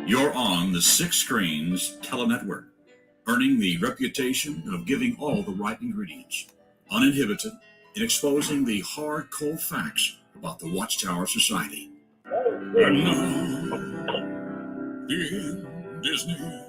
You're on the Six Screens Telenetwork, earning the reputation of giving all the right ingredients, uninhibited in exposing the hard, cold facts about the Watchtower Society. And now, in Disney.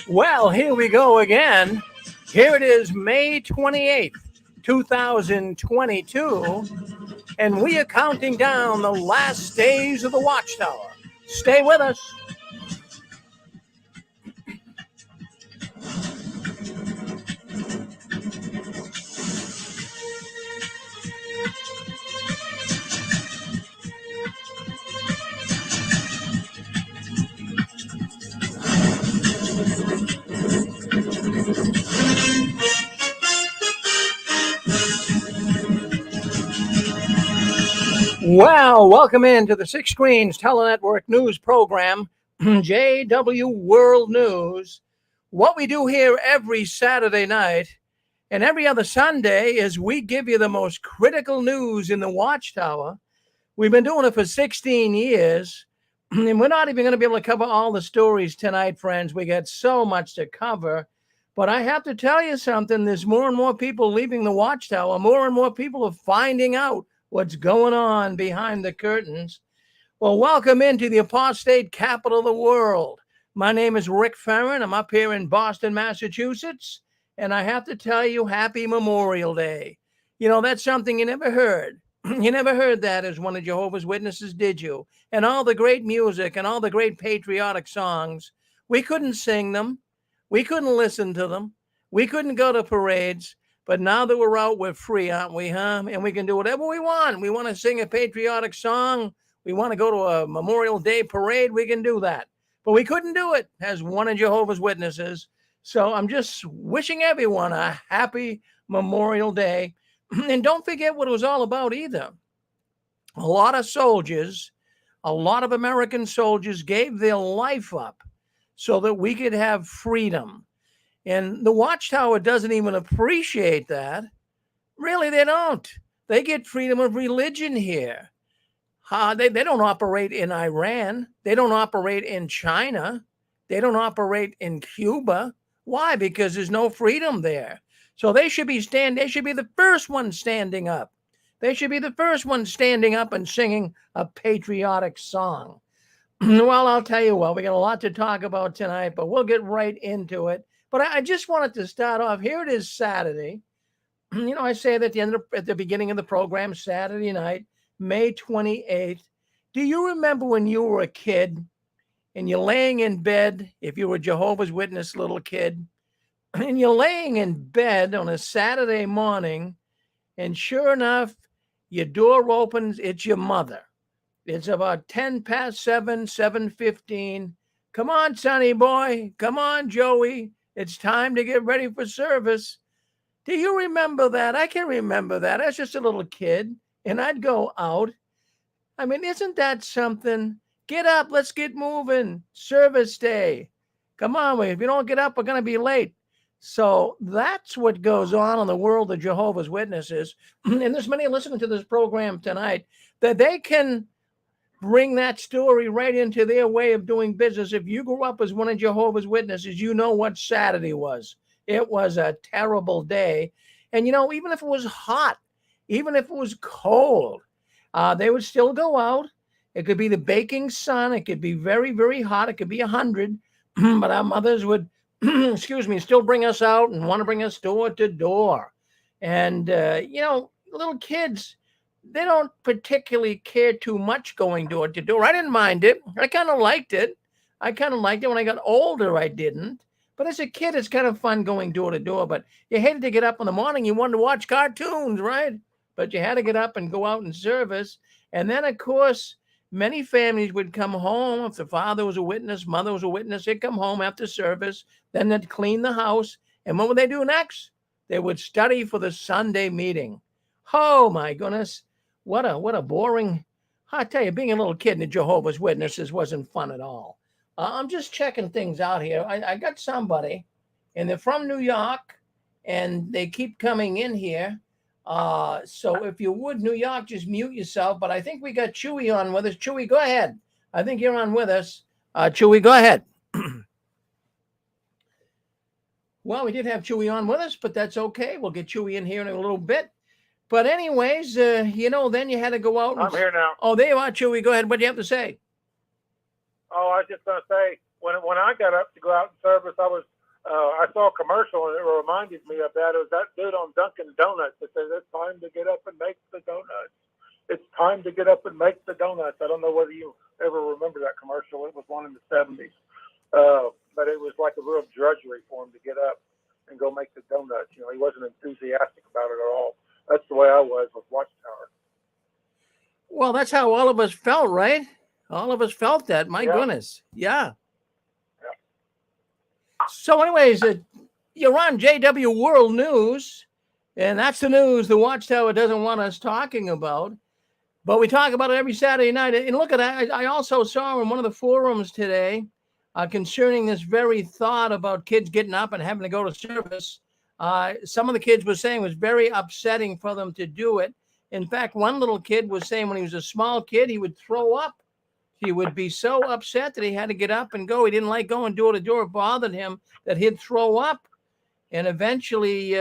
Well, here we go again. Here it is, May 28th, 2022, and we are counting down the last days of the Watchtower. Stay with us. Well, welcome into the Six Screens Telenetwork news program, JW World News. What we do here every Saturday night and every other Sunday is we give you the most critical news in the Watchtower. We've been doing it for 16 years, and we're not even going to be able to cover all the stories tonight, friends. We got so much to cover. But I have to tell you something. There's more and more people leaving the Watchtower. More and more people are finding out what's going on behind the curtains. Well, welcome into the apostate capital of the world. My name is Rick Ferrin. I'm up here in Boston, Massachusetts, and I have to tell you, happy Memorial Day. You know, that's something you never heard. You never heard that as one of Jehovah's Witnesses, did you? And all the great music and all the great patriotic songs, we couldn't sing them. We couldn't listen to them. We couldn't go to parades. But now that we're out, we're free, aren't we, huh? And we can do whatever we want. We want to sing a patriotic song. We want to go to a Memorial Day parade. We can do that. But we couldn't do it as one of Jehovah's Witnesses. So I'm just wishing everyone a happy Memorial Day. And don't forget what it was all about either. A lot of soldiers, a lot of American soldiers gave their life up so that we could have freedom. And the Watchtower doesn't even appreciate that. Really, they don't. They get freedom of religion here. They don't operate in Iran. They don't operate in China. They don't operate in Cuba. Why? Because there's no freedom there. So they should be the first ones standing up. They should be the first ones standing up and singing a patriotic song. Well, I'll tell you what, we got a lot to talk about tonight, but we'll get right into it. But I just wanted to start off. Here it is Saturday. You know, I say that at the beginning of the program, Saturday night, May 28th. Do you remember when you were a kid and you're laying in bed, if you were a Jehovah's Witness little kid, and you're laying in bed on a Saturday morning, and sure enough, your door opens, it's your mother. It's about 10 past 7, 7:15. Come on, Sonny boy. Come on, Joey. It's time to get ready for service. Do you remember that? I can remember that. I was just a little kid, and I'd go out. I mean, isn't that something? Get up. Let's get moving. Service day. Come on. If you don't get up, we're going to be late. So that's what goes on in the world of Jehovah's Witnesses. And there's many listening to this program tonight that they can bring that story right into their way of doing business. If you grew up as one of Jehovah's Witnesses, you know what Saturday was. It was a terrible day. And, you know, even if it was hot, even if it was cold, they would still go out. It could be the baking sun. It could be very, very hot. It could be 100. But our mothers would, still bring us out and want to bring us door to door. And, you know, little kids, they don't particularly care too much going door to door. I didn't mind it. I kind of liked it. When I got older, I didn't. But as a kid, it's kind of fun going door to door. But you hated to get up in the morning. You wanted to watch cartoons, right? But you had to get up and go out and service. And then, of course, many families would come home. If the father was a witness, mother was a witness, they'd come home after service. Then they'd clean the house. And what would they do next? They would study for the Sunday meeting. Oh, my goodness. What a boring. I tell you, being a little kid in the Jehovah's Witnesses wasn't fun at all. I'm just checking things out here. I got somebody, and they're from New York, and they keep coming in here. So if you would, New York, just mute yourself. But I think we got Chewy on with us. Chewy, go ahead. I think you're on with us. Chewy, go ahead. Well, we did have Chewy on with us, but that's okay. We'll get Chewy in here in a little bit. But anyways, then you had to go out. I'm here now. Oh, there you are, Chewy. Go ahead. What do you have to say? Oh, I was just going to say, when I got up to go out in service, I saw a commercial, and it reminded me of that. It was that dude on Dunkin' Donuts that says, "It's time to get up and make the donuts. It's time to get up and make the donuts." I don't know whether you ever remember that commercial. It was one in the 70s. But it was like a real drudgery for him to get up and go make the donuts. He wasn't enthusiastic about it at all. That's the way I was with Watchtower. Well, that's how all of us felt, right? All of us felt that. My goodness. Yeah. So anyways, you're on JW World News, and that's the news the Watchtower doesn't want us talking about. But we talk about it every Saturday night. And look at that. I also saw in one of the forums today concerning this very thought about kids getting up and having to go to service. Some of the kids were saying it was very upsetting for them to do it. In fact, one little kid was saying when he was a small kid, he would throw up. He would be so upset that he had to get up and go. He didn't like going door to door. It bothered him that he'd throw up. And eventually,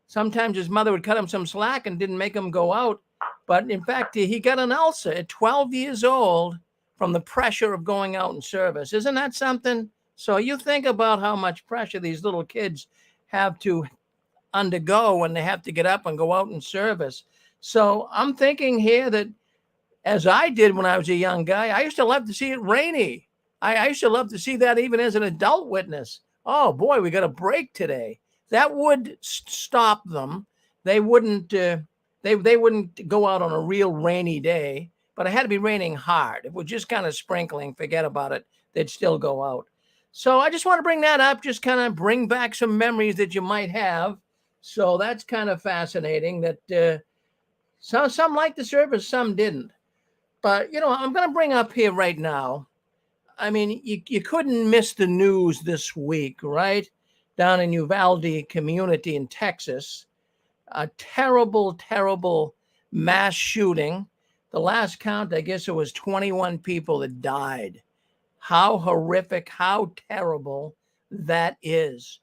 sometimes his mother would cut him some slack and didn't make him go out. But in fact, he got an ulcer at 12 years old from the pressure of going out in service. Isn't that something? So you think about how much pressure these little kids have to undergo when they have to get up and go out in service. So I'm thinking here that, as I did when I was a young guy, I used to love to see it rainy. I used to love to see that even as an adult witness. Oh boy, we got a break today. That would stop them. They wouldn't they wouldn't go out on a real rainy day, but it had to be raining hard. If it was just kind of sprinkling, forget about it. They'd still go out. So I just want to bring that up, just kind of bring back some memories that you might have. So that's kind of fascinating that some liked the service, some didn't. But, I'm going to bring up here right now. I mean, you couldn't miss the news this week, right? Down in Uvalde community in Texas, a terrible, terrible mass shooting. The last count, I guess it was 21 people that died. How horrific, how terrible that is.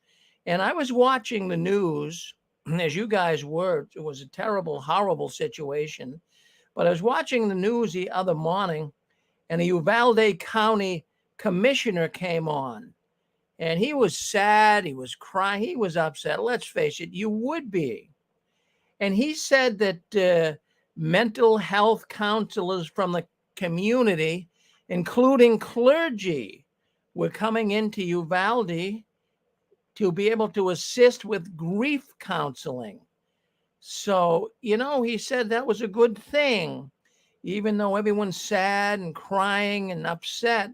And I was watching the news, as you guys were. It was a terrible, horrible situation. But I was watching the news the other morning, and a Uvalde County commissioner came on. And he was sad. He was crying. He was upset. Let's face it, you would be. And he said that mental health counselors from the community, including clergy, were coming into Uvalde to be able to assist with grief counseling. So, he said that was a good thing. Even though everyone's sad and crying and upset,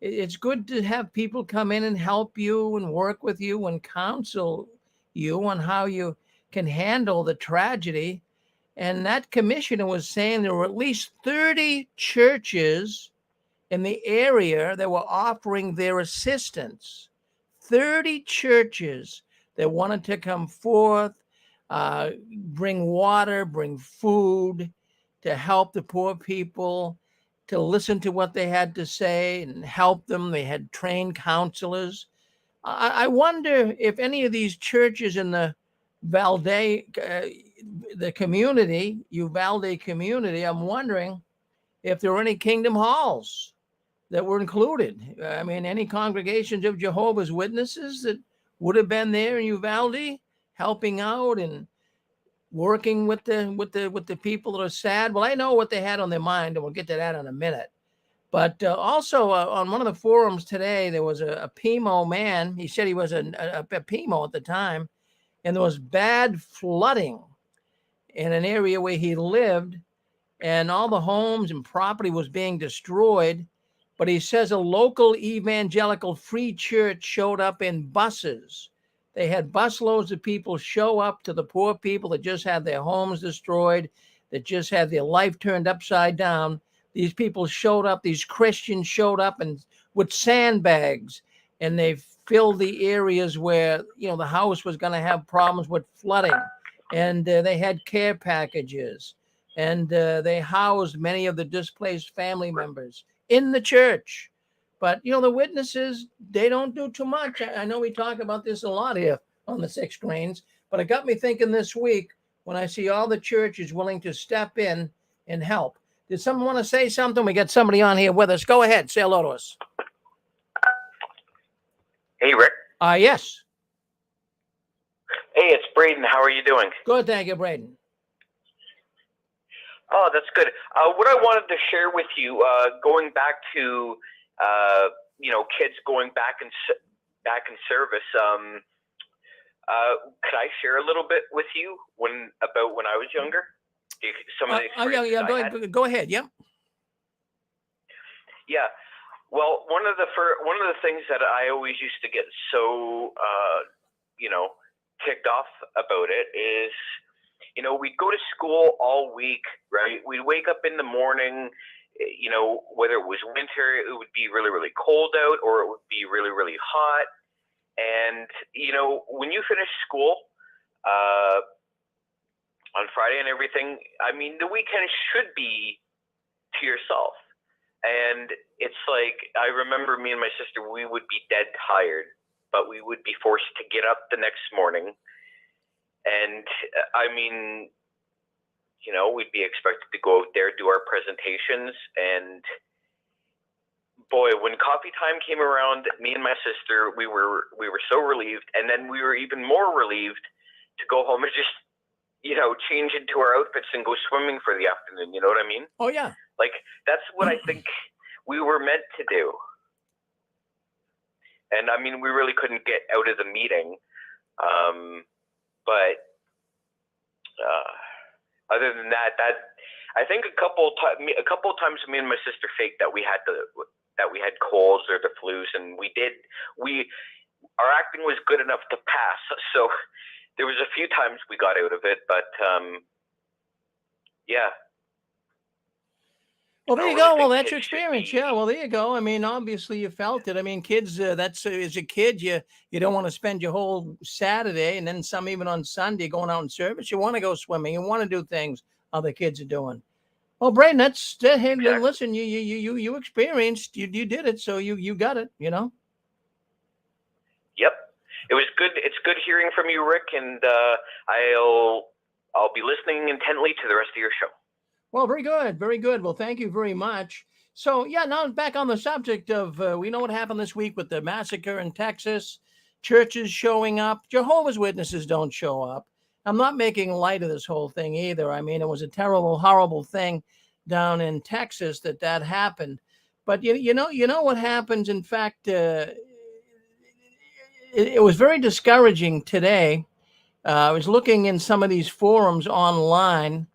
it's good to have people come in and help you and work with you and counsel you on how you can handle the tragedy. And that commissioner was saying there were at least 30 churches in the area that were offering their assistance. 30 churches that wanted to come forth, bring water, bring food to help the poor people, to listen to what they had to say and help them. They had trained counselors. I wonder if any of these churches in the Uvalde community, I'm wondering if there were any Kingdom Halls that were included. I mean, any congregations of Jehovah's Witnesses that would have been there in Uvalde helping out and working with the people that are sad. Well, I know what they had on their mind, and we'll get to that in a minute. But also on one of the forums today, there was a Pimo man. He said he was a Pimo at the time, and there was bad flooding in an area where he lived, and all the homes and property was being destroyed. But he says a local evangelical free church showed up in buses. They had busloads of people show up to the poor people that just had their homes destroyed. that just had their life turned upside down. These people showed up, these Christians showed up and with sandbags, and they filled the areas where, the house was going to have problems with flooding. And they had care packages, and they housed many of the displaced family members in the church. But, the witnesses, they don't do too much. I know we talk about this a lot here on the Six Screens, but it got me thinking this week when I see all the churches willing to step in and help. Did someone want to say something? We got somebody on here with us. Go ahead. Say hello to us. Hey, Rick. Yes. Hey, it's Braden. How are you doing? Good, thank you, Braden. Oh, that's good. What I wanted to share with you, going back to, kids going back in service. Could I share a little bit with you about when I was younger? Some of the experiences Go ahead. Yep. Yeah. Well, one of the things that I always used to get so ticked off about it is, we'd go to school all week, right? We'd wake up in the morning, whether it was winter, it would be really, really cold out, or it would be really, really hot. And, when you finish school on Friday and everything, I mean, the weekend should be to yourself. And it's like, I remember me and my sister, we would be dead tired, but we would be forced to get up the next morning. And I mean, we'd be expected to go out there, do our presentations. And boy, when coffee time came around, me and my sister, we were so relieved. And then we were even more relieved to go home and just, change into our outfits and go swimming for the afternoon. You know what I mean? Oh, yeah. Like, that's what I think we were meant to do. And I mean, we really couldn't get out of the meeting. But other than that, I think a couple of times me and my sister faked that we had colds or the flus, and our acting was good enough to pass. So there was a few times we got out of it, but yeah. Well, there you go. Well, that's your experience. Yeah. Well, there you go. I mean, obviously you felt it. I mean, kids, as a kid, you don't want to spend your whole Saturday and then some even on Sunday going out in service. You want to go swimming. You want to do things other kids are doing. Well, Braden, hey, exactly. Listen, you experienced, you did it. So you got it, Yep. It was good. It's good hearing from you, Rick. And I'll be listening intently to the rest of your show. Well, very good. Very good. Well, thank you very much. So, yeah, now back on the subject of, we know what happened this week with the massacre in Texas, churches showing up. Jehovah's Witnesses don't show up. I'm not making light of this whole thing either. I mean, it was a terrible, horrible thing down in Texas that happened. But, you know what happens? In fact, it was very discouraging today. I was looking in some of these forums online,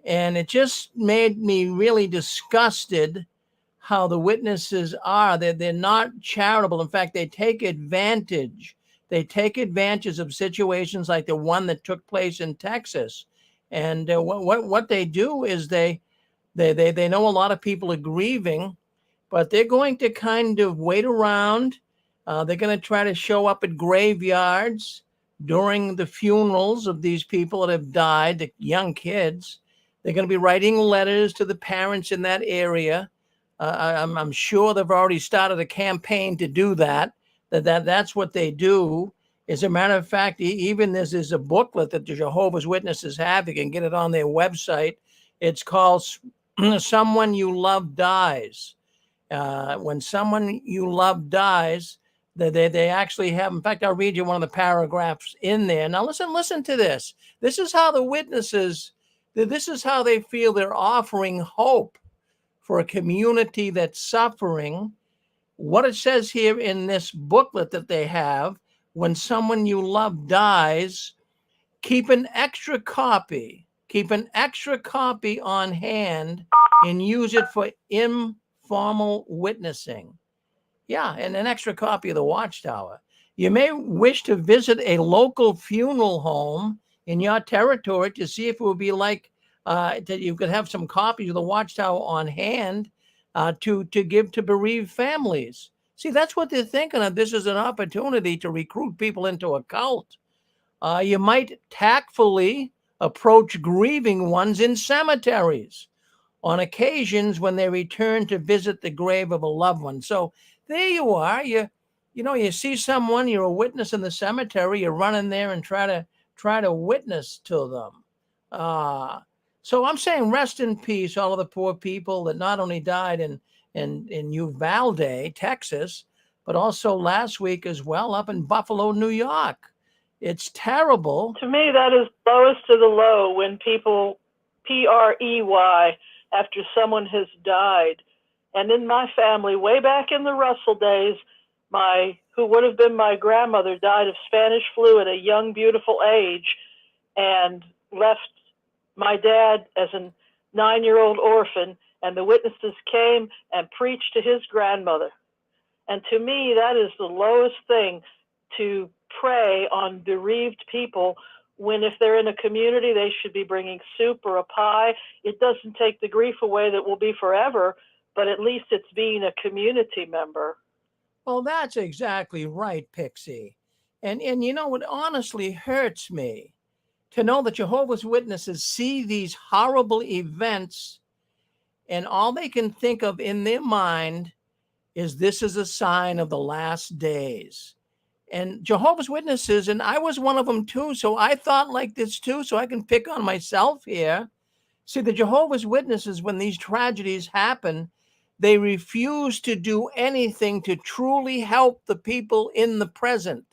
and it just made me really disgusted how the witnesses are. They're not charitable. In fact, they take advantage. They take advantage of situations like the one that took place in Texas. And what they do is they know a lot of people are grieving, but they're going to kind of wait around. They're going to try to show up at graveyards during the funerals of these people that have died, the young kids. They're going to be writing letters to the parents in that area. I'm sure they've already started a campaign to do that. That's what they do. As a matter of fact, even there's a booklet that the Jehovah's Witnesses have. You can get it on their website. It's called Someone You Love Dies. When someone you love dies, they actually have. In fact, I'll read you one of the paragraphs in there. Now, listen to this. This is how the witnesses. This is how they feel they're offering hope for a community that's suffering. What it says here in this booklet that they have: when someone you love dies, keep an extra copy on hand and use it for informal witnessing. Yeah, and an extra copy of the Watchtower. You may wish to visit a local funeral home in your territory to see if it would be like that you could have some copies of the Watchtower on hand to give to bereaved families. See, that's what they're thinking of. This is an opportunity to recruit people into a cult. You might tactfully approach grieving ones in cemeteries on occasions when they return to visit the grave of a loved one. So there you are. You see someone, you're a witness in the cemetery, you run in there and try to witness to them. So I'm saying rest in peace, all of the poor people that not only died in Uvalde, Texas, but also last week as well up in Buffalo, New York. It's terrible. To me, that is lowest of the low when people PREY after someone has died. And in my family, way back in the Russell days, who would have been my grandmother died of Spanish flu at a young, beautiful age and left my dad as a 9-year-old orphan, and the witnesses came and preached to his grandmother. And to me, that is the lowest thing, to prey on bereaved people, when if they're in a community, they should be bringing soup or a pie. It doesn't take the grief away that will be forever, but at least it's being a community member. Well, that's exactly right, Pixie. And you know, what honestly hurts me to know that Jehovah's Witnesses see these horrible events and all they can think of in their mind is this is a sign of the last days. And Jehovah's Witnesses, and I was one of them too, so I thought like this too, so I can pick on myself here. See, the Jehovah's Witnesses, when these tragedies happen, they refuse to do anything to truly help the people in the present.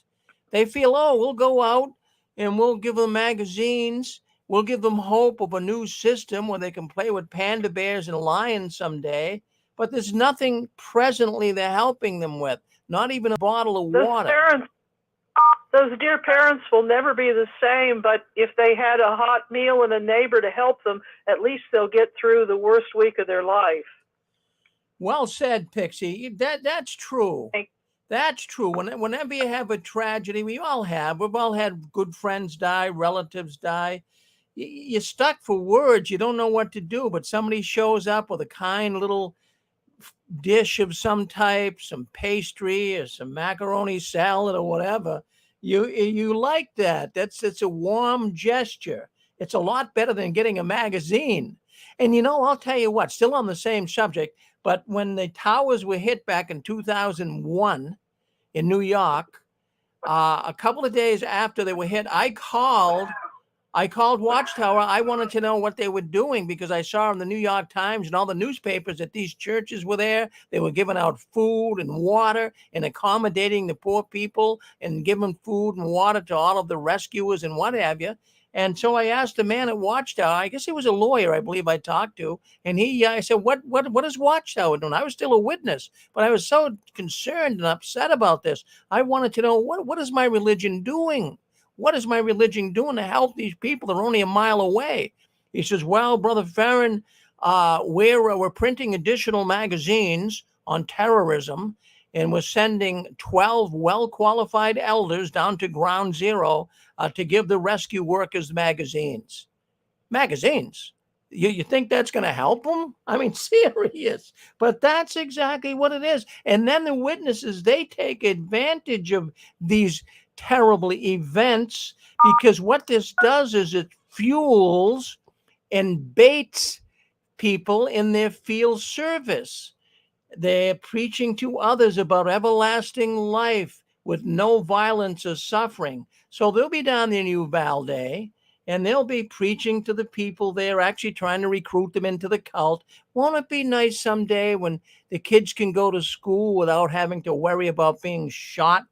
They feel, oh, we'll go out and we'll give them magazines. We'll give them hope of a new system where they can play with panda bears and lions someday. But there's nothing presently they're helping them with, not even a bottle of water. Those dear parents will never be the same, but if they had a hot meal and a neighbor to help them, at least they'll get through the worst week of their life. Well said, Pixie. That's true. That's true. Whenever you have a tragedy, we've all had good friends die, relatives die. You're stuck for words. You don't know what to do, but somebody shows up with a kind little dish of some type, some pastry or some macaroni salad or whatever. You like that. It's a warm gesture. It's a lot better than getting a magazine. And you know, I'll tell you what, still on the same subject, but when the towers were hit back in 2001 in New York, a couple of days after they were hit, I called Watchtower. I wanted to know what they were doing because I saw in the New York Times and all the newspapers that these churches were there. They were giving out food and water and accommodating the poor people and giving food and water to all of the rescuers and what have you. And so I asked the man at Watchtower, I guess he was a lawyer, I believe I talked to, and I said, what is Watchtower doing? I was still a witness, but I was so concerned and upset about this. I wanted to know, what is my religion doing? What is my religion doing to help these people that are only a mile away? He says, well, Brother Farron, we're printing additional magazines on terrorism, and we're sending 12 well-qualified elders down to Ground Zero to give the rescue workers magazines. Magazines? You think that's going to help them? I mean, serious. But that's exactly what it is. And then the witnesses, they take advantage of these terrible events because what this does is it fuels and baits people in their field service. They're preaching to others about everlasting life with no violence or suffering. So they'll be down there in Uvalde and they'll be preaching to the people there, actually trying to recruit them into the cult. Won't it be nice someday when the kids can go to school without having to worry about being shot?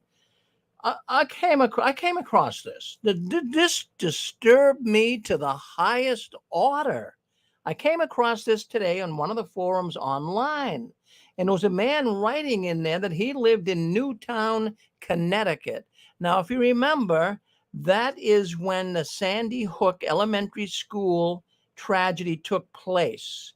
I came across this. This disturbed me to the highest order. I came across this today on one of the forums online. And there was a man writing in there that he lived in Newtown, Connecticut. Now, if you remember, that is when the Sandy Hook Elementary School tragedy took place.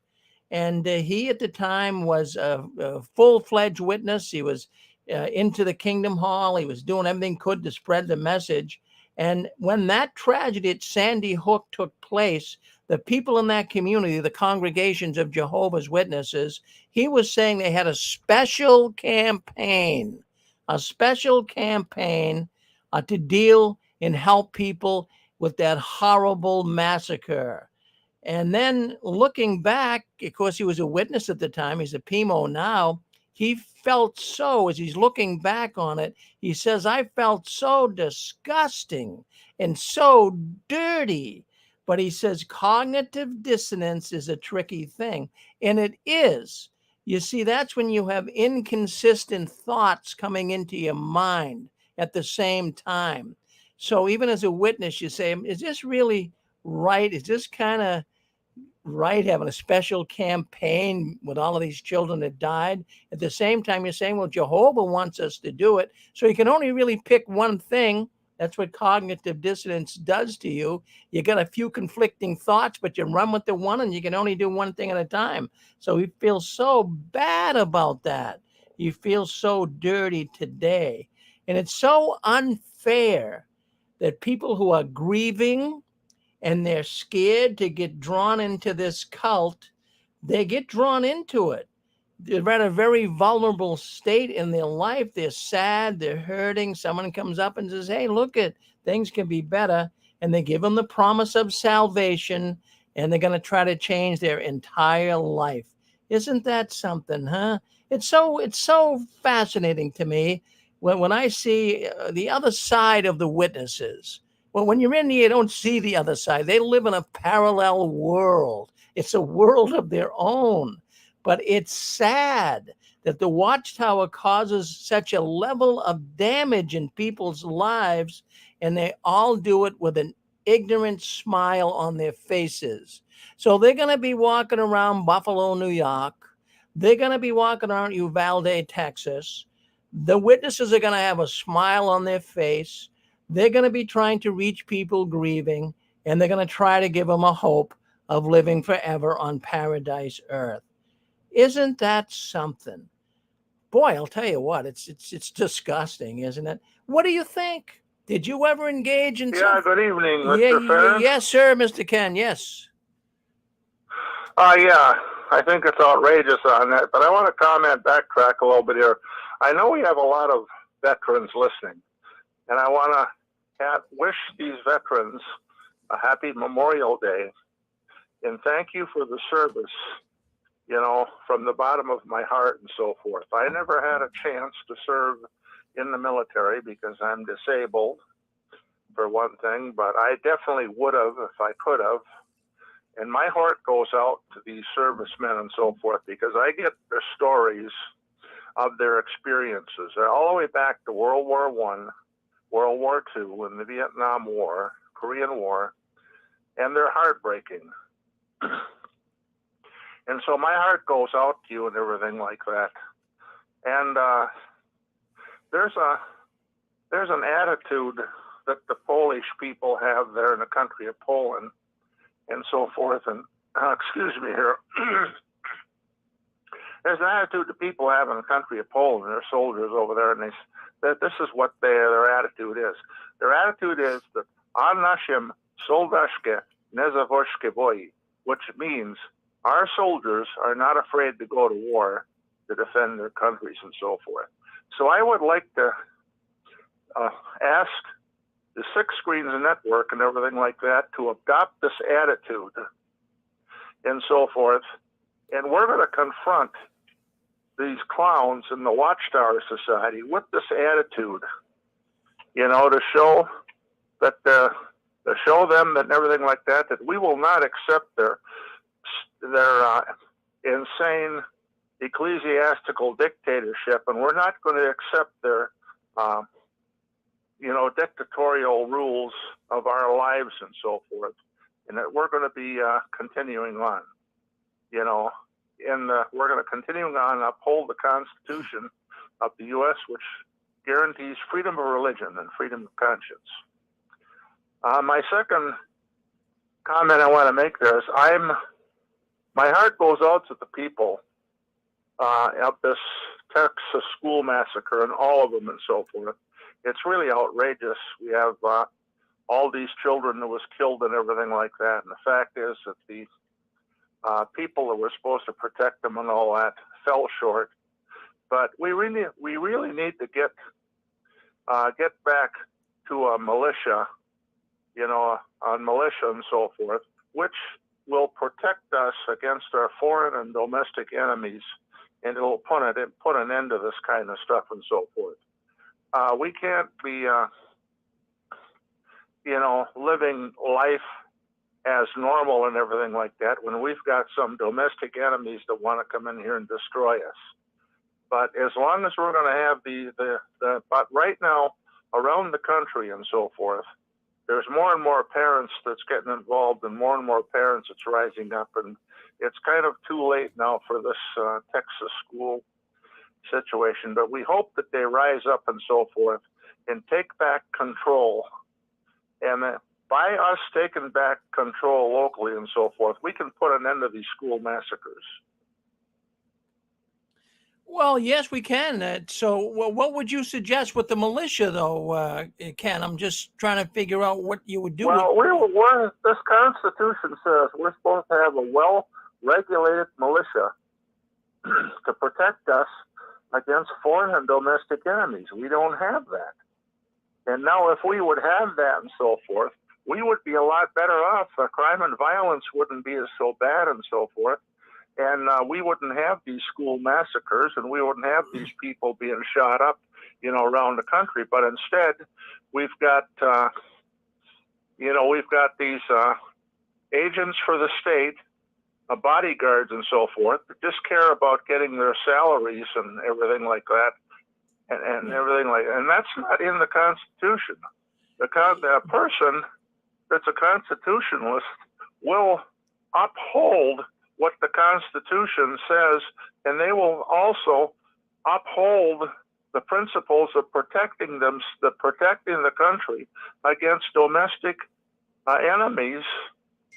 And he at the time was a full-fledged witness. He was into the Kingdom Hall. He was doing everything he could to spread the message. And when that tragedy at Sandy Hook took place, the people in that community, the congregations of Jehovah's Witnesses, he was saying they had a special campaign to deal and help people with that horrible massacre. And then looking back, of course, he was a witness at the time. He's a PMO now. He felt so, as he's looking back on it, he says, I felt so disgusting and so dirty. But he says cognitive dissonance is a tricky thing. And it is. You see, that's when you have inconsistent thoughts coming into your mind at the same time. So even as a witness, you say, is this really right? Is this kind of right, having a special campaign with all of these children that died? At the same time, you're saying, well, Jehovah wants us to do it. So you can only really pick one thing. That's what cognitive dissonance does to you. You got a few conflicting thoughts, but you run with the one and you can only do one thing at a time. So you feel so bad about that. You feel so dirty today. And it's so unfair that people who are grieving and they're scared to get drawn into this cult, they get drawn into it. They're at a very vulnerable state in their life. They're sad, they're hurting. Someone comes up and says, hey, look, things can be better. And they give them the promise of salvation, and they're going to try to change their entire life. Isn't that something, huh? It's so fascinating to me when I see the other side of the witnesses. Well, when you're in here, you don't see the other side. They live in a parallel world. It's a world of their own. But it's sad that the Watchtower causes such a level of damage in people's lives, and they all do it with an ignorant smile on their faces. So they're going to be walking around Buffalo, New York. They're going to be walking around Uvalde, Texas. The witnesses are going to have a smile on their face. They're going to be trying to reach people grieving, and they're going to try to give them a hope of living forever on paradise earth. Isn't that something? Boy, I'll tell you what, it's disgusting, isn't it? What do you think? Did you ever engage in Yeah, good evening, Mr. Ferris. Yes, sir, Mr. Ken, yes. Yeah, I think it's outrageous on that, but I want to backtrack a little bit here. I know we have a lot of veterans listening, and I want to wish these veterans a happy Memorial Day, and thank you for the service, from the bottom of my heart and so forth. I never had a chance to serve in the military because I'm disabled, for one thing, but I definitely would have if I could have. And my heart goes out to these servicemen and so forth because I get their stories of their experiences. They're all the way back to World War I, World War II, and the Vietnam War, Korean War, and they're heartbreaking. And so my heart goes out to you and everything like that. And there's an attitude that the Polish people have there in the country of Poland and so forth. And excuse me here. There's an attitude that people have in the country of Poland. They're soldiers over there, and this is what their attitude is. Their attitude is that "A naszym soldaszke nie zawożkie boi," which means our soldiers are not afraid to go to war to defend their countries and so forth. So I would like to ask the Six Screens Network and everything like that to adopt this attitude and so forth. And we're going to confront these clowns in the Watchtower Society with this attitude, to show that, to show them that and everything like that, that we will not accept their insane ecclesiastical dictatorship, and we're not going to accept their, dictatorial rules of our lives and so forth, and that we're going to be continuing on, and we're going to continue on and uphold the Constitution of the U.S., which guarantees freedom of religion and freedom of conscience. My second comment I want to make there is my heart goes out to the people of this Texas school massacre and all of them and so forth. It's really outrageous. We have all these children that was killed and everything like that. And the fact is that the people that were supposed to protect them and all that fell short. But we really need to get back to a militia, on militia and so forth, which will protect us against our foreign and domestic enemies, and it'll put an end to this kind of stuff and so forth. We can't be, living life as normal and everything like that when we've got some domestic enemies that want to come in here and destroy us. But as long as we're going to have but right now around the country and so forth, there's more and more parents that's getting involved and more parents that's rising up. And it's kind of too late now for this Texas school situation. But we hope that they rise up and so forth and take back control. And by us taking back control locally and so forth, we can put an end to these school massacres. Well, yes, we can. So what would you suggest with the militia, though, Ken? I'm just trying to figure out what you would do. Well, this Constitution says we're supposed to have a well-regulated militia to protect us against foreign and domestic enemies. We don't have that. And now if we would have that and so forth, we would be a lot better off. Crime and violence wouldn't be so bad and so forth. And we wouldn't have these school massacres, and we wouldn't have these people being shot up, around the country. But instead, we've got these agents for the state, bodyguards and so forth, that just care about getting their salaries and everything like that, and everything and that's not in the Constitution. The person that's a constitutionalist will uphold what the Constitution says, and they will also uphold the principles of protecting the country against domestic enemies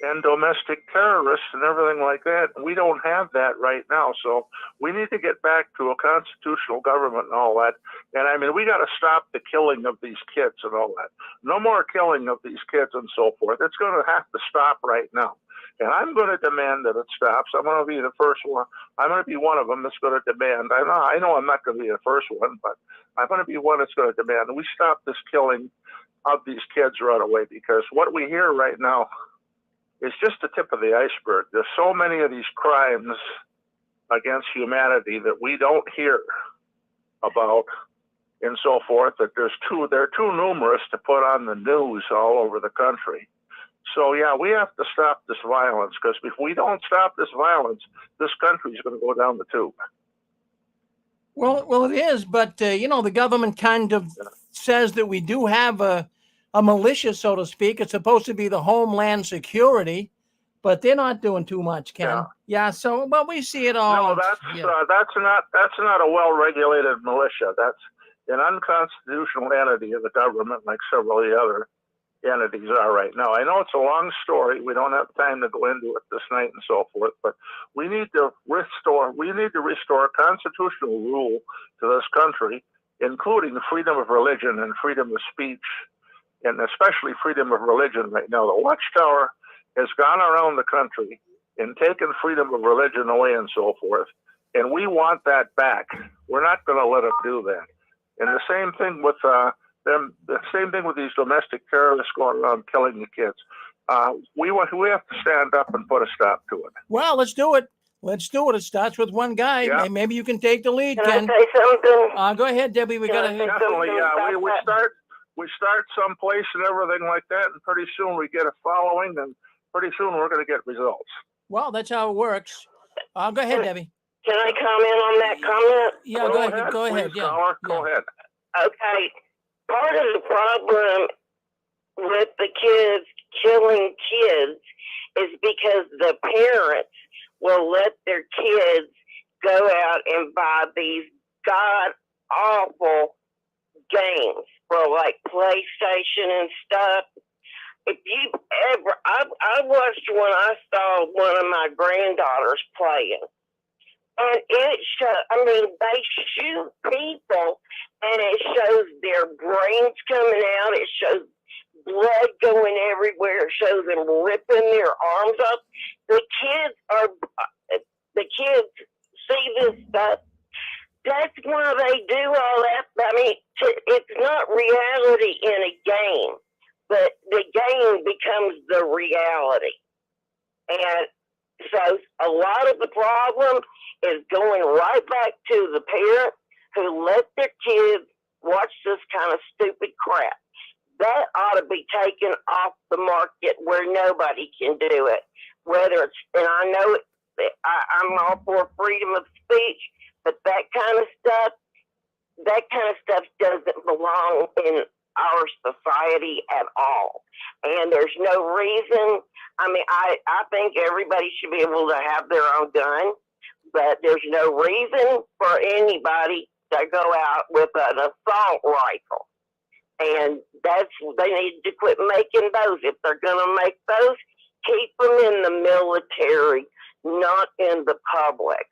and domestic terrorists and everything like that. We don't have that right now, so we need to get back to a constitutional government and all that. And I mean, we got to stop the killing of these kids and all that. No more killing of these kids and so forth. It's going to have to stop right now. And I'm going to demand that it stops. I'm going to be the first one. I'm going to be one of them that's going to demand. I know I'm not going to be the first one, but I'm going to be one that's going to demand that we stop this killing of these kids right away, because what we hear right now is just the tip of the iceberg. There's so many of these crimes against humanity that we don't hear about and so forth, that they're too numerous to put on the news all over the country. So, yeah, we have to stop this violence, because if we don't stop this violence, this country is going to go down the tube. Well, it is, but, the government kind of says that we do have a militia, so to speak. It's supposed to be the Homeland Security, but they're not doing too much, Ken. Yeah, but we see it all. No, that's not a well-regulated militia. That's an unconstitutional entity of the government, like several of the other entities are right now. I know it's a long story. We don't have time to go into it this night and so forth, but we need to restore constitutional rule to this country, including freedom of religion and freedom of speech, and especially freedom of religion right now. The Watchtower has gone around the country and taken freedom of religion away and so forth, and we want that back. We're not going to let it do that. And the same thing with these domestic terrorists going around killing the kids. We have to stand up and put a stop to it. Well, let's do it. It starts with one guy. Yeah. Maybe you can take the lead, Ken. Can I say something? Go ahead, Debbie. We definitely. We start someplace and everything like that, and pretty soon we get a following, and pretty soon we're going to get results. Well, that's how it works. Go ahead, Debbie. Can I comment on that comment? Yeah, go ahead. Go ahead. Please, go ahead. Okay. Part of the problem with the kids killing kids is because the parents will let their kids go out and buy these god-awful games for like PlayStation and stuff. If you ever, I watched when I saw one of my granddaughters playing. And they shoot people, and it shows their brains coming out. It shows blood going everywhere. It shows them ripping their arms up. The kids see this stuff. That's why they do all that. I mean, it's not reality in a game, but the game becomes the reality. And so a lot of the problem is going right back to the parent who let their kids watch this kind of stupid crap. That ought to be taken off the market where nobody can do it. Whether it's, and I know I'm all for freedom of speech, but that kind of stuff doesn't belong in our society at all. And there's no reason. I mean, I think everybody should be able to have their own gun, but there's no reason for anybody to go out with an assault rifle. And they need to quit making those. If they're going to make those, keep them in the military, not in the public.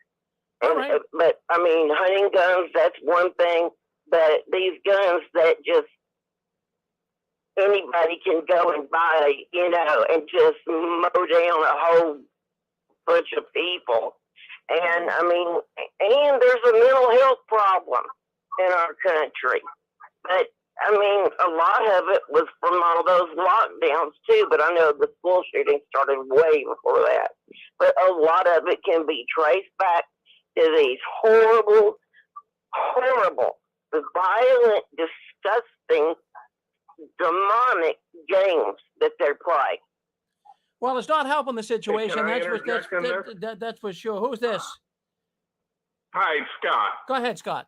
And, but I mean, hunting guns, that's one thing, but these guns that just anybody can go and buy, and just mow down a whole bunch of people. And I mean, and there's a mental health problem in our country. But I mean, a lot of it was from all those lockdowns too, but I know the school shooting started way before that. But a lot of it can be traced back to these horrible, violent, disgusting, demonic games that they're playing. Well, it's not helping the situation. Hey, That's for sure. Who's this? Hi, Scott. Go ahead, Scott.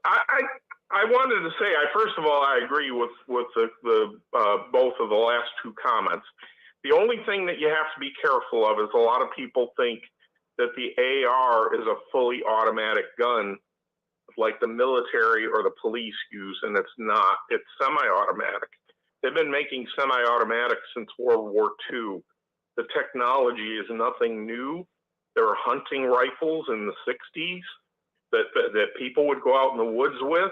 I wanted to say, first of all, I agree with the both of the last two comments. The only thing that you have to be careful of is a lot of people think that the AR is a fully automatic gun like the military or the police use, and it's not. It's semi-automatic. They've been making semi-automatic since World War II. The technology is nothing new. There were hunting rifles in the 60s that people would go out in the woods with,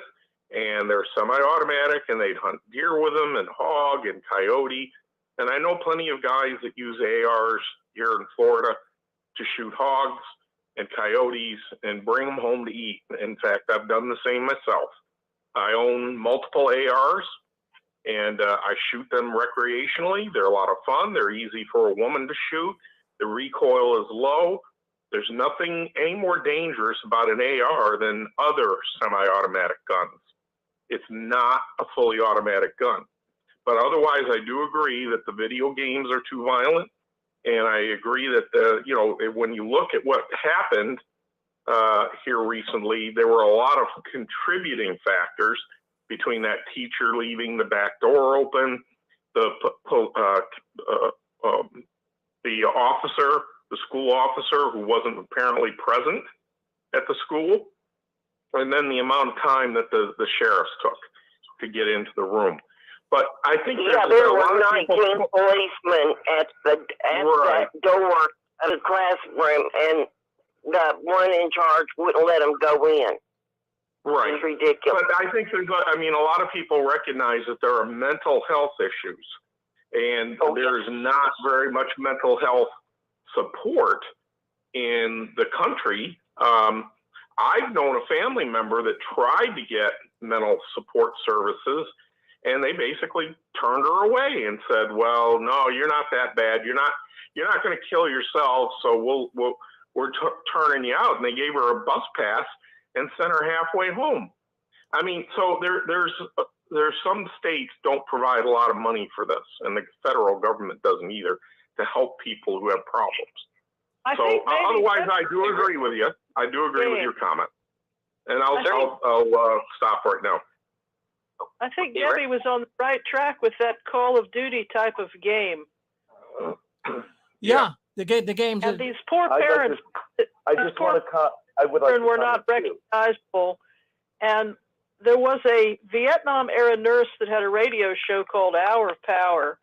and they're semi-automatic, and they'd hunt deer with them and hog and coyote. And I know plenty of guys that use ARs here in Florida to shoot hogs and coyotes and bring them home to eat. In fact, I've done the same myself. I own multiple ARs, and I shoot them recreationally. They're a lot of fun. They're easy for a woman to shoot. The recoil is low. There's nothing any more dangerous about an AR than other semi-automatic guns. It's not a fully automatic gun. But otherwise, I do agree that the video games are too violent. And I agree that, when you look at what happened here recently, there were a lot of contributing factors between that teacher leaving the back door open, the officer, the school officer who wasn't apparently present at the school, and then the amount of time that the sheriffs took to get into the room. But I think there were 19 policemen at that door of the classroom, and the one in charge wouldn't let them go in. Right. It's ridiculous. But I think a lot of people recognize that there are mental health issues, and there's not very much mental health support in the country. I've known a family member that tried to get mental support services, and they basically turned her away and said, "Well, no, you're not that bad. You're not going to kill yourself. So we're turning you out." And they gave her a bus pass and sent her halfway home. I mean, so there's some states don't provide a lot of money for this, and the federal government doesn't either, to help people who have problems. Otherwise, I do agree with you. I do agree with your comment, and I'll stop right now. I think Debbie was on the right track with that Call of Duty type of game. Yeah, the games. And these poor parents. I just want to. I would like. Were not recognizable, and there was a Vietnam-era nurse that had a radio show called Hour of Power,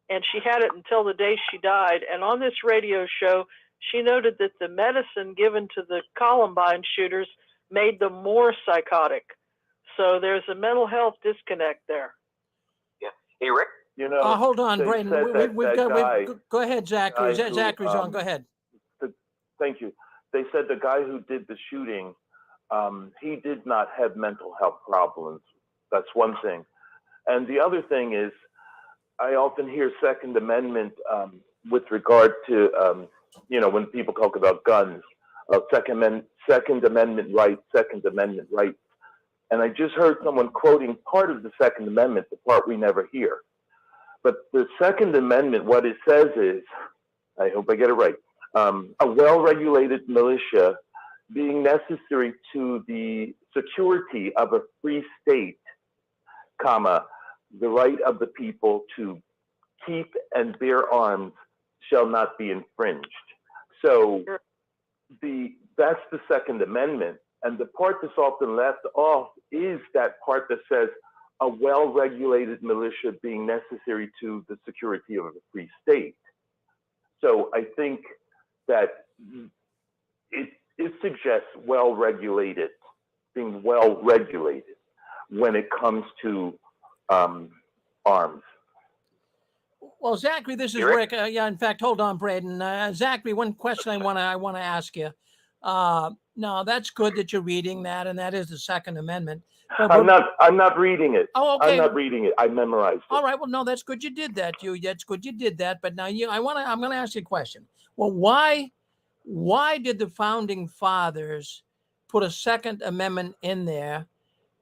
and she had it until the day she died. And on this radio show, she noted that the medicine given to the Columbine shooters made them more psychotic. So there's a mental health disconnect there. Yeah. Hey, Rick? You know, Hold on, they Braden. said We've that got. guy, Go ahead, Zachary. guy who, Zachary's on. Go ahead. thank you. They said the guy who did the shooting, he did not have mental health problems. That's one thing. And the other thing is, I often hear Second Amendment with regard to, you know, when people talk about guns, Second Amendment rights, Second Amendment rights. And I just heard someone quoting part of the Second Amendment, the part we never hear. But the Second Amendment, what it says is, I hope I get it right, a well-regulated militia being necessary to the security of a free state, comma, the right of the people to keep and bear arms shall not be infringed. So that's the Second Amendment. And the part that's often left off is that part that says a well-regulated militia being necessary to the security of a free state. So I think that it suggests well-regulated, being well-regulated when it comes to arms. Well, Zachary, this is Rick. Yeah, in fact, hold on, Braden. Zachary, one question I want to ask you. No, that's good that you're reading that, and that is the Second Amendment. But I'm not reading it. Oh, okay. I'm not reading it. I memorized it. All right. Well, no, that's good. You did that. That's good. You did that. But now I'm going to ask you a question. Well, why did the founding fathers put a Second Amendment in there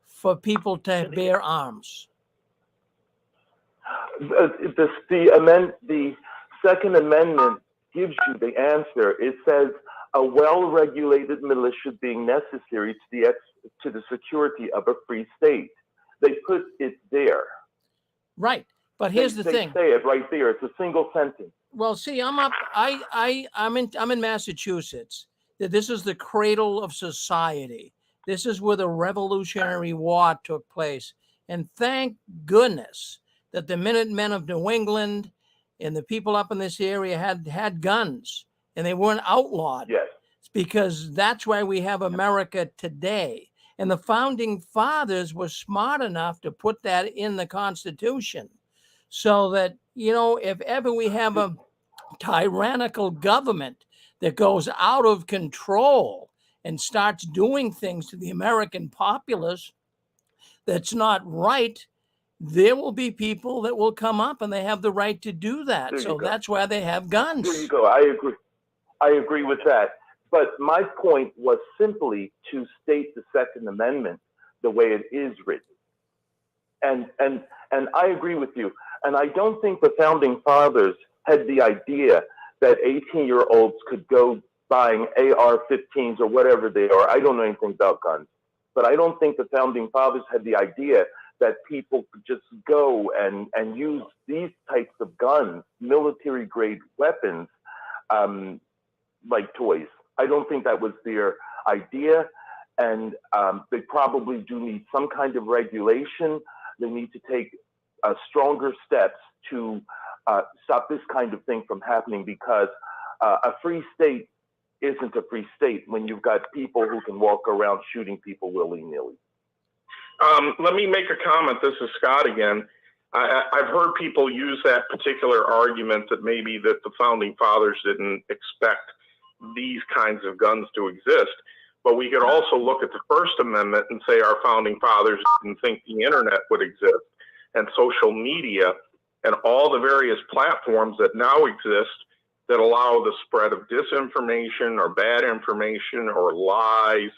for people to bear arms? The Second Amendment gives you the answer. It says a well-regulated militia being necessary to the security of a free state. They put it there. Right, but here's the thing. They say it right there. It's a single sentence. Well, see, I'm in Massachusetts. This is the cradle of society. This is where the Revolutionary War took place, and thank goodness that the Minutemen of New England and the people up in this area had guns, and they weren't outlawed. Yes. Because that's why we have America today. And the founding fathers were smart enough to put that in the Constitution so that, you know, if ever we have a tyrannical government that goes out of control and starts doing things to the American populace that's not right, there will be people that will come up and they have the right to do that. So that's why they have guns. There you go. I agree with that. But my point was simply to state the Second Amendment the way it is written. And I agree with you. And I don't think the founding fathers had the idea that 18-year-olds could go buying AR-15s or whatever they are. I don't know anything about guns. But I don't think the founding fathers had the idea that people could just go and use these types of guns, military-grade weapons, like toys. I don't think that was their idea, and they probably do need some kind of regulation. They need to take stronger steps to stop this kind of thing from happening, because a free state isn't a free state when you've got people who can walk around shooting people willy-nilly. Let me make a comment. This is Scott again. I've heard people use that particular argument that maybe that the founding fathers didn't expect these kinds of guns to exist. But we could also look at the First Amendment and say our founding fathers didn't think the internet would exist, and social media and all the various platforms that now exist that allow the spread of disinformation or bad information or lies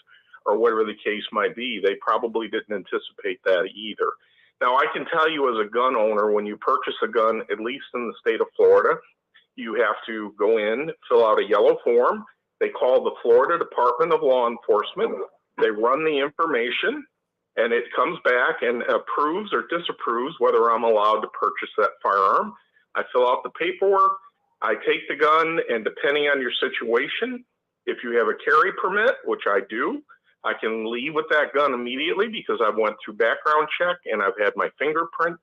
or whatever the case might be. They probably didn't anticipate that either. Now, I can tell you as a gun owner, when you purchase a gun, at least in the state of Florida, you have to go in, fill out a yellow form. They call the Florida Department of Law Enforcement. They run the information, and it comes back and approves or disapproves whether I'm allowed to purchase that firearm. I fill out the paperwork. I take the gun, and depending on your situation, if you have a carry permit, which I do, I can leave with that gun immediately because I went through background check and I've had my fingerprints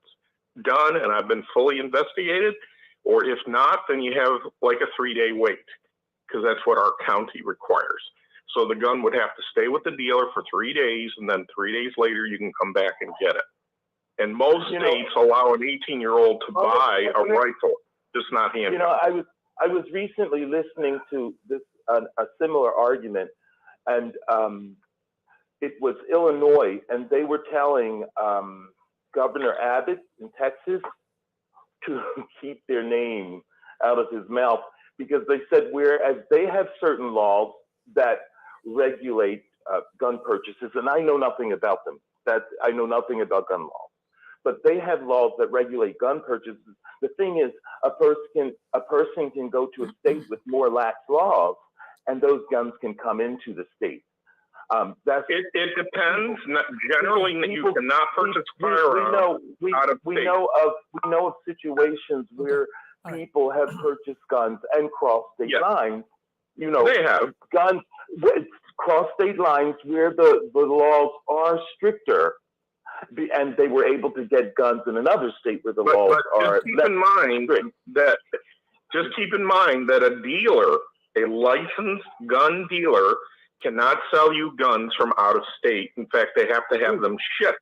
done and I've been fully investigated. Or if not, then you have like a 3-day wait, because that's what our county requires. So the gun would have to stay with the dealer for 3 days, and then 3 days later you can come back and get it. And most states allow an 18-year-old to buy a rifle, just not handgun. I was recently listening to this a similar argument, and it was Illinois, and they were telling Governor Abbott in Texas to keep their name out of his mouth, because they said whereas they have certain laws that regulate gun purchases, and I know nothing about them. I know nothing about gun laws, but they have laws that regulate gun purchases. The thing is, a person can go to a state with more lax laws, and those guns can come into the state. It depends. Generally, you cannot purchase firearms out of state. We know of situations where people have purchased guns and crossed state lines. They have guns cross state lines where the laws are stricter, and they were able to get guns in another state where the laws are less strict. Just keep in mind that a dealer, a licensed gun dealer, cannot sell you guns from out of state. In fact, they have to have them shipped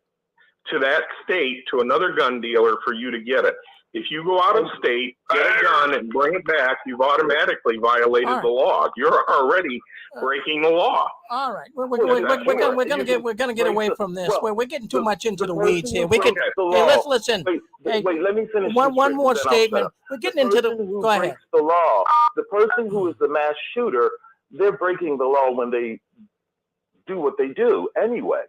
to that state to another gun dealer for you to get it. If you go out of state, get a gun, and bring it back, you've automatically violated the law. You're already breaking the law. All right, we're gonna get away from this. We're getting too much into the weeds here. Let's listen. Wait, let me finish. One more statement. We're getting into the. Go ahead. The law. The person who is the mass shooter, they're breaking the law when they do what they do anyway.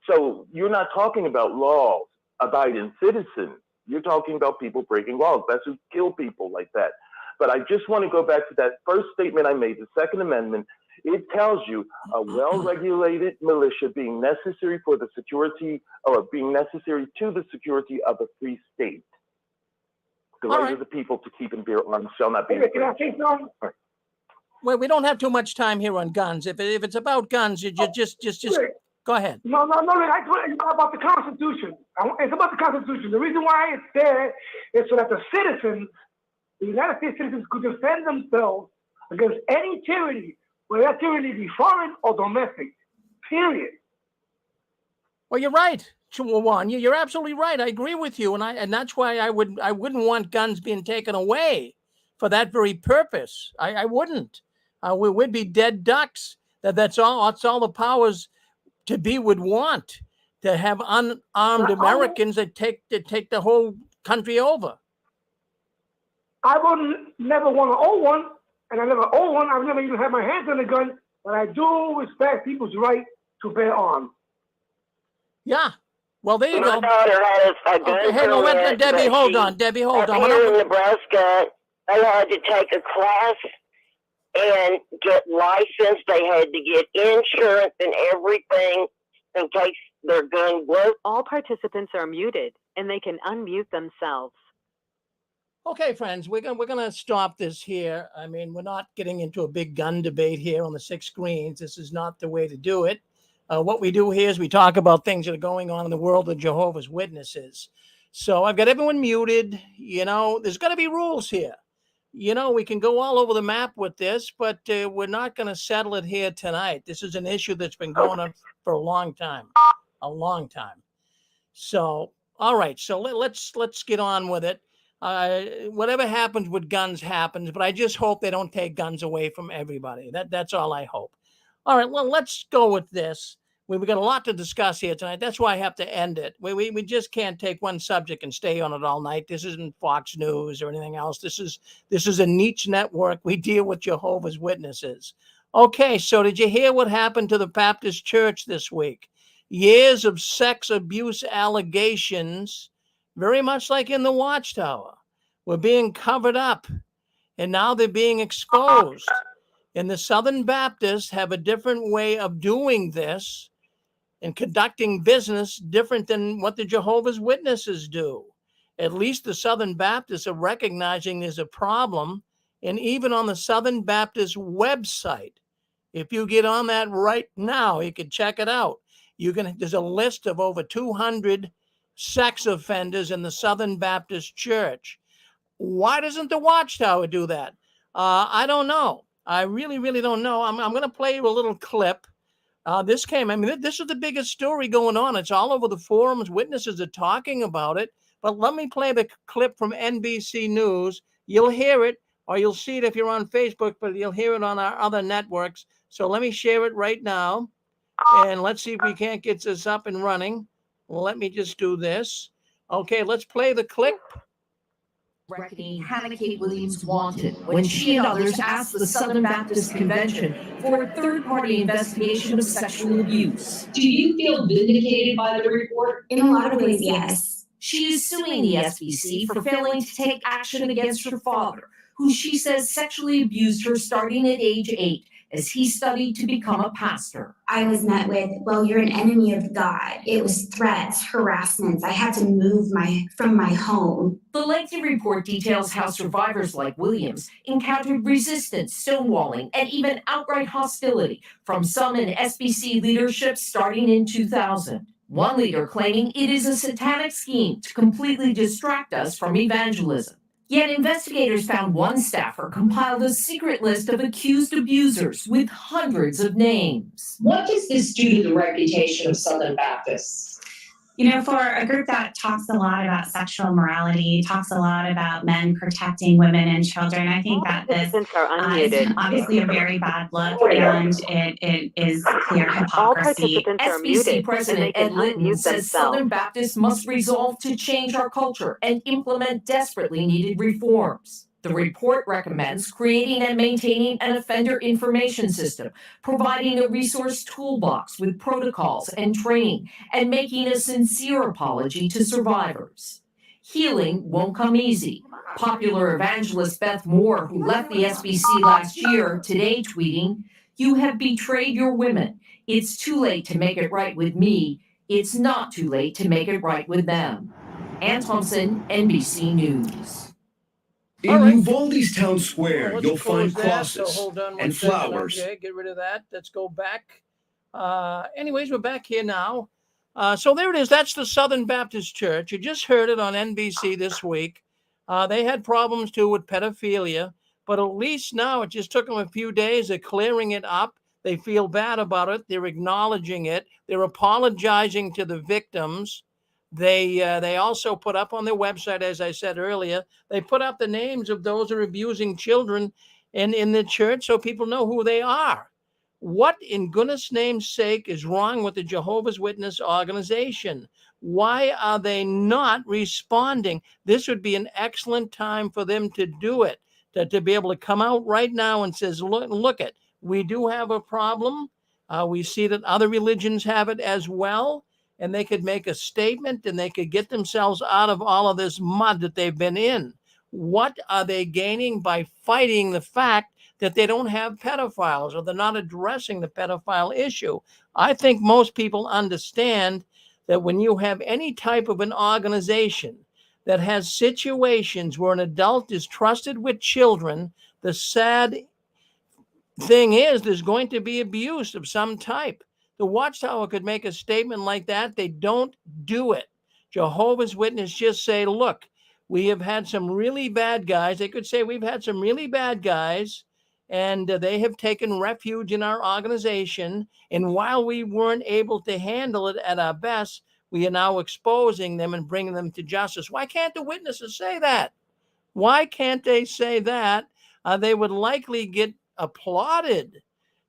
So you're not talking about law-abiding citizens. You're talking about people breaking laws. That's who kill people like that. But I just want to go back to that first statement I made, the Second Amendment. It tells you a well-regulated militia being necessary for the security, or being necessary to the security of a free state. The right of the people to keep and bear arms shall not be infringed. Well, we don't have too much time here on guns. If it's about guns, you just go ahead. No. It's about the Constitution. It's about the Constitution. The reason why it's there is so that the United States citizens, could defend themselves against any tyranny, whether that tyranny be foreign or domestic. Period. Well, you're right, Juan. You're absolutely right. I agree with you, and that's why I wouldn't want guns being taken away for that very purpose. I wouldn't. We'd be dead ducks. That's all the powers to be would want, to have unarmed Americans that take the whole country over. I wouldn't never want to own one, and I never own one. I've never even had my hands on a gun, but I do respect people's right to bear arms. Yeah. Well, there you go. My daughter has a gun permit, Debbie, hold on. Debbie, hold on. Here in Nebraska, they had to take a class and get licensed. They had to get insurance and everything in case their gun blew. All participants are muted, and they can unmute themselves. Okay, friends, we're gonna stop this here. I mean, we're not getting into a big gun debate here on the 6 screens. This is not the way to do it. What we do here is we talk about things that are going on in the world of Jehovah's Witnesses. So I've got everyone muted. There's got to be rules here. We can go all over the map with this, but we're not going to settle it here tonight. This is an issue that's been going on for a long time. So, all right. So let's get on with it. Whatever happens with guns happens, but I just hope they don't take guns away from everybody. That's all I hope. All right, well, let's go with this. We've got a lot to discuss here tonight. That's why I have to end it. We just can't take one subject and stay on it all night. This isn't Fox News or anything else. This is a niche network. We deal with Jehovah's Witnesses. Okay, so did you hear what happened to the Baptist Church this week? Years of sex abuse allegations, very much like in the Watchtower, were being covered up, and now they're being exposed. And the Southern Baptists have a different way of doing this and conducting business different than what the Jehovah's Witnesses do. At least the Southern Baptists are recognizing there's a problem. And even on the Southern Baptist website, if you get on that right now, you can check it out. There's a list of over 200 sex offenders in the Southern Baptist Church. Why doesn't the Watchtower do that? I don't know. I really, really don't know. I'm going to play you a little clip This is the biggest story going on. It's all over the forums. Witnesses are talking about it. But let me play the clip from NBC News. You'll hear it, or you'll see it if you're on Facebook, but you'll hear it on our other networks. So let me share it right now. And let's see if we can't get this up and running. Let me just do this. Okay, let's play the clip. Reckoning Hannah Kate Williams wanted when she and others asked the Southern Baptist Convention for a third-party investigation of sexual abuse. Do you feel vindicated by the report? In a lot of ways, yes. She is suing the SBC for failing to take action against her father, who she says sexually abused her starting at age 8 as he studied to become a pastor. I was met with, well, you're an enemy of God. It was threats, harassments. I had to move from my home. The lengthy report details how survivors like Williams encountered resistance, stonewalling, and even outright hostility from some in SBC leadership starting in 2000. One leader claiming it is a satanic scheme to completely distract us from evangelism. Yet investigators found one staffer compiled a secret list of accused abusers with hundreds of names. What does this do to the reputation of Southern Baptists? You know, for a group that talks a lot about sexual morality, talks a lot about men protecting women and children, I think that this is obviously a very bad look, and it is clear hypocrisy. SBC President Ed Litton says Southern Baptists must resolve to change our culture and implement desperately needed reforms. The report recommends creating and maintaining an offender information system, providing a resource toolbox with protocols and training, and making a sincere apology to survivors. Healing won't come easy. Popular evangelist Beth Moore, who left the SBC last year, today tweeting, "You have betrayed your women. It's too late to make it right with me. It's not too late to make it right with them." Ann Thompson, NBC News. In Uvalde's town square, you'll find crosses and flowers. Okay, get rid of that. Let's go back. Anyways, we're back here now. So there it is. That's the Southern Baptist Church. You just heard it on NBC this week. They had problems too with pedophilia, but at least now it just took them a few days. They're clearing it up. They feel bad about it. They're acknowledging it. They're apologizing to the victims. They also put up on their website, as I said earlier, they put up the names of those who are abusing children in the church so people know who they are. What in goodness name's sake is wrong with the Jehovah's Witness organization? Why are they not responding? This would be an excellent time for them to do it, to be able to come out right now and says, look it, we do have a problem. We see that other religions have it as well. And they could make a statement and they could get themselves out of all of this mud that they've been in. What are they gaining by fighting the fact that they don't have pedophiles or they're not addressing the pedophile issue? I think most people understand that when you have any type of an organization that has situations where an adult is trusted with children, the sad thing is there's going to be abuse of some type. The Watchtower could make a statement like that. They don't do it. Jehovah's Witnesses just say, look, we have had some really bad guys. They could say we've had some really bad guys, and they have taken refuge in our organization. And while we weren't able to handle it at our best, we are now exposing them and bringing them to justice. Why can't the witnesses say that? Why can't they say that? They would likely get applauded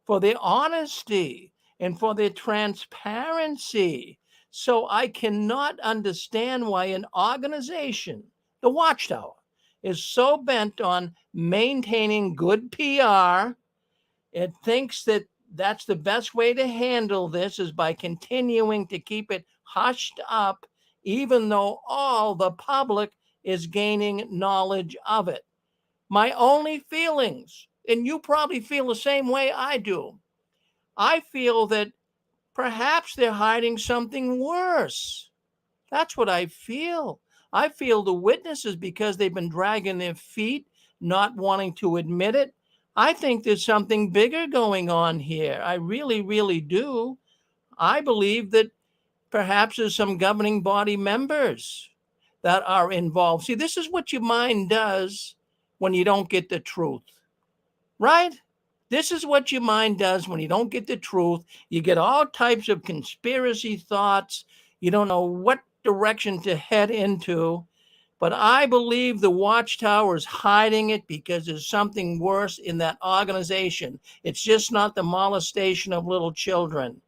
for their honesty and for their transparency. So I cannot understand why an organization, the Watchtower, is so bent on maintaining good PR. It thinks that that's the best way to handle this is by continuing to keep it hushed up, even though all the public is gaining knowledge of it. My only feelings, and you probably feel the same way I do, I feel that perhaps they're hiding something worse. That's what I feel. I feel the witnesses, because they've been dragging their feet, not wanting to admit it. I think there's something bigger going on here. I really, really do. I believe that perhaps there's some governing body members that are involved. See, this is what your mind does when you don't get the truth, right? This is what your mind does when you don't get the truth. You get all types of conspiracy thoughts. You don't know what direction to head into. But I believe the Watchtower is hiding it because there's something worse in that organization. It's just not the molestation of little children.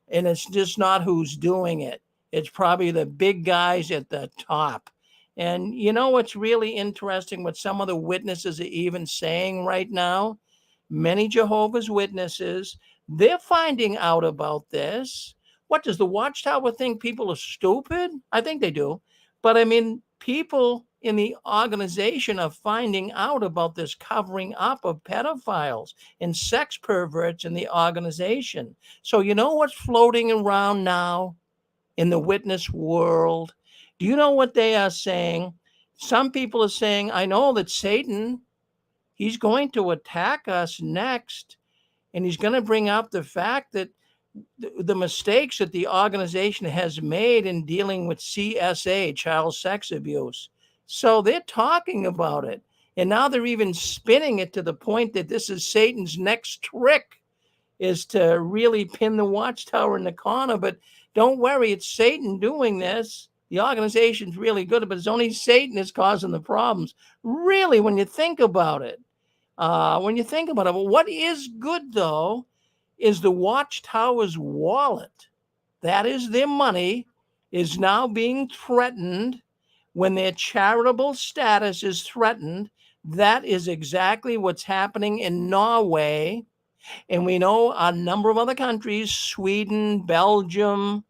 And it's just not who's doing it. It's probably the big guys at the top. And you know what's really interesting? What some of the witnesses are even saying right now? Many Jehovah's Witnesses, they're finding out about this. What, does the Watchtower think people are stupid? I think they do. But I mean, people in the organization are finding out about this covering up of pedophiles and sex perverts in the organization. So you know what's floating around now in the witness world? Do you know what they are saying? Some people are saying, I know that Satan, he's going to attack us next, and he's going to bring up the fact that the mistakes that the organization has made in dealing with CSA, child sex abuse. So they're talking about it. And now they're even spinning it to the point that this is Satan's next trick, is to really pin the Watchtower in the corner. But don't worry, it's Satan doing this. The organization's really good, but it's only Satan that's causing the problems. Really, when you think about it. But what is good, though, is the Watchtower's wallet. That is their money, is now being threatened. When their charitable status is threatened, that is exactly what's happening in Norway. And we know a number of other countries, Sweden, Belgium,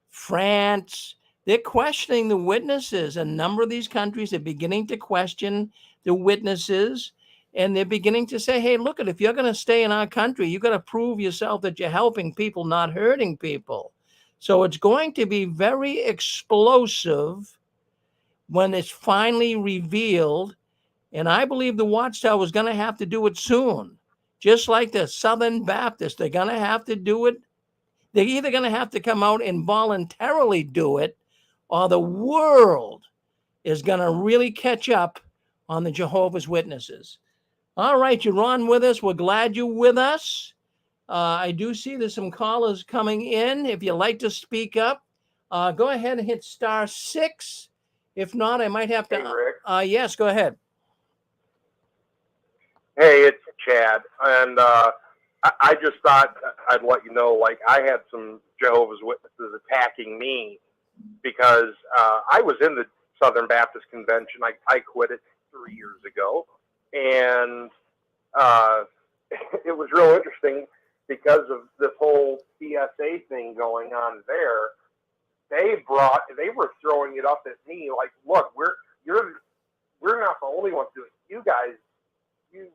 France, they're questioning the witnesses. A number of these countries are beginning to question the witnesses. And they're beginning to say, hey, look, if you're going to stay in our country, you got to prove yourself that you're helping people, not hurting people. So it's going to be very explosive when it's finally revealed. And I believe the Watchtower is going to have to do it soon. Just like the Southern Baptists, they're going to have to do it. They're either going to have to come out and voluntarily do it, or the world is going to really catch up on the Jehovah's Witnesses. All right, you're on with us. We're glad you're with us. I do see there's some callers coming in. If you'd like to speak up, go ahead and hit *6. If not, I might have to. Hey, Rick. Yes, go ahead. Hey, it's Chad. And I just thought I'd let you know, like, I had some Jehovah's Witnesses attacking me because I was in the Southern Baptist Convention. I quit it 3 years ago. And it was real interesting because of this whole CSA thing going on there. They were throwing it up at me like, look, we're not the only ones doing it. You guys, you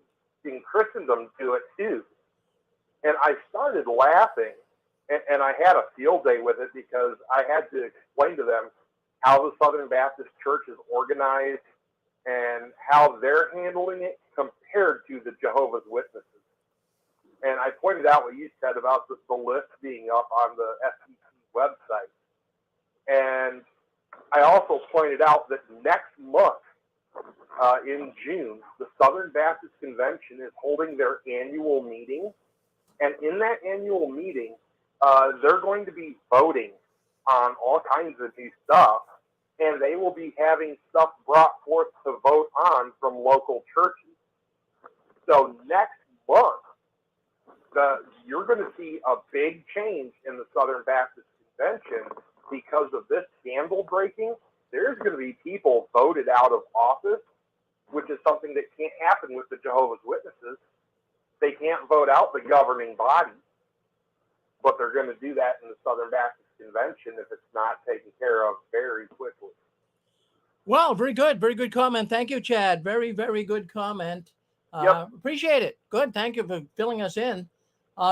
in Christendom do it too. And I started laughing, and I had a field day with it because I had to explain to them how the Southern Baptist Church is organized and how they're handling it compared to the Jehovah's Witnesses. And I pointed out what you said about the list being up on the SEC website. And I also pointed out that next month, in June, the Southern Baptist Convention is holding their annual meeting. And in that annual meeting, they're going to be voting on all kinds of new stuff. And they will be having stuff brought forth to vote on from local churches. So next month, you're going to see a big change in the Southern Baptist Convention because of this scandal breaking. There's going to be people voted out of office, which is something that can't happen with the Jehovah's Witnesses. They can't vote out the governing body, but they're going to do that in the Southern Baptist Convention if it's not taken care of very quickly. Well, very good. Very good comment. Thank you, Chad. Very, very good comment. Yep. Appreciate it. Good. Thank you for filling us in.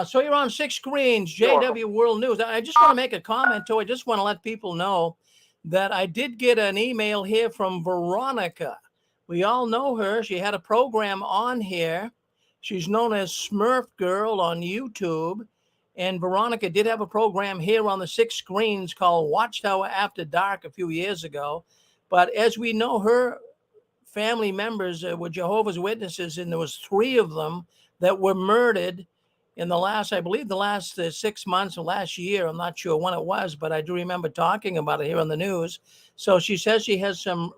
So you're on 6 screens, JW World News. I just want to make a comment too. I just want to let people know that I did get an email here from Veronica. We all know her. She had a program on here. She's known as Smurf Girl on YouTube. And Veronica did have a program here on the 6 screens called Watchtower After Dark a few years ago. But as we know, her family members were Jehovah's Witnesses, and there was 3 of them that were murdered in the last, I believe, the last 6 months or last year. I'm not sure when it was, but I do remember talking about it here on the news. So she says she has some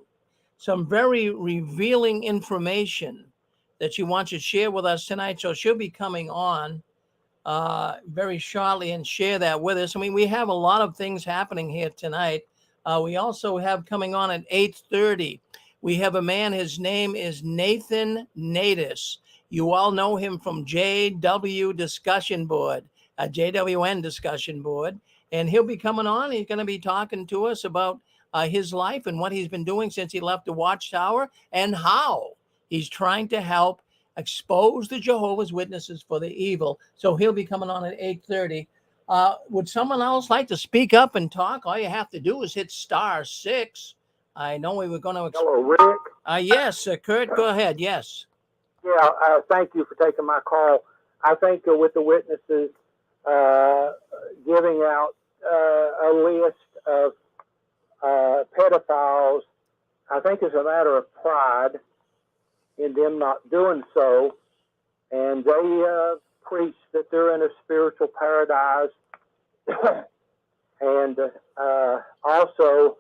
very revealing information that she wants to share with us tonight. So she'll be coming on very shortly and share that with us. I mean, we have a lot of things happening here tonight. We also have coming on at 8:30. We have a man, his name is Nathan Natus. You all know him from JW Discussion Board, JWN Discussion Board, and he'll be coming on. He's going to be talking to us about his life and what he's been doing since he left the Watchtower and how he's trying to help expose the Jehovah's Witnesses for the evil. So he'll be coming on at 8:30. Would someone else like to speak up and talk? All you have to do is hit *6. I know we were going to. Hello, Rick. Yes, Kurt, go ahead. Yes. Yeah, thank you for taking my call. I think with the witnesses giving out a list of pedophiles, I think it's a matter of pride in them not doing so. And they preach that they're in a spiritual paradise. And also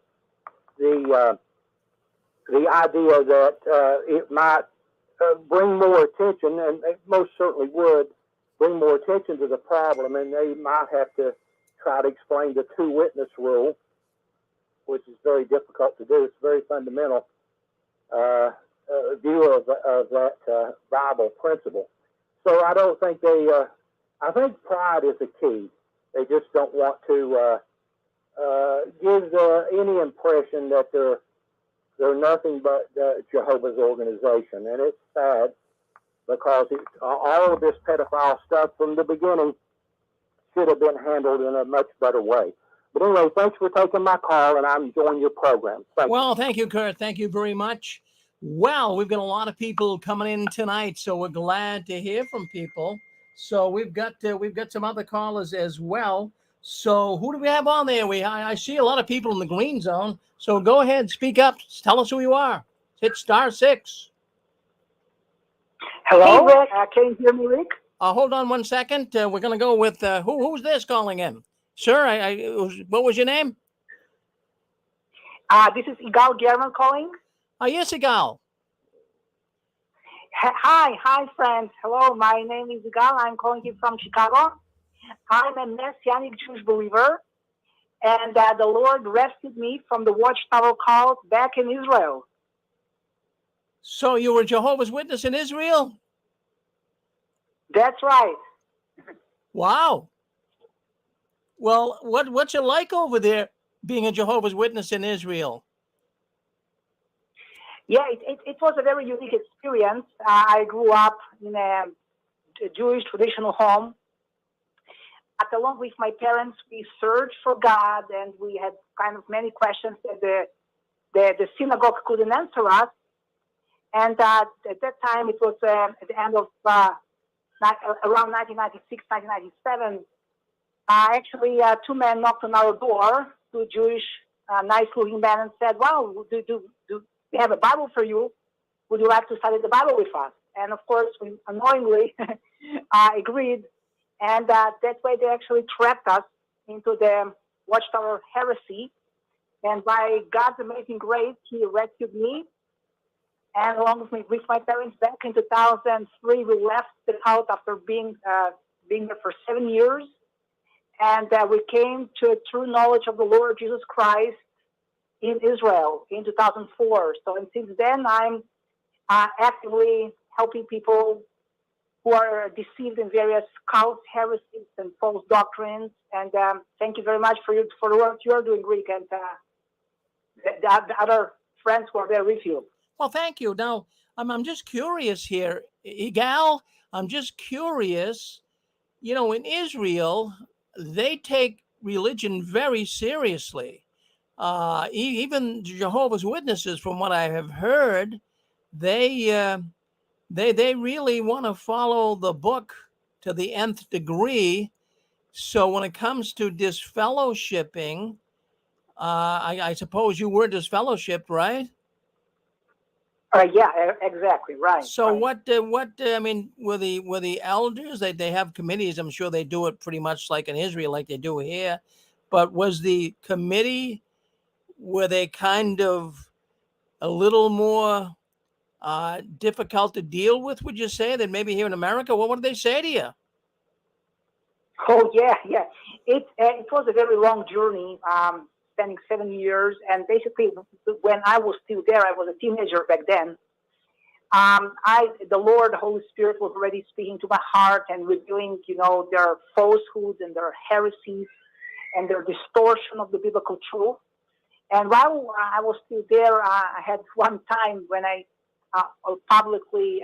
the idea that it might bring more attention, and it most certainly would bring more attention to the problem, and they might have to try to explain the 2-witness rule, which is very difficult to do. It's a very fundamental view of that Bible principle. So I don't think I think pride is the key. They just don't want to give any impression that they're nothing but Jehovah's organization. And it's sad because all of this pedophile stuff from the beginning should have been handled in a much better way. But anyway, thanks for taking my call, and I'm enjoying your program. Thank you, Kurt. Thank you very much. Well, we've got a lot of people coming in tonight, so we're glad to hear from people. So we've got some other callers as well. So who do we have on there? I see a lot of people in the green zone. So go ahead, speak up. Tell us who you are. Hit *6. Hello, Rick. Can you hear me, Rick? Hold on 1 second. We're going to go with who's this calling in? Sir, what was your name? This is Igal German calling. Yes, Igal. Hi, friends. Hello, my name is Igal. I'm calling you from Chicago. I'm a Messianic Jewish believer, and the Lord rescued me from the Watchtower cult back in Israel. So you were Jehovah's Witness in Israel? That's right. Wow. Well, what's it like over there being a Jehovah's Witness in Israel? Yeah, it was a very unique experience. I grew up in a Jewish traditional home. But along with my parents, we searched for God, and we had kind of many questions that the synagogue couldn't answer us. And at that time, it was at the end of around 1996, 1997. Actually, 2 men knocked on our door, 2 Jewish, nice-looking men, and said, "Wow, do we have a Bible for you? Would you like to study the Bible with us?" And of course, we unknowingly agreed. And that way, they actually trapped us into the Watchtower heresy. And by God's amazing grace, He rescued me. And along with my parents, back in 2003, we left the cult after being there for 7 years. And we came to a true knowledge of the Lord Jesus Christ in Israel in 2004. So, and since then, I'm actively helping people who are deceived in various cults, heresies, and false doctrines. And thank you very much for the work you're doing, Rick, and the other friends who are there with you. Well, thank you. Now, I'm just curious here, Igal. I'm just curious. You know, in Israel, they take religion very seriously. Even Jehovah's Witnesses, from what I have heard, they really want to follow the book to the nth degree. So when it comes to disfellowshipping, I suppose you were disfellowshipped, right? Exactly, right. So right. what I mean, were the elders, they have committees, I'm sure they do it pretty much like in Israel, like they do here, but was the committee, were they kind of a little more difficult to deal with, would you say, than maybe here in America? What did they say to you? Oh yeah. It was a very long journey, spending 7 years, and basically when I was still there, I was a teenager back then. The Lord, the Holy Spirit was already speaking to my heart and revealing, their falsehoods and their heresies and their distortion of the biblical truth. And while I was still there, I had one time when I publicly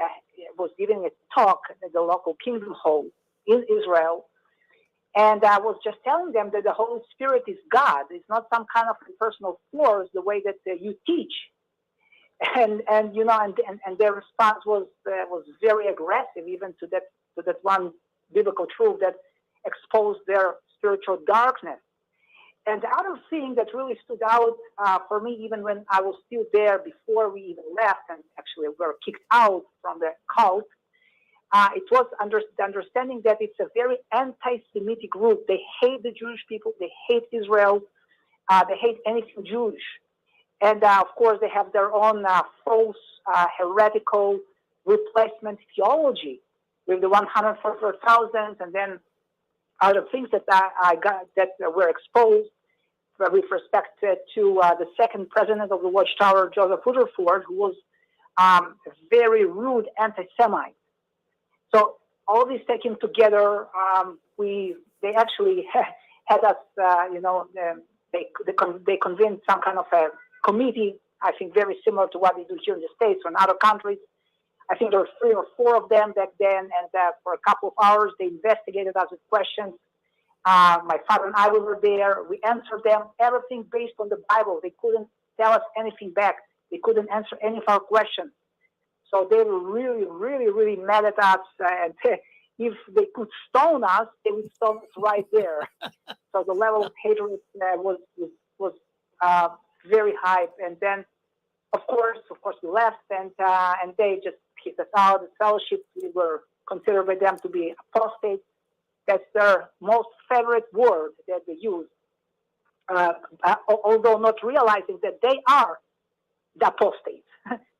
was giving a talk at the local Kingdom Hall in Israel. And I was just telling them that the Holy Spirit is God. It's not some kind of personal force the way that you teach. And their response was very aggressive, even to that one biblical truth that exposed their spiritual darkness. And the other thing that really stood out for me, even when I was still there before we even left, and actually were kicked out from the cult, it was the understanding that it's a very anti-Semitic group. They hate the Jewish people. They hate Israel. They hate anything Jewish. And of course, they have their own false, heretical replacement theology with the 144,000, and then other things that I got that were exposed with respect to the second president of the Watchtower, Joseph Rutherford, who was a very rude anti-Semite. So all these taken together, they actually had us, they convened some kind of a committee, I think very similar to what they do here in the States or in other countries. I think there were 3 or 4 of them back then, and for a couple of hours they investigated us with questions. My father and I were there. We answered them, everything based on the Bible. They couldn't tell us anything back. They couldn't answer any of our questions. So they were really, really, really mad at us. And if they could stone us, they would stone us right there. So the level of hatred was very high. And then, of course, we left, and they just kicked us out of the fellowship. We were considered by them to be apostates. That's their most favorite word that they use, although not realizing that they are the apostates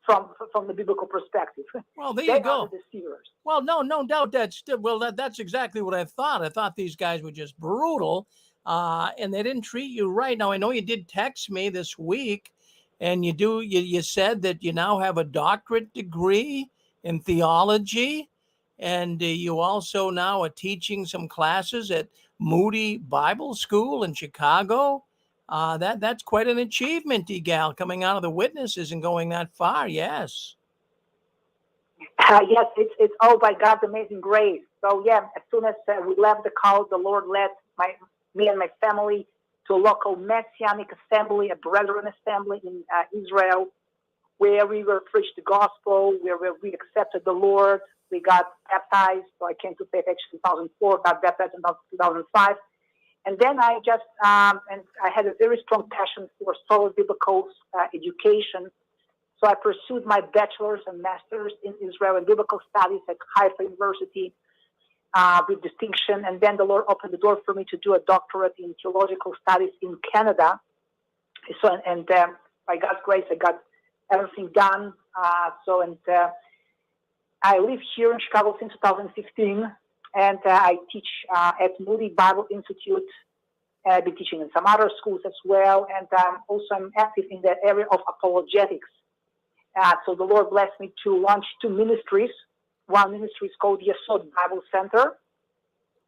from the biblical perspective. Well, there they you go. Are the deceivers. Well, no doubt that's exactly what I thought. I thought these guys were just brutal, and they didn't treat you right. Now, I know you did text me this week, and you said that you now have a doctorate degree in theology, and you also now are teaching some classes at Moody Bible School in Chicago. That's quite an achievement, Igal, coming out of the witnesses and going that far. Yes. Yes, it's all by God's amazing grace. So yeah, as soon as we left the cult, the Lord led me and my family to a local Messianic assembly, a Brethren assembly in Israel, where we were preached the gospel, where we accepted the Lord. We got baptized. So I came to faith actually in 2004, got baptized in 2005. And then I just, and I had a very strong passion for solid biblical education. So I pursued my bachelor's and master's in Israel in biblical studies at Haifa University with distinction. And then the Lord opened the door for me to do a doctorate in theological studies in Canada. So, and by God's grace, I got everything done. I live here in Chicago since 2015, and I teach at Moody Bible Institute. I've been teaching in some other schools as well, and also I'm active in the area of apologetics. So the Lord blessed me to launch 2 ministries. One ministry is called Yesod Bible Center.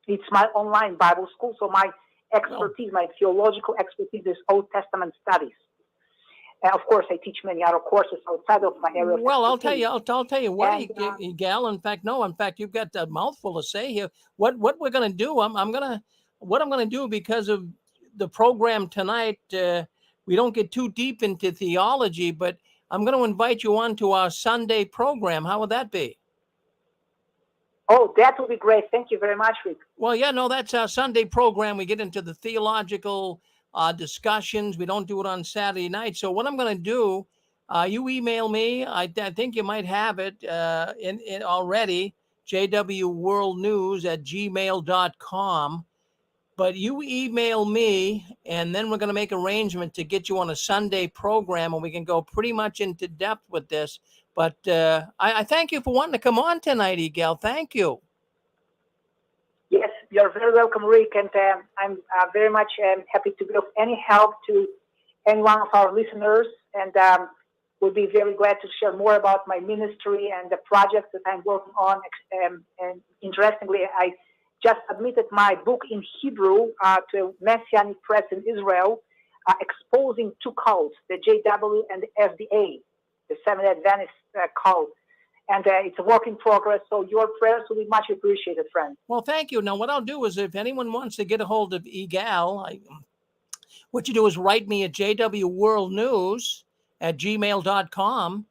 It's my online Bible school, so my expertise, my theological expertise is Old Testament studies. Of course, I teach many other courses outside of my area. Well, I'll tell you what, Gal. In fact, you've got a mouthful to say here. What we're going to do? What I'm going to do, because of the program tonight, we don't get too deep into theology, but I'm going to invite you on to our Sunday program. How would that be? Oh, that would be great. Thank you very much, Rick. Well, yeah, no, that's our Sunday program. We get into the theological discussions. We don't do it on Saturday night. So what I'm going to do, You email me. I think you might have it in already, jwworldnews@gmail.com. But you email me, and then we're going to make arrangement to get you on a Sunday program, and we can go pretty much into depth with this. But I thank you for wanting to come on tonight, Egal. Thank you. Yes, you're very welcome, Rick, and I'm very much happy to be of any help to any one of our listeners, and we'll be very glad to share more about my ministry and the projects that I'm working on. And interestingly, I just submitted my book in Hebrew to a Messianic press in Israel, exposing two cults, the JW and the FDA, the Seventh Adventist cult. And it's a work in progress, so your prayers will be much appreciated, friend. Well, thank you. Now, what I'll do is if anyone wants to get a hold of Egal, what you do is write me at jwworldnews@gmail.com,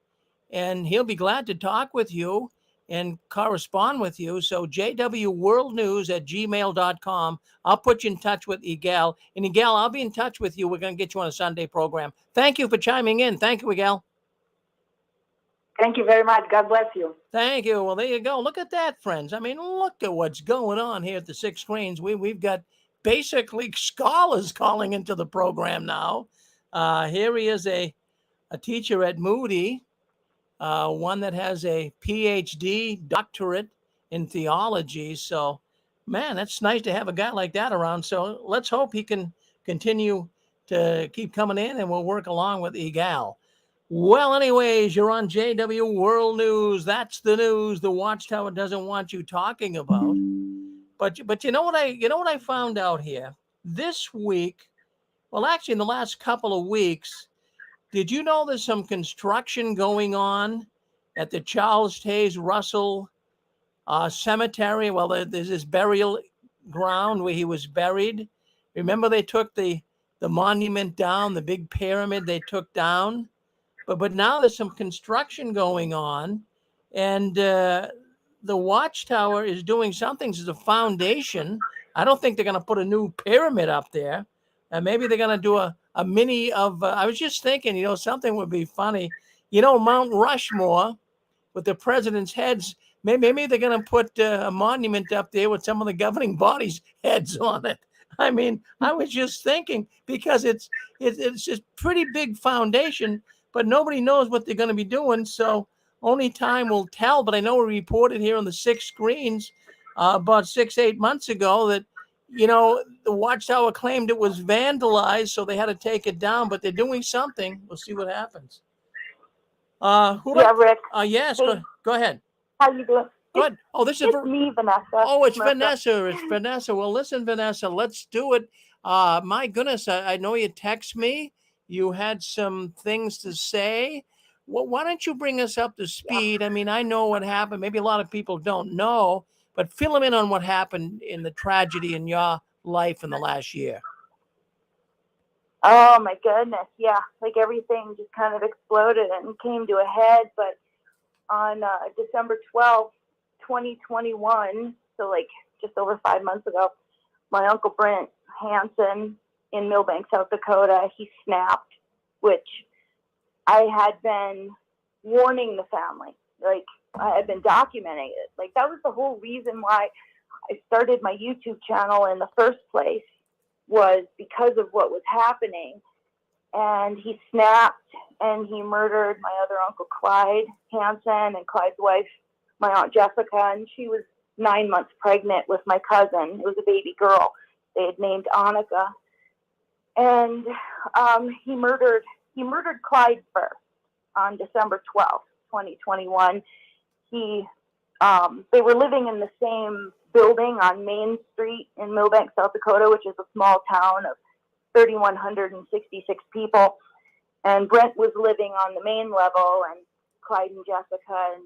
and he'll be glad to talk with you and correspond with you. So jwworldnews@gmail.com. I'll put you in touch with Egal. And Egal, I'll be in touch with you. We're going to get you on a Sunday program. Thank you for chiming in. Thank you, Egal. Thank you very much. God bless you. Thank you. Well, there you go. Look at that, friends. I mean, look at what's going on here at the Six Screens. We've got basically scholars calling into the program now. Here he is, a teacher at Moody, one that has a PhD doctorate in theology. So, man, that's nice to have a guy like that around. So let's hope he can continue to keep coming in, and we'll work along with Egal. Well, anyways, you're on JW World News. That's the news the Watchtower doesn't want you talking about. But you know what I found out here this week? Well, actually, in the last couple of weeks, did you know there's some construction going on at the Charles Taze Russell Cemetery? Well, there's this burial ground where he was buried. Remember, they took the monument down, the big pyramid they took down. But now there's some construction going on, and the Watchtower is doing something as a foundation. I don't think they're going to put a new pyramid up there. Maybe they're going to do a mini of, I was just thinking, something would be funny. Mount Rushmore with the president's heads, maybe they're going to put a monument up there with some of the governing body's heads on it. I mean, I was just thinking, because it's just pretty big foundation, but nobody knows what they're going to be doing. So only time will tell. But I know we reported here on the Six Screens about 6-8 months ago that, the Watchtower claimed it was vandalized, so they had to take it down. But they're doing something. We'll see what happens. Rick. Yes, hey, go ahead. How you doing? Good. Oh, this is me, Vanessa. Oh, it's Murphy. Vanessa. It's Vanessa. Well, listen, Vanessa, let's do it. My goodness, I know you text me. You had some things to say. Well, why don't you bring us up to speed? I mean, I know what happened. Maybe a lot of people don't know, but fill them in on what happened in the tragedy in your life in the last year. Oh my goodness, yeah, like everything just kind of exploded and came to a head. But on December 12th, 2021, so like just over 5 months ago, my Uncle Brent Hansen in Millbank, South Dakota, he snapped, which I had been warning the family. Like, I had been documenting it. Like, that was the whole reason why I started my YouTube channel in the first place, was because of what was happening. And he snapped and he murdered my other uncle Clyde Hansen and Clyde's wife, my Aunt Jessica, and she was 9 months pregnant with my cousin. It was a baby girl. They had named Annika. And he murdered Clyde first on December 12th, 2021. They were living in the same building on Main Street in Millbank, South Dakota, which is a small town of 3,166 people. And Brent was living on the main level, and Clyde and Jessica and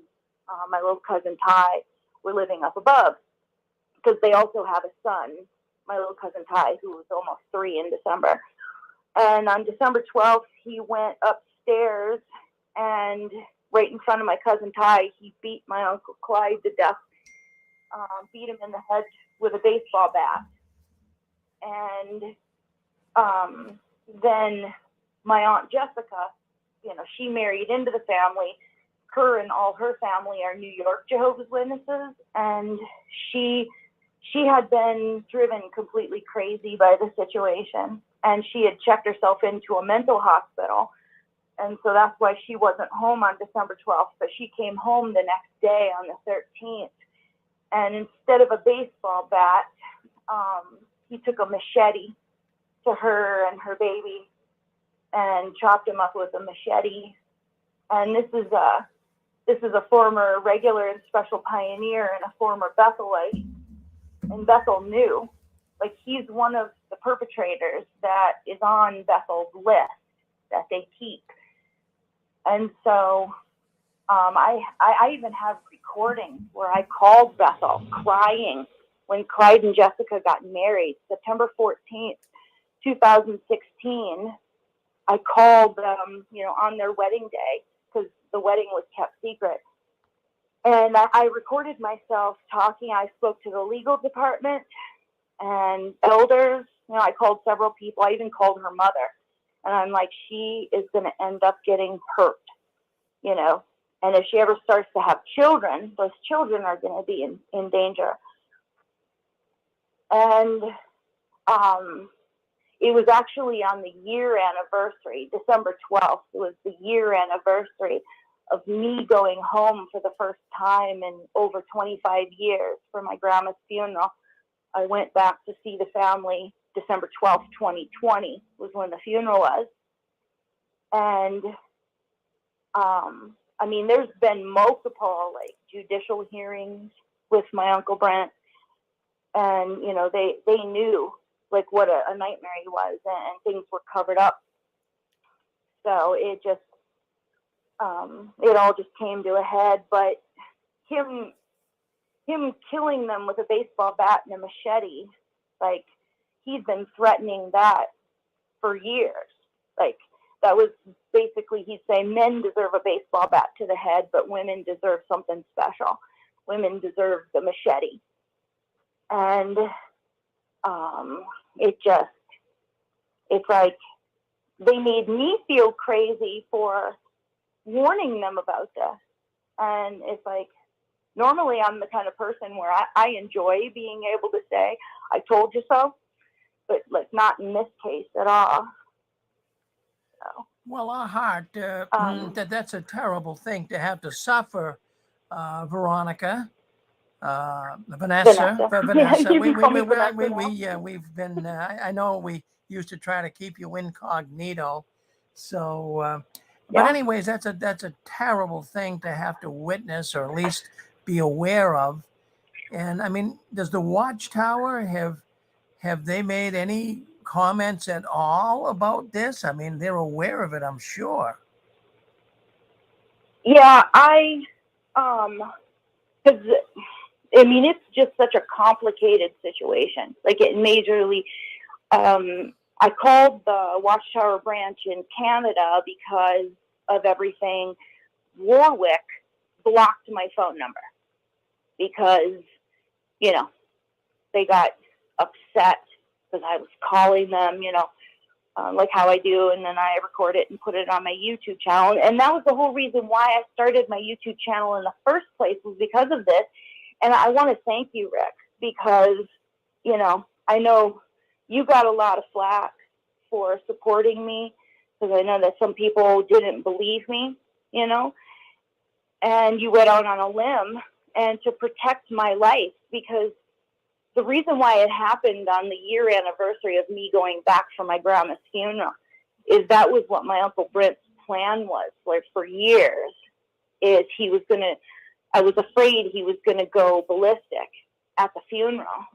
my little cousin Ty were living up above, because they also have a son, my little cousin Ty, who was almost 3 in December. And on December 12th, he went upstairs, and right in front of my cousin Ty, he beat my Uncle Clyde to death, beat him in the head with a baseball bat. And then my Aunt Jessica she married into the family. Her and all her family are New York Jehovah's Witnesses, and she had been driven completely crazy by the situation, and she had checked herself into a mental hospital, and so that's why she wasn't home on December 12th, but she came home the next day on the 13th, and instead of a baseball bat, he took a machete to her and her baby and chopped him up with a machete. And this is a former regular and special pioneer and a former Bethelite. And Bethel knew, like, he's one of the perpetrators that is on Bethel's list that they keep. And so I even have recordings where I called Bethel crying when Clyde and Jessica got married, September 14th, 2016. I called them, on their wedding day, because the wedding was kept secret. And I recorded myself talking. I spoke to the legal department and elders. I called several people. I even called her mother. And I'm like, she is going to end up getting hurt, And if she ever starts to have children, those children are going to be in danger. And it was actually on the year anniversary, December 12th. It was the year anniversary of me going home for the first time in over 25 years for my grandma's funeral. I went back to see the family December 12th, 2020 was when the funeral was. And, there's been multiple, judicial hearings with my Uncle Brent. And, they knew, what a nightmare he was, and things were covered up. So it just, it all just came to a head. But him killing them with a baseball bat and a machete, he'd been threatening that for years. That was basically, he'd say, men deserve a baseball bat to the head, but women deserve something special. Women deserve the machete. And it's like they made me feel crazy for warning them about this. And it's like, normally I'm the kind of person where I enjoy being able to say, I told you so, but not in this case at all. So. Well, our heart, that's a terrible thing to have to suffer, Veronica. Vanessa. We've been. I know we used to try to keep you incognito. So, but anyways, that's a terrible thing to have to witness, or at least be aware of. And does the Watchtower have they made any comments at all about this? They're aware of it, I'm sure. Yeah, because it's just such a complicated situation. It majorly, I called the Watchtower branch in Canada because of everything. Warwick blocked my phone number because, they got upset because I was calling them, like how I do, and then I record it and put it on my YouTube channel. And that was the whole reason why I started my YouTube channel in the first place, was because of this. And I want to thank you, Rick, because, I know you got a lot of flack for supporting me, because I know that some people didn't believe me, and you went out on a limb and to protect my life, because the reason why it happened on the year anniversary of me going back for my grandma's funeral is that was what my Uncle Brent's plan was for years, is I was afraid he was going to go ballistic at the funeral.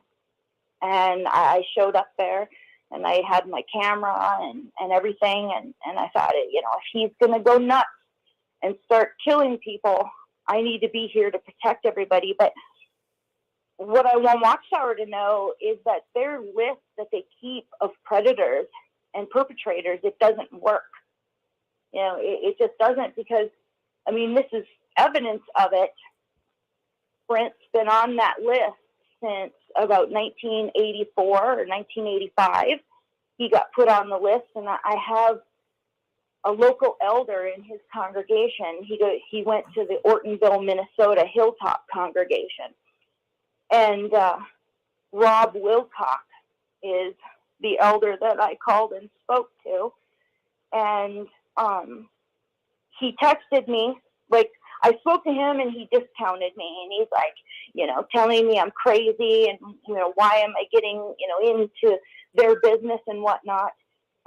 And I showed up there and I had my camera and everything. And I thought, if he's going to go nuts and start killing people, I need to be here to protect everybody. But what I want Watchtower to know is that their list that they keep of predators and perpetrators, it doesn't work. It just doesn't, because, this is evidence of it. Brent's been on that list since about 1984 or 1985. He got put on the list, and I have a local elder in his congregation. He went to the Ortonville, Minnesota Hilltop congregation. And Rob Wilcox is the elder that I called and spoke to. And he texted me, like, I spoke to him and he discounted me. And he's like, telling me I'm crazy and, why am I getting, into their business and whatnot.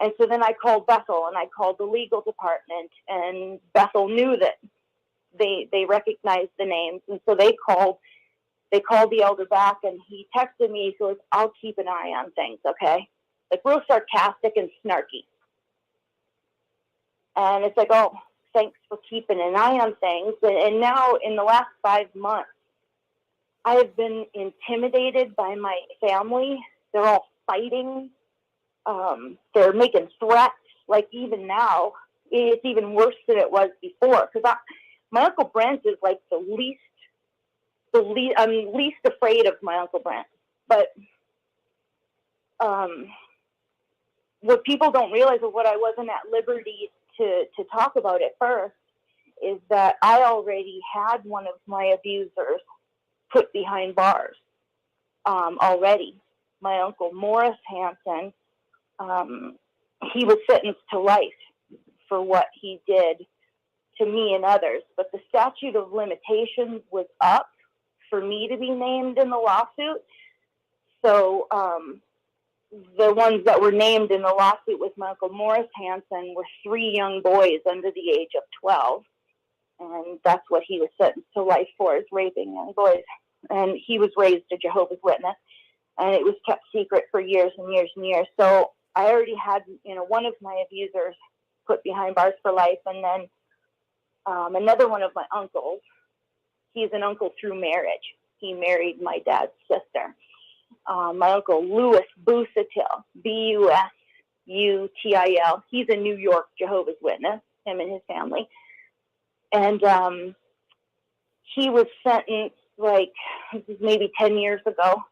And so then I called Bethel and I called the legal department, and Bethel knew that they recognized the names. And so they called the elder back, and he texted me. He goes, I'll keep an eye on things. Okay. Like, real sarcastic and snarky. And it's like, oh, thanks for keeping an eye on things. And now in the last 5 months, I have been intimidated by my family. They're all fighting. They're making threats. Like, even now, it's even worse than it was before. Because my Uncle Brent is like I'm least afraid of my Uncle Brent. But what people don't realize, or what I wasn't at liberty to talk about at first, is that I already had one of my abusers put behind bars already. My Uncle Morris Hansen, he was sentenced to life for what he did to me and others. But the statute of limitations was up for me to be named in the lawsuit. So the ones that were named in the lawsuit with my Uncle Morris Hansen were 3 young boys under the age of 12. And that's what he was sentenced to life for, is raping young boys. And he was raised a Jehovah's Witness, and it was kept secret for years and years and years. So I already had, one of my abusers put behind bars for life. And then another one of my uncles, he's an uncle through marriage. He married my dad's sister. My uncle Louis Busatil, Busutil, he's a New York Jehovah's Witness, him and his family. And he was sentenced, like, this is maybe 10 years ago.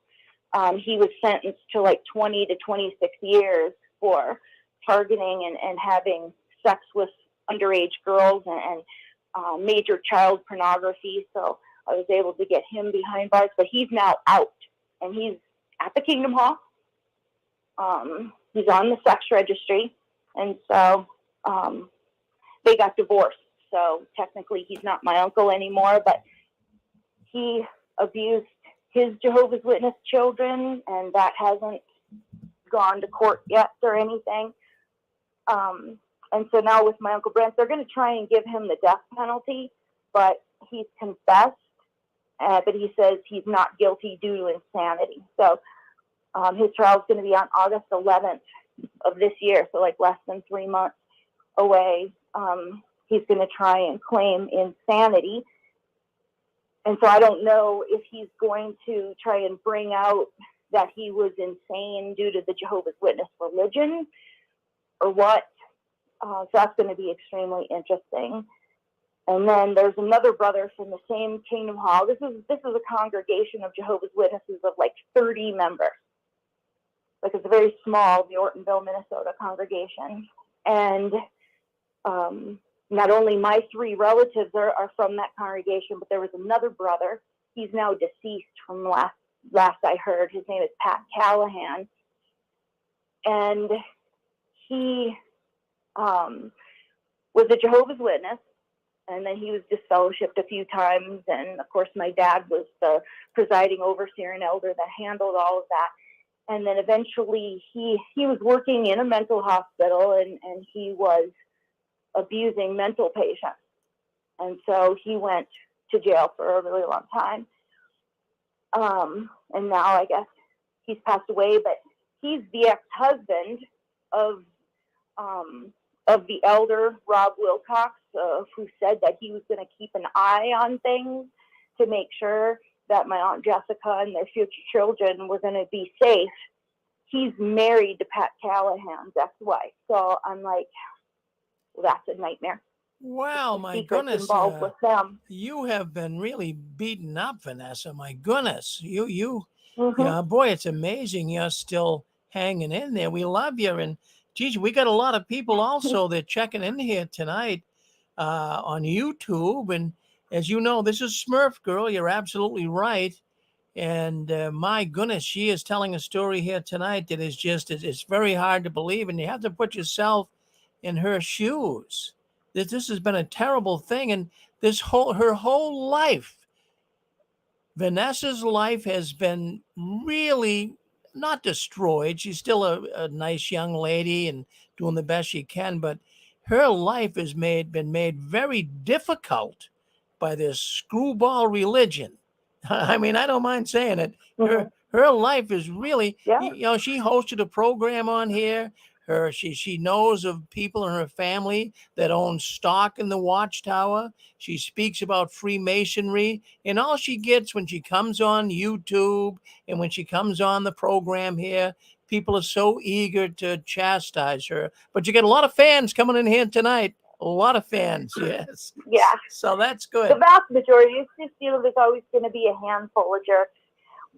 He was sentenced to like 20 to 26 years for targeting and having sex with underage girls and major child pornography. So I was able to get him behind bars, but he's now out, and he's at the Kingdom Hall. He's on the sex registry, and so they got divorced. So technically he's not my uncle anymore, but he abused his Jehovah's Witness children, and that hasn't gone to court yet or anything. And so now with my Uncle Brent, they're going to try and give him the death penalty, but he's confessed, but he says he's not guilty due to insanity. So his trial is going to be on August 11th of this year, so like less than 3 months away. He's going to try and claim insanity. And so I don't know if he's going to try and bring out that he was insane due to the Jehovah's Witness religion or what. So that's going to be extremely interesting. And then there's another brother from the same Kingdom Hall. This is a congregation of Jehovah's Witnesses of like 30 members. Like, it's a very small, the Ortonville, Minnesota congregation. And not only my 3 relatives are from that congregation, but there was another brother. He's now deceased from last I heard. His name is Pat Callahan. And he was a Jehovah's Witness, and then he was disfellowshipped a few times. And of course, my dad was the presiding overseer and elder that handled all of that. And then eventually he was working in a mental hospital, and he was abusing mental patients. And so he went to jail for a really long time. And now I guess he's passed away, but he's the ex-husband of the elder, Rob Wilcox, who said that he was going to keep an eye on things to make sure that my Aunt Jessica and their future children were going to be safe. He's married to Pat Callahan's ex-wife. So I'm like, well, that's a nightmare. Wow, my goodness. Involved with them. You have been really beaten up, Vanessa. My goodness. Yeah, boy, it's amazing you're still hanging in there. We love you. And Geez, we got a lot of people also that checking in here tonight on YouTube. And as you know, this is Smurf Girl. You're absolutely right. And my goodness, she is telling a story here tonight that is just, it's very hard to believe. And you have to put yourself in her shoes. This has been a terrible thing. And her whole life, Vanessa's life has been really not destroyed. She's still a nice young lady and doing the best she can, but her life has been made very difficult by this screwball religion. I mean, I don't mind saying it. Her life is really, she hosted a program on here. She knows of people in her family that own stock in the Watchtower. She speaks about Freemasonry, and all she gets when she comes on YouTube and when she comes on the program here, people are so eager to chastise her. But you get a lot of fans coming in here tonight. A lot of fans, yes. Yeah. So that's good. The vast majority, it just feels there's always going to be a handful of jerks.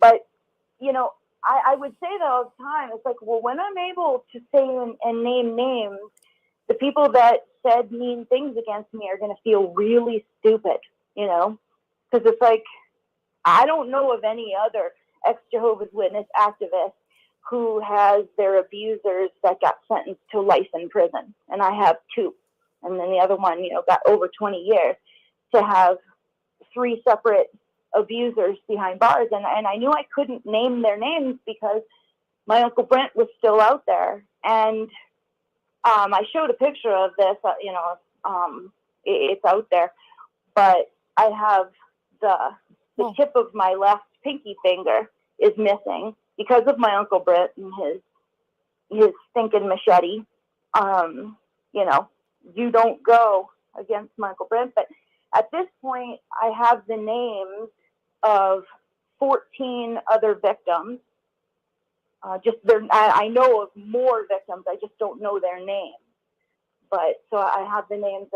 But, I would say that all the time. It's like, well, when I'm able to say and name names, the people that said mean things against me are going to feel really stupid, because it's like, I don't know of any other ex-Jehovah's Witness activist who has their abusers that got sentenced to life in prison. And I have 2. And then the other one, got over 20 years to have 3 separate abusers behind bars. And I knew I couldn't name their names because my Uncle Brent was still out there. And I showed a picture of this, it's out there, but I have the tip of my left pinky finger is missing because of my Uncle Brent and his stinking machete. You don't go against my Uncle Brent, but at this point, I have the names of 14 other victims. I know of more victims. I just don't know their names. But so I have the names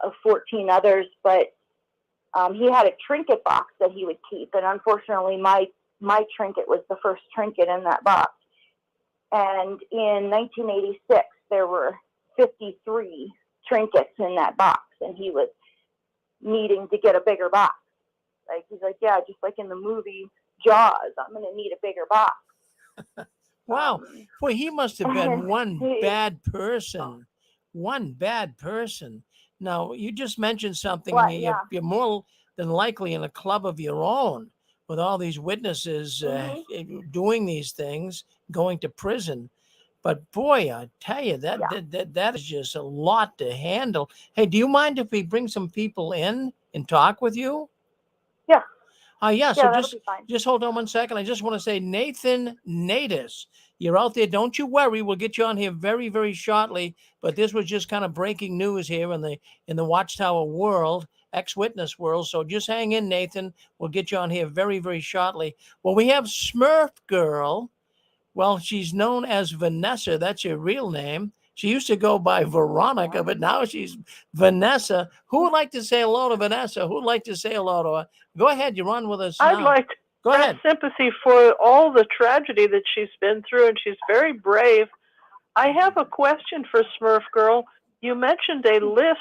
of 14 others. But he had a trinket box that he would keep, and unfortunately, my trinket was the first trinket in that box. And in 1986, there were 53 trinkets in that box, and he was needing to get a bigger box. Like, he's like, yeah, just like in the movie Jaws, I'm going to need a bigger box. Wow. Boy, he must have been one bad person. One bad person. Now, you just mentioned something. You're more than likely in a club of your own with all these witnesses doing these things, going to prison. But boy, I tell you, that is just a lot to handle. Hey, do you mind if we bring some people in and talk with you? Yeah. So just hold on one second. I just want to say, Nathan Natus, you're out there. Don't you worry. We'll get you on here very, very shortly. But this was just kind of breaking news here in the Watchtower world, ex-witness world. So just hang in, Nathan. We'll get you on here very, very shortly. Well, we have Smurf Girl. Well, she's known as Vanessa. That's her real name. She used to go by Veronica, but now she's Vanessa. Who would like to say hello to Vanessa? Who would like to say hello to her? Go ahead. You're on with us now. I'd like Go ahead. sympathy for all the tragedy that she's been through, and she's very brave. I have a question for Smurf Girl. You mentioned a list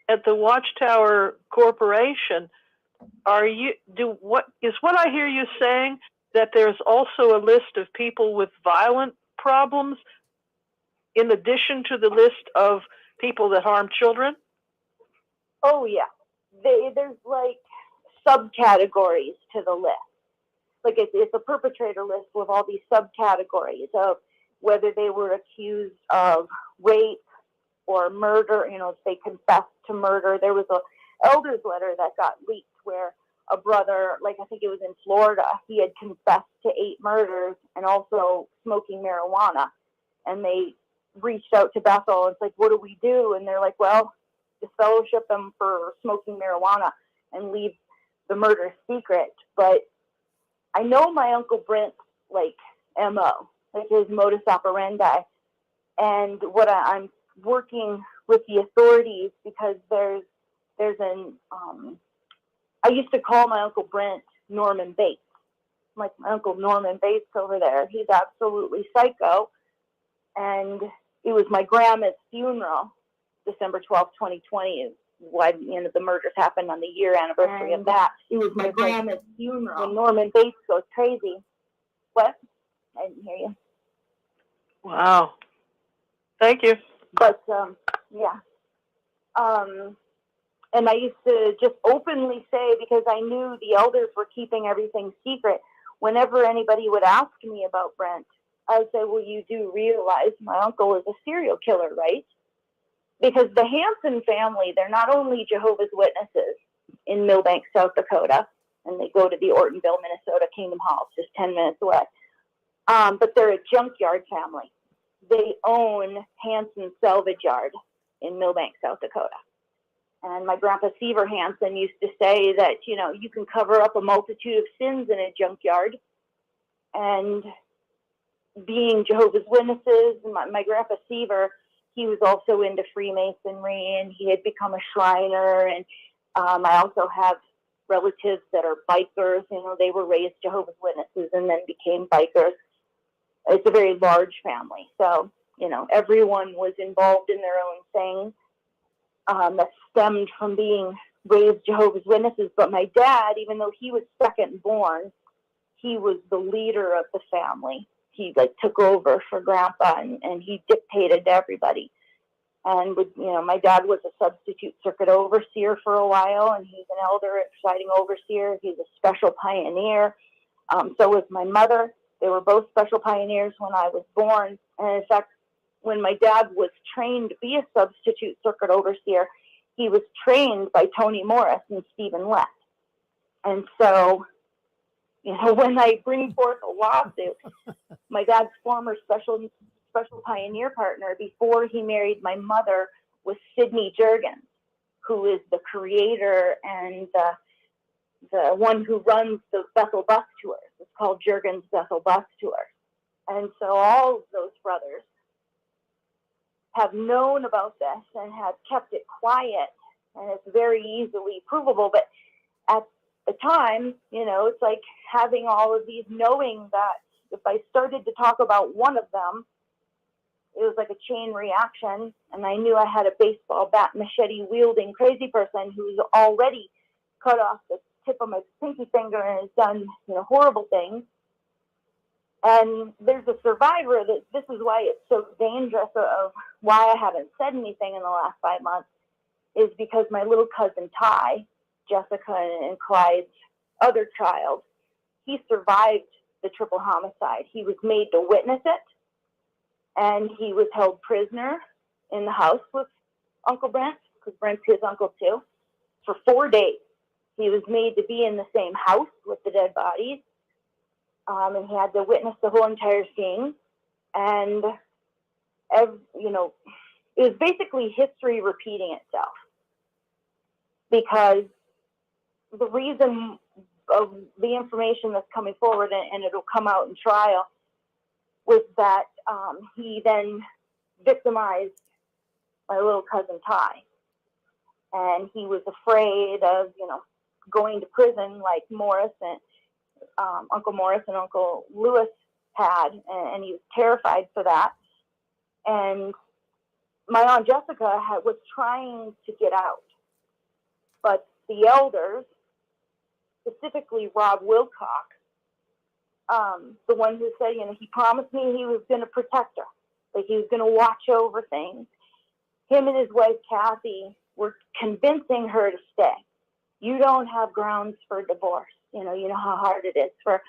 at the Watchtower Corporation. What I hear you saying, that there's also a list of people with violent problems in addition to the list of people that harm children? Oh, yeah. There's like subcategories to the list. Like it's a perpetrator list with all these subcategories of whether they were accused of rape or murder, if they confessed to murder. There was an elder's letter that got leaked where a brother, like I think it was in Florida, he had confessed to 8 murders and also smoking marijuana. And they reached out to Bethel. And it's like, what do we do? And they're like, well, disfellowship them for smoking marijuana and leave the murder secret. But I know my Uncle Brent's MO, his modus operandi. And what I'm working with the authorities, because there's I used to call my Uncle Brent Norman Bates. Like my Uncle Norman Bates over there. He's absolutely psycho. And it was my grandma's funeral, December 12th, 2020 is why, the murders happened on the year anniversary of that. It was my grandma's funeral. When Norman Bates goes crazy. What? I didn't hear you. Wow. Thank you. But, yeah. And I used to just openly say, because I knew the elders were keeping everything secret, whenever anybody would ask me about Brent, I would say, well, you do realize my uncle is a serial killer, right? Because the Hanson family, they're not only Jehovah's Witnesses in Millbank, South Dakota, and they go to the Ortonville, Minnesota, Kingdom Hall, just 10 minutes away, but they're a junkyard family. They own Hanson Salvage Yard in Millbank, South Dakota. And my grandpa Seaver Hanson used to say that, you can cover up a multitude of sins in a junkyard. And being Jehovah's Witnesses, my grandpa Seaver, he was also into Freemasonry, and he had become a Shriner. And I also have relatives that are bikers. They were raised Jehovah's Witnesses and then became bikers. It's a very large family. So, everyone was involved in their own thing. That stemmed from being raised Jehovah's Witnesses. But my dad, even though he was second born, he was the leader of the family. He took over for Grandpa, and he dictated to everybody. And my dad was a substitute circuit overseer for a while, and he's an elder and presiding overseer. He's a special pioneer. So was my mother. They were both special pioneers when I was born. And in fact, when my dad was trained to be a substitute circuit overseer, he was trained by Tony Morris and Stephen West. And so, when I bring forth a lawsuit, my dad's former special pioneer partner before he married my mother was Sidney Juergens, who is the creator and the one who runs the Bethel Bus Tours. It's called Juergens Bethel Bus Tours. And so all of those brothers have known about this and have kept it quiet, and it's very easily provable. But at the time, it's like having all of these, knowing that if I started to talk about one of them, it was like a chain reaction, and I knew I had a baseball bat machete wielding crazy person who's already cut off the tip of my pinky finger and has done horrible things. And there's a survivor that this is why it's so dangerous of why I haven't said anything in the last 5 months, is because my little cousin Ty, Jessica and Clyde's other child, he survived the triple homicide. He was made to witness it, and he was held prisoner in the house with Uncle Brent, because Brent's his uncle too, for 4 days. He was made to be in the same house with the dead bodies. And he had to witness the whole entire scene. And, it was basically history repeating itself. Because the reason of the information that's coming forward, and it'll come out in trial, was that he then victimized my little cousin Ty. And he was afraid of, going to prison like Morris and Uncle Morris and Uncle Lewis had, and he was terrified for that. And my Aunt Jessica was trying to get out, but the elders, specifically Rob Wilcock, the one who said, he promised me he was going to protect her, that he was going to watch over things. Him and his wife Kathy were convincing her to stay. You don't have grounds for divorce. You know how hard it is for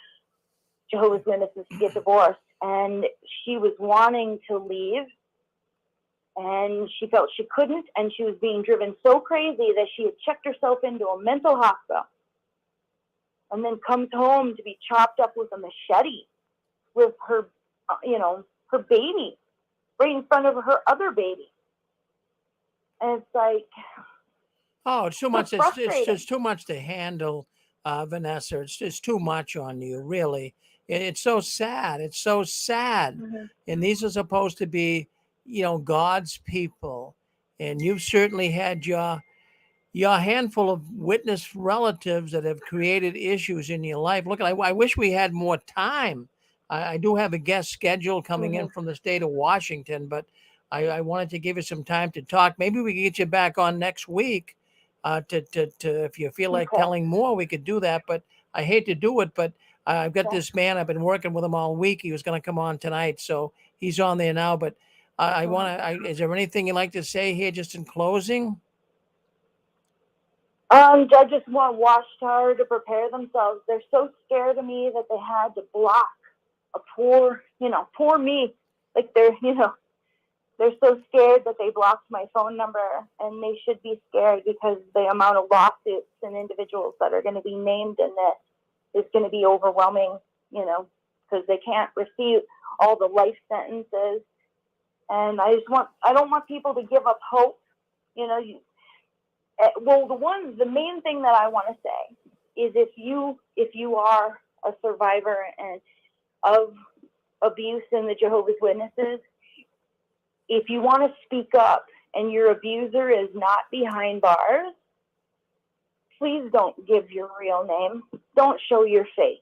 Jehovah's Witnesses to get divorced. And she was wanting to leave, and she felt she couldn't, and she was being driven so crazy that she had checked herself into a mental hospital, and then comes home to be chopped up with a machete with her, her baby right in front of her other baby. And it's like, oh, it's too much. It's just too much to handle, Vanessa. It's just too much on you, really. It's so sad. It's so sad. Mm-hmm. And these are supposed to be, God's people. And you've certainly had your handful of witness relatives that have created issues in your life. Look, I wish we had more time. I do have a guest scheduled coming in from the state of Washington, but I wanted to give you some time to talk. Maybe we can get you back on next week. To if you feel like telling more, we could do that. But I hate to do it, but I've got this man. I've been working with him all week. He was going to come on tonight, so he's on there now. But I want to. Is there anything you'd like to say here, just in closing? I just want Watchtower to prepare themselves. They're so scared of me that they had to block a poor me. Like they're so scared that they blocked my phone number, and they should be scared because the amount of lawsuits and individuals that are going to be named in this is going to be overwhelming, because they can't receive all the life sentences. And I don't want people to give up hope. The main thing that I want to say is if you are a survivor of abuse in the Jehovah's Witnesses, if you want to speak up and your abuser is not behind bars, please don't give your real name. Don't show your face,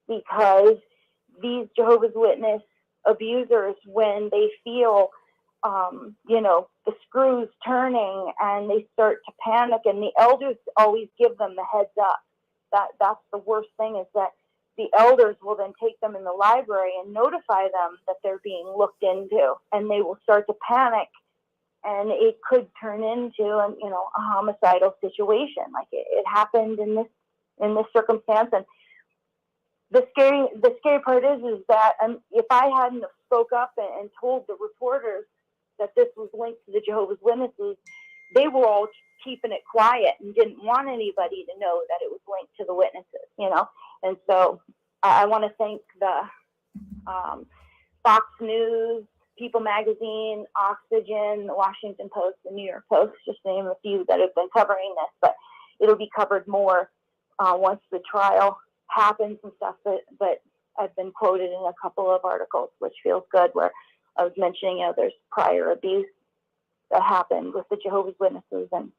because these Jehovah's Witness abusers, when they feel, the screws turning and they start to panic, and the elders always give them the heads up. That's the worst thing, is that the elders will then take them in the library and notify them that they're being looked into, and they will start to panic, and it could turn into a homicidal situation. Like it happened in this circumstance. And the scary part is that if I hadn't have spoke up and told the reporters that this was linked to the Jehovah's Witnesses, they were all keeping it quiet and didn't want anybody to know that it was linked to the witnesses, And so I want to thank the Fox News, People Magazine, Oxygen, the Washington Post, the New York Post, just to name a few that have been covering this. But it'll be covered more once the trial happens and stuff. But I've been quoted in a couple of articles, which feels good, where I was mentioning, there's prior abuse that happened with the Jehovah's Witnesses. And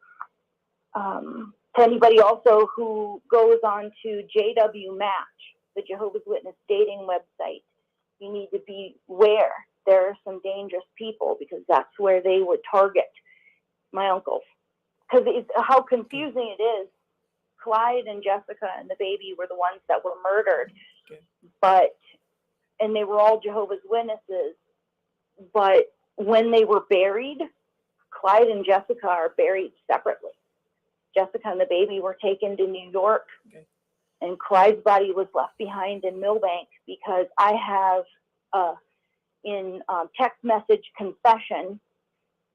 to anybody also who goes on to JW Match, the Jehovah's Witness dating website, you need to be aware there are some dangerous people, because that's where they would target my uncles. Because how confusing it is. Clyde and Jessica and the baby were the ones that were murdered, and they were all Jehovah's Witnesses. But when they were buried, Clyde and Jessica are buried separately. Jessica and the baby were taken to New York, and Clyde's body was left behind in Millbank, because I have in text message confession,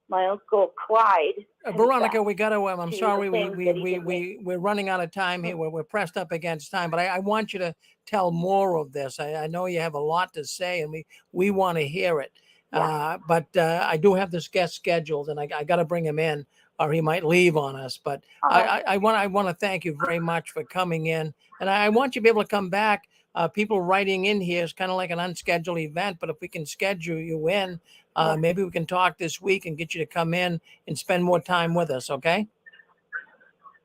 my uncle Clyde. Veronica, we got to. I'm sorry, we're running out of time here. We're pressed up against time, but I want you to tell more of this. I know you have a lot to say, and we want to hear it. Yeah. But I do have this guest scheduled, and I got to bring him in, or he might leave on us. But I want to thank you very much for coming in, and I want you to be able to come back. People writing in here is kind of like an unscheduled event, but if we can schedule you in, maybe we can talk this week and get you to come in and spend more time with us, okay?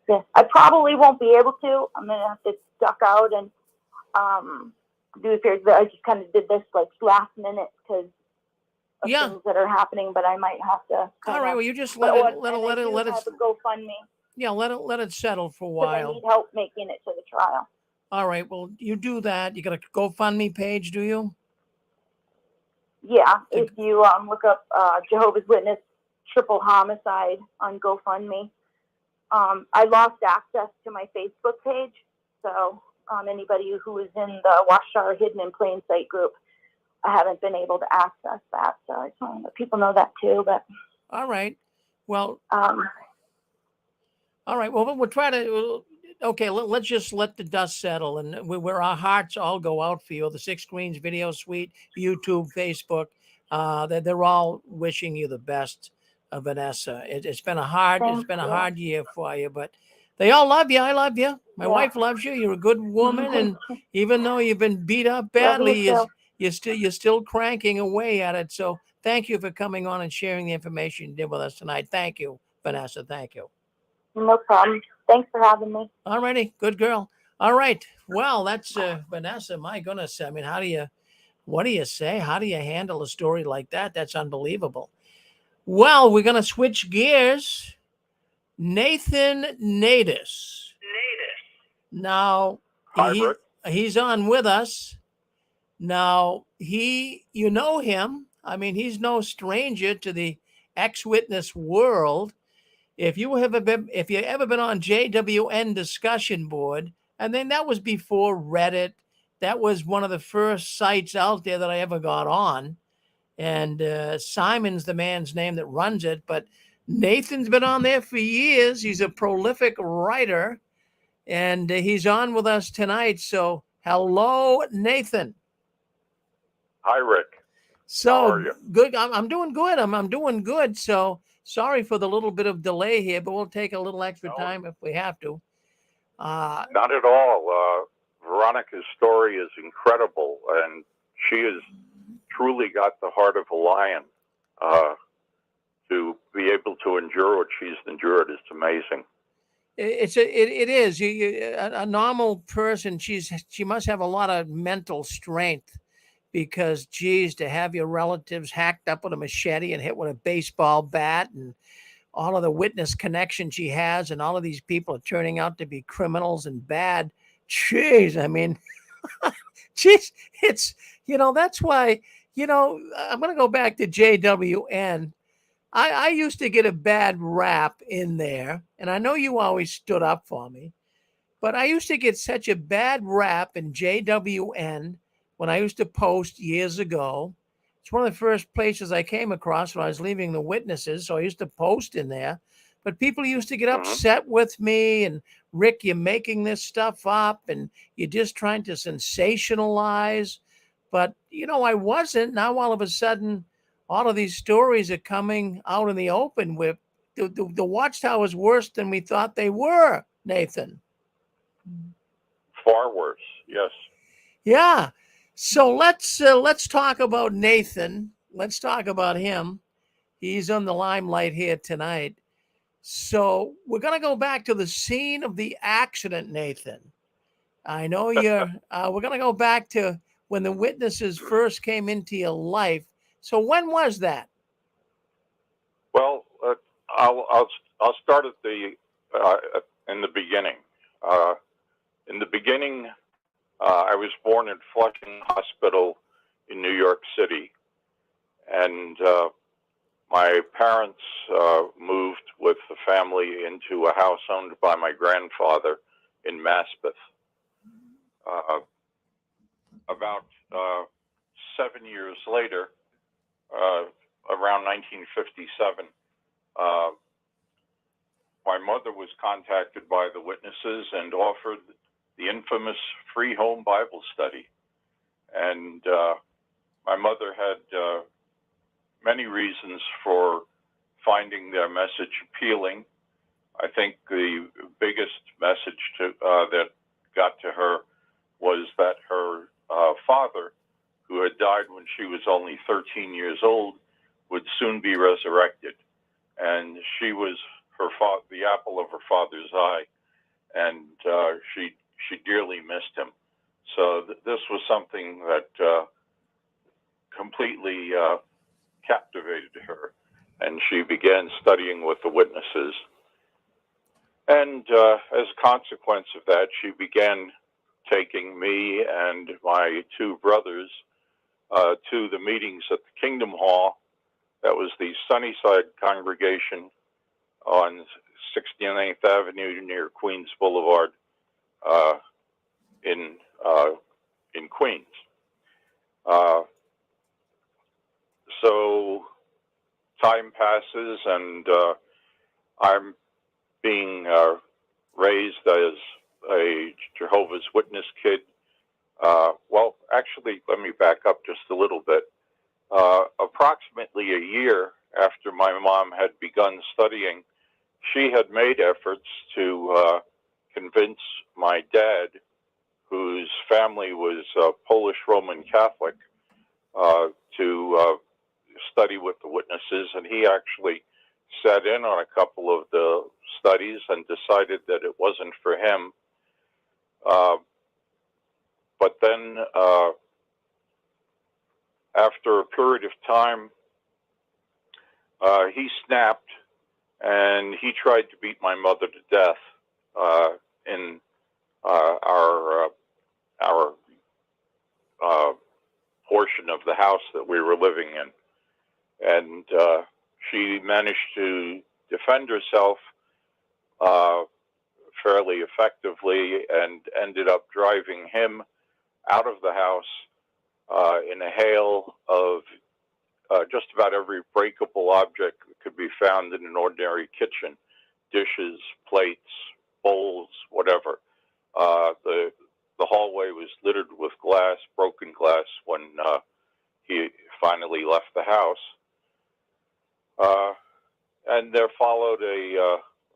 Yeah, I probably won't be able to. I'm going to have to duck out and do it. I just kind of did this like last minute because of things that are happening, but I might have to. All right, well, you just let it. Have a GoFundMe. Yeah, let it settle for a while. I need help making it to the trial. All right, well, you do that. You got a GoFundMe page, do you? Yeah, if you look up Jehovah's Witness triple homicide on GoFundMe. I lost access to my Facebook page, so anybody who is in the Watchtower Hidden in Plain Sight group, I haven't been able to access that. So I just want to let people know that too. But all right, well, all right, well, we'll try to. Okay, let's just let the dust settle, and where our hearts all go out for you. The Six Screens Video Suite, YouTube, Facebook, they're all wishing you the best, Vanessa. It's been a hard year for you, but they all love you. I love you. My wife loves you. You're a good woman, and even though you've been beat up badly, you're still cranking away at it. So thank you for coming on and sharing the information you did with us tonight. Thank you, Vanessa. Thank you. No problem. Thanks for having me. All righty. Good girl. All right. Well, that's Vanessa. My goodness. I mean, what do you say? How do you handle a story like that? That's unbelievable. Well, we're going to switch gears. Nathan Nadis. Now, Hi, Rick. he's on with us. Now, you know him. I mean, he's no stranger to the ex-witness world. If you ever been on JWN discussion board, and then that was before Reddit, that was one of the first sites out there that I ever got on. And Simon's the man's name that runs it, but Nathan's been on there for years. He's a prolific writer, and he's on with us tonight. So, hello, Nathan. Hi, Rick. So How are you? good. I'm doing good. I'm doing good. So sorry for the little bit of delay here, but we'll take a little extra time if we have to. Not at all. Veronica's story is incredible, and she has truly got the heart of a lion. To be able to endure what she's endured is amazing. It is. A normal person, she must have a lot of mental strength, because, geez, to have your relatives hacked up with a machete and hit with a baseball bat, and all of the witness connection she has, and all of these people are turning out to be criminals and bad. Jeez, I mean, geez, it's, that's why, I'm going to go back to JWN. I used to get a bad rap in there, and I know you always stood up for me, but I used to get such a bad rap in JWN when I used to post years ago. It's one of the first places I came across when I was leaving the witnesses, so I used to post in there. But people used to get upset with me, and Rick, you're making this stuff up, and you're just trying to sensationalize. But, I wasn't. Now, all of a sudden, all of these stories are coming out in the open with the Watchtower is worse than we thought they were, Nathan. Far worse, yes. Yeah. So let's talk about Nathan. Let's talk about him. He's on the limelight here tonight. So we're going to go back to the scene of the accident, Nathan. I know you're, we're going to go back to when the witnesses first came into your life. So when was that? Well, I'll start at in the beginning. In the beginning, I was born in Flushing Hospital in New York City, and my parents moved with the family into a house owned by my grandfather in Maspeth. About 7 years later, around 1957, my mother was contacted by the witnesses and offered the infamous free home Bible study. And my mother had many reasons for finding their message appealing. I think the biggest message that got to her was that her father, who had died when she was only 13 years old, would soon be resurrected. And she was the apple of her father's eye, and she dearly missed him. So this was something that completely captivated her, and she began studying with the witnesses. And as a consequence of that, she began taking me and my two brothers to the meetings at the Kingdom Hall. That was the Sunnyside congregation on 69th Avenue near Queens Boulevard in Queens. So time passes, and I'm being raised as a Jehovah's Witness kid. Well, actually, let me back up just a little bit. Approximately a year after my mom had begun studying, she had made efforts to convince my dad, whose family was Polish Roman Catholic, to study with the witnesses, and he actually sat in on a couple of the studies and decided that it wasn't for him. But then, after a period of time, he snapped, and he tried to beat my mother to death in our portion of the house that we were living in. And she managed to defend herself fairly effectively and ended up driving him out of the house in a hail of just about every breakable object that could be found in an ordinary kitchen: dishes, plates, bowls, whatever. The hallway was littered with glass, broken glass, when he finally left the house. And there followed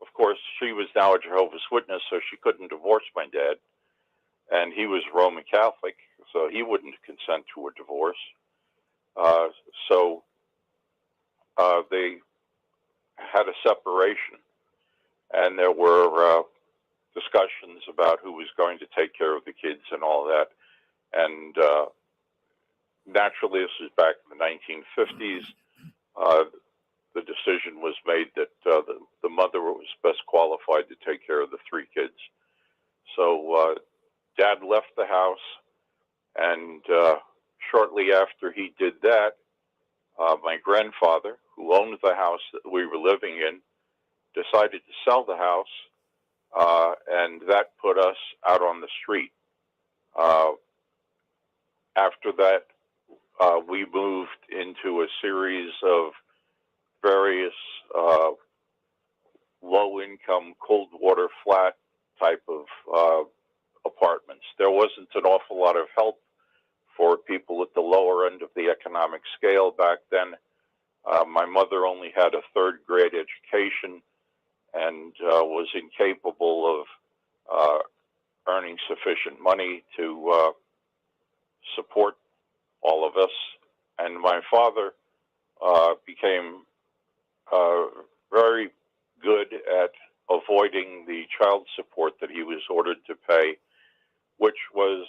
of course, she was now a Jehovah's Witness, so she couldn't divorce my dad. And he was Roman Catholic, so he wouldn't consent to a divorce. So they had a separation, and there were discussions about who was going to take care of the kids and all that. And naturally, this was back in the 1950s. The decision was made that the mother was best qualified to take care of the three kids. So Dad left the house, and shortly after he did that, my grandfather, who owned the house that we were living in, decided to sell the house, and that put us out on the street. After that, we moved into a series of various low-income, cold water flat type of apartments. There wasn't an awful lot of help for people at the lower end of the economic scale back then. My mother only had a third-grade education and was incapable of earning sufficient money to support all of us. And my father became very good at avoiding the child support that he was ordered to pay, which was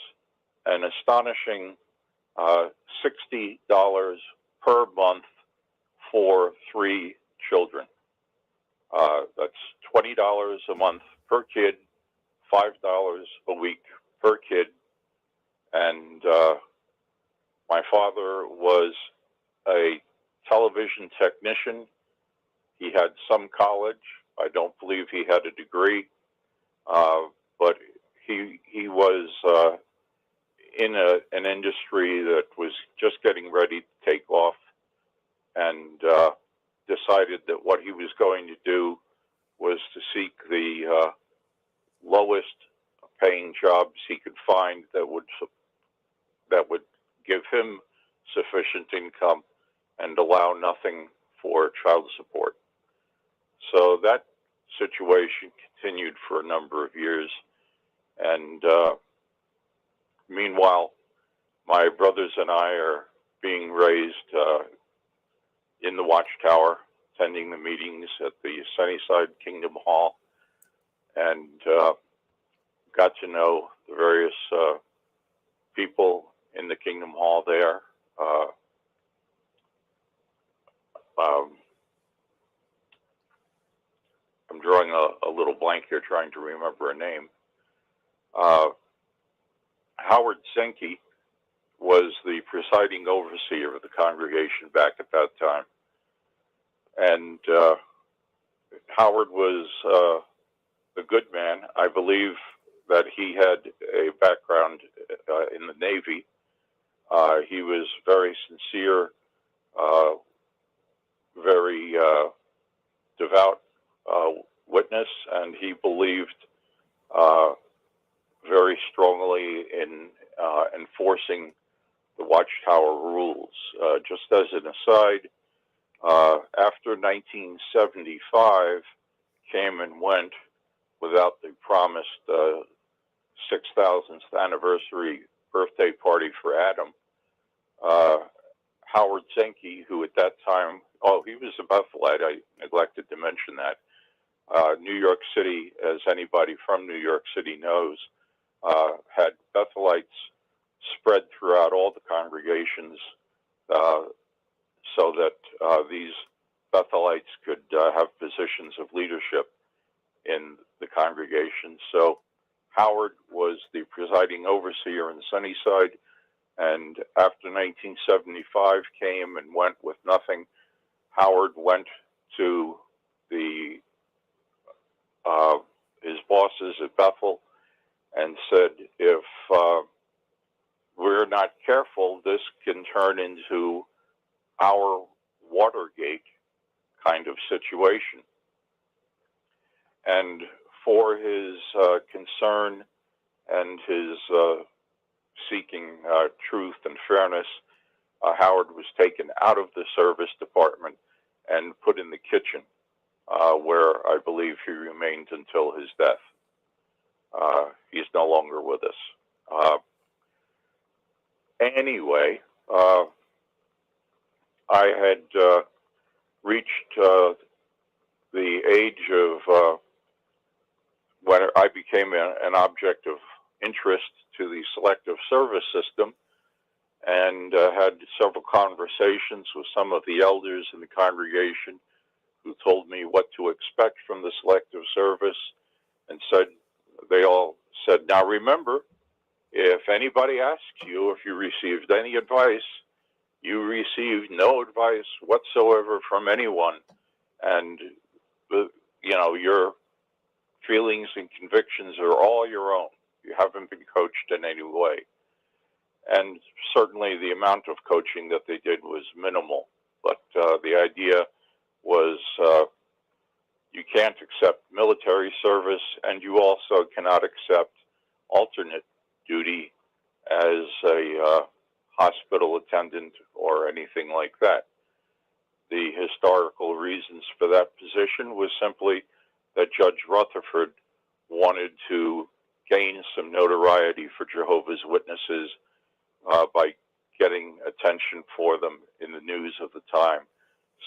an astonishing $60 per month for 3 children. That's $20 a month per kid, $5 a week per kid. And my father was a television technician. He had some college. I don't believe he had a degree, but he was in an industry that was just getting ready to take off, and decided that what he was going to do was to seek the lowest paying jobs he could find that would give him sufficient income and allow nothing for child support. So that situation continued for a number of years. And meanwhile, my brothers and I are being raised in the Watchtower, attending the meetings at the Sunnyside Kingdom Hall, and got to know the various people in the Kingdom Hall there. I'm drawing a little blank here, trying to remember a name. Howard Zenke was the presiding overseer of the congregation back at that time. And Howard was a good man. I believe that he had a background in the Navy. He was very sincere, very devout witness, and he believed very strongly in enforcing the Watchtower rules. Just as an aside, after 1975 came and went without the promised 6,000th anniversary birthday party for Adam, Howard Zenke, who at that time, he was a Bethelite, I neglected to mention that. New York City, as anybody from New York City knows, had Bethelites spread throughout all the congregations, so that these Bethelites could have positions of leadership in the congregation. So Howard was the presiding overseer in Sunnyside, and after 1975 came and went with nothing, Howard went to the his bosses at Bethel and said, if we're not careful, this can turn into our Watergate kind of situation. And for his concern and his seeking truth and fairness, Howard was taken out of the service department and put in the kitchen, where I believe he remained until his death. He's no longer with us. Anyway, I had reached the age of when I became an object of interest to the selective service system, and had several conversations with some of the elders in the congregation who told me what to expect from the selective service, and they all said, now remember, if anybody asks you if you received any advice, you received no advice whatsoever from anyone, and your feelings and convictions are all your own. You haven't been coached in any way. And certainly the amount of coaching that they did was minimal, but the idea was you can't accept military service, and you also cannot accept alternate duty as a hospital attendant or anything like that. The historical reasons for that position was simply that Judge Rutherford wanted to gain some notoriety for Jehovah's Witnesses by getting attention for them in the news of the time,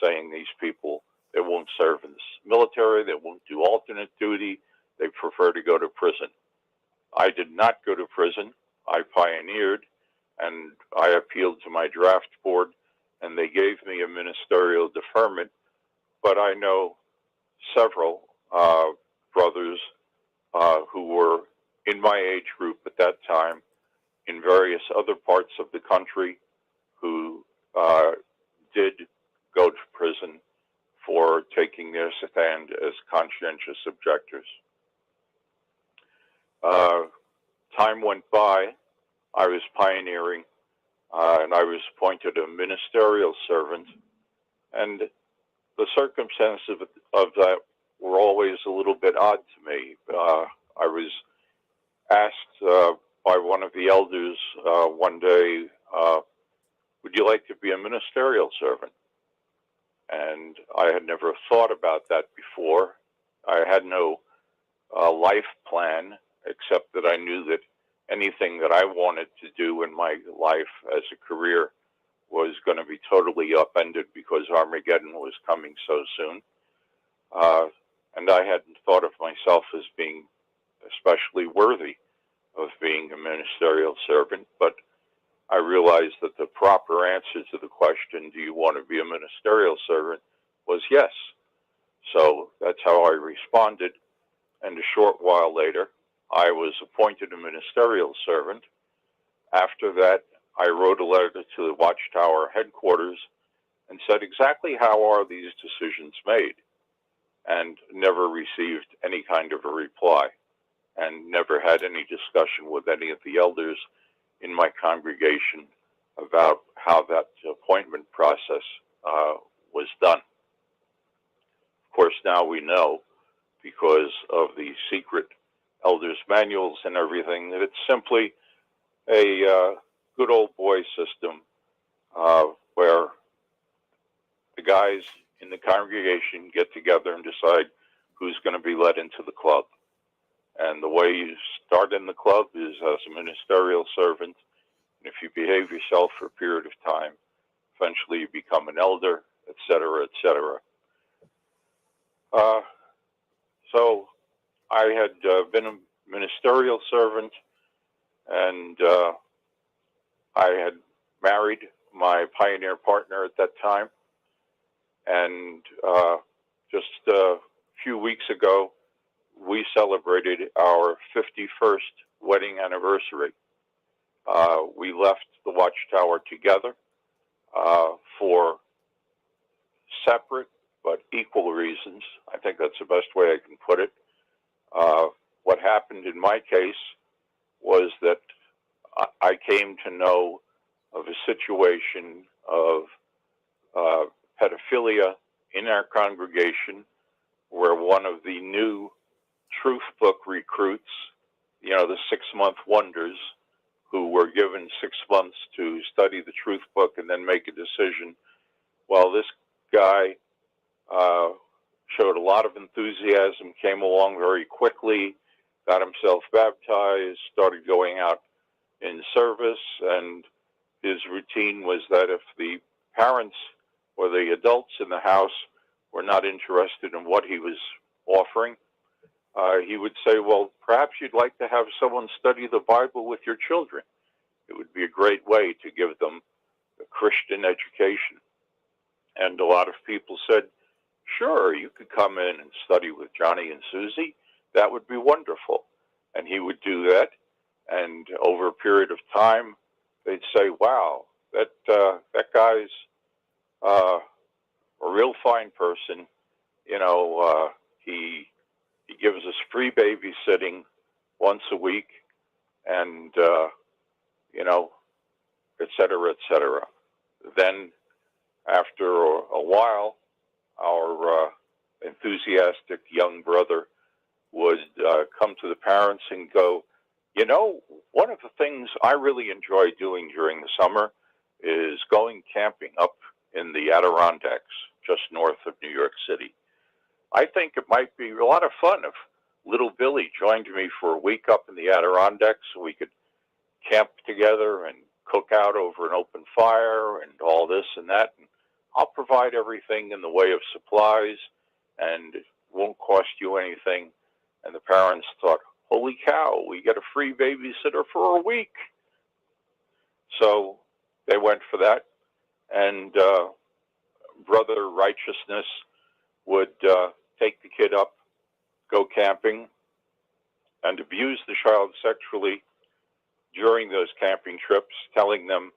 saying these people, they won't serve in the military, they won't do alternate duty, they prefer to go to prison. I did not go to prison. I pioneered, and I appealed to my draft board, and they gave me a ministerial deferment. But I know several brothers who were in my age group at that time in various other parts of the country who did go to prison for taking their stand as conscientious objectors. Time went by, I was pioneering, and I was appointed a ministerial servant, and the circumstances of that were always a little bit odd to me. I was asked by one of the elders one day, would you like to be a ministerial servant? And I had never thought about that before. I had no life plan, except that I knew that anything that I wanted to do in my life as a career was going to be totally upended because Armageddon was coming so soon. And I hadn't thought of myself as being especially worthy of being a ministerial servant, but I realized that the proper answer to the question, do you want to be a ministerial servant, was yes. So that's how I responded, and a short while later, I was appointed a ministerial servant. After that, I wrote a letter to the Watchtower headquarters and said, exactly how are these decisions made? And never received any kind of a reply, and never had any discussion with any of the elders in my congregation about how that appointment process was done. Of course, now we know, because of the secret elders' manuals and everything, that it's simply a good old boy system where the guys in the congregation get together and decide who's going to be let into the club. And the way you start in the club is as a ministerial servant. And if you behave yourself for a period of time, eventually you become an elder, et cetera, et cetera. So I had been a ministerial servant, and I had married my pioneer partner at that time. And just a few weeks ago, we celebrated our 51st wedding anniversary. We left the Watchtower together for separate but equal reasons. I think that's the best way I can put it. What happened in my case was that I came to know of a situation of pedophilia in our congregation where one of the new Truth Book recruits, you know, the 6-month wonders, who were given 6 months to study the Truth Book and then make a decision. Well, this guy showed a lot of enthusiasm, came along very quickly, got himself baptized, started going out in service, and his routine was that if the parents or the adults in the house were not interested in what he was offering, he would say, well, perhaps you'd like to have someone study the Bible with your children. It would be a great way to give them a Christian education. And a lot of people said, sure, you could come in and study with Johnny and Susie. That would be wonderful. And he would do that. And over a period of time, they'd say, wow, that guy's a real fine person. You know, he gives us free babysitting once a week, and, you know, et cetera, et cetera. Then, after a while, our enthusiastic young brother would come to the parents and go, you know, one of the things I really enjoy doing during the summer is going camping up in the Adirondacks, just north of New York City. I think it might be a lot of fun if little Billy joined me for a week up in the Adirondacks so we could camp together and cook out over an open fire and all this and that. And I'll provide everything in the way of supplies, and it won't cost you anything. And the parents thought, holy cow, we get a free babysitter for a week. So they went for that. And Brother Righteousness would take the kid up, go camping, and abuse the child sexually during those camping trips, telling them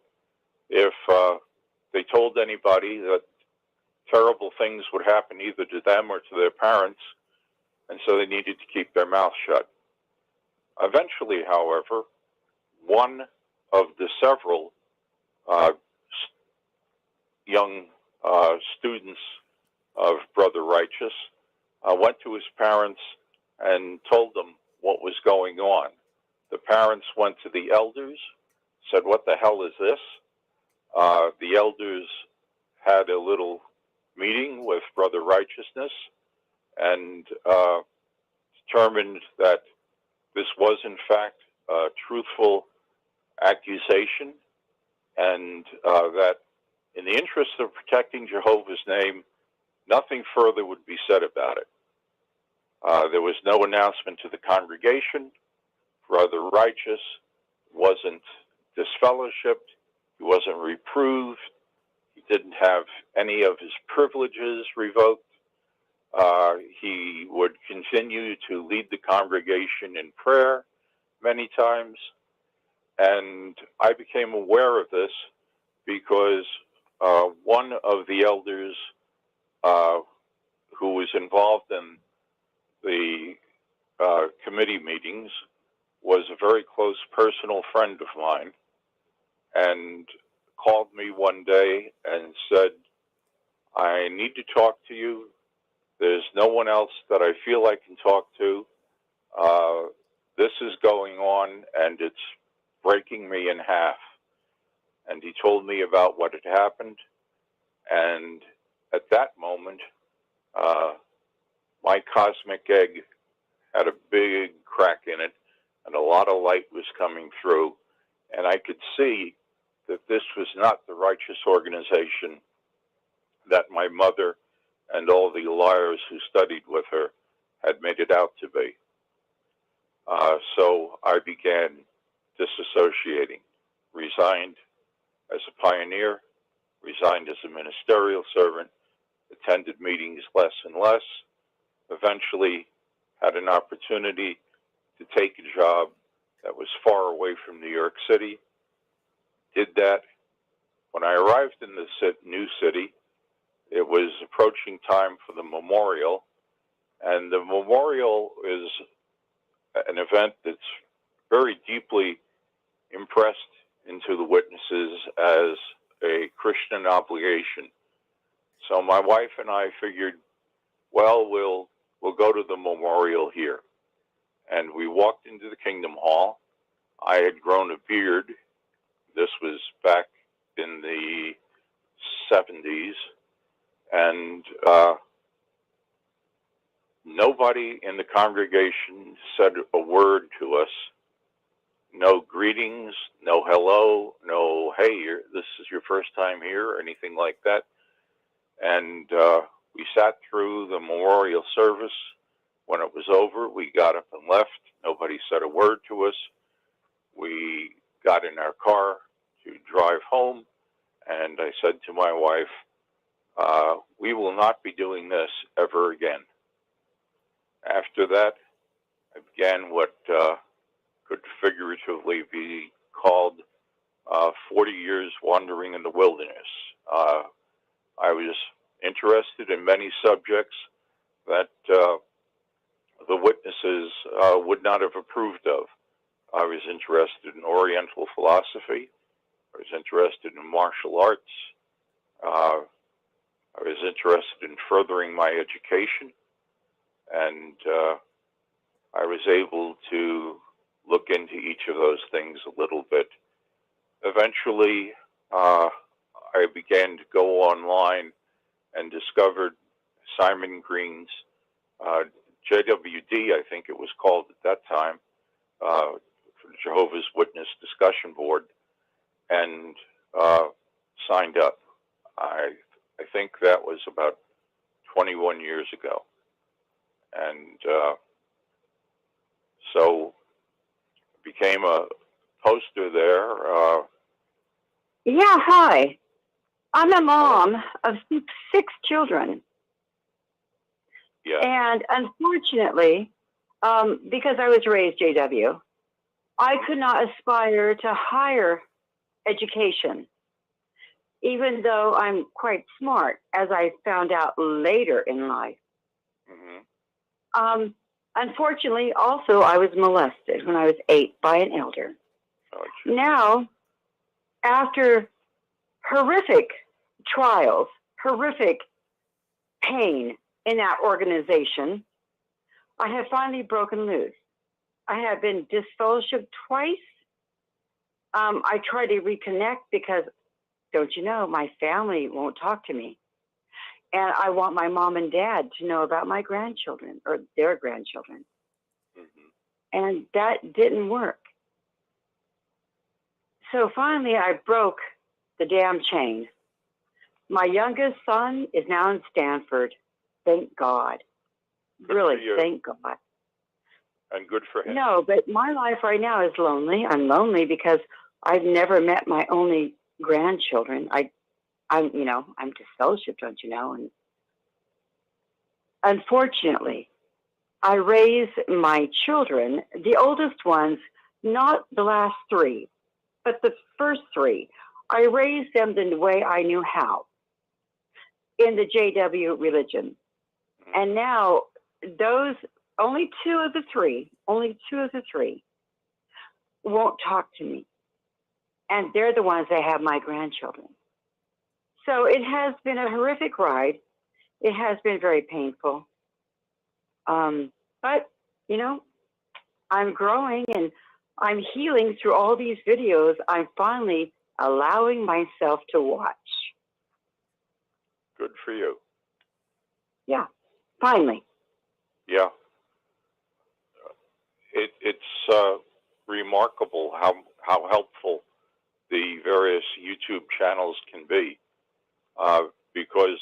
if they told anybody that terrible things would happen either to them or to their parents, and so they needed to keep their mouth shut. Eventually, however, one of the several young students of Brother Righteous went to his parents and told them what was going on. The parents went to the elders, said, what the hell is this? The elders had a little meeting with Brother Righteousness and determined that this was, in fact, a truthful accusation, and that in the interest of protecting Jehovah's name, nothing further would be said about it. There was no announcement to the congregation. Brother Righteous wasn't disfellowshipped. He wasn't reproved. He didn't have any of his privileges revoked. He would continue to lead the congregation in prayer many times. And I became aware of this because one of the elders who was involved in the committee meetings was a very close personal friend of mine, and called me one day and said, I need to talk to you. There's no one else that I feel I can talk to. This is going on, and it's breaking me in half. And he told me about what had happened, and at that moment, my cosmic egg had a big crack in it, and a lot of light was coming through, and I could see that this was not the righteous organization that my mother and all the liars who studied with her had made it out to be. So I began disassociating, resigned as a pioneer, resigned as a ministerial servant, attended meetings less and less. Eventually had an opportunity to take a job that was far away from New York City. Did that. When I arrived in the new city, it was approaching time for the memorial. And the memorial is an event that's very deeply impressed into the witnesses as a Christian obligation. So my wife and I figured, well, we'll go to the memorial here. And we walked into the Kingdom Hall. I had grown a beard. This was back in the 70s. And nobody in the congregation said a word to us. No greetings, no hello, no, hey, this is your first time here, or anything like that. And we sat through the memorial service. When it was over, we got up and left. Nobody said a word to us. We got in our car to drive home, and I said to my wife, we will not be doing this ever again. After that, I began what could figuratively be called 40 years wandering in the wilderness. I was interested in many subjects that the witnesses would not have approved of. I was interested in Oriental philosophy. I was interested in martial arts. I was interested in furthering my education. And I was able to look into each of those things a little bit. Eventually, I began to go online and discovered Simon Green's JWD, I think it was called at that time, for the Jehovah's Witness Discussion Board, and signed up. I think that was about 21 years ago. And so became a poster there. Yeah, hi. I'm a mom of six children. Yeah. And unfortunately, because I was raised JW, I could not aspire to higher education, even though I'm quite smart, as I found out later in life. Mm-hmm. Unfortunately, also, I was molested when I was 8 by an elder. Oh, now, after horrific trials, horrific pain in that organization, I have finally broken loose. I have been disfellowshipped twice. I try to reconnect because, don't you know, my family won't talk to me. And I want my mom and dad to know about my grandchildren or their grandchildren. Mm-hmm. And that didn't work. So finally, I broke the damn chain. My youngest son is now in Stanford. Thank God. Good really, for you. Thank God. And good for him. No, but my life right now is lonely. I'm lonely because I've never met my only grandchildren. I'm disfellowshipped, don't you know? And unfortunately, I raise my children, the oldest ones, not the last 3, but the first 3. I raised them the way I knew how in the JW religion. And now those only two of the three won't talk to me. And they're the ones that have my grandchildren. So it has been a horrific ride. It has been very painful. But, you know, I'm growing and I'm healing through all these videos. I'm finally allowing myself to watch. Good for you. Yeah, finally. Yeah. It's remarkable how helpful the various YouTube channels can be, because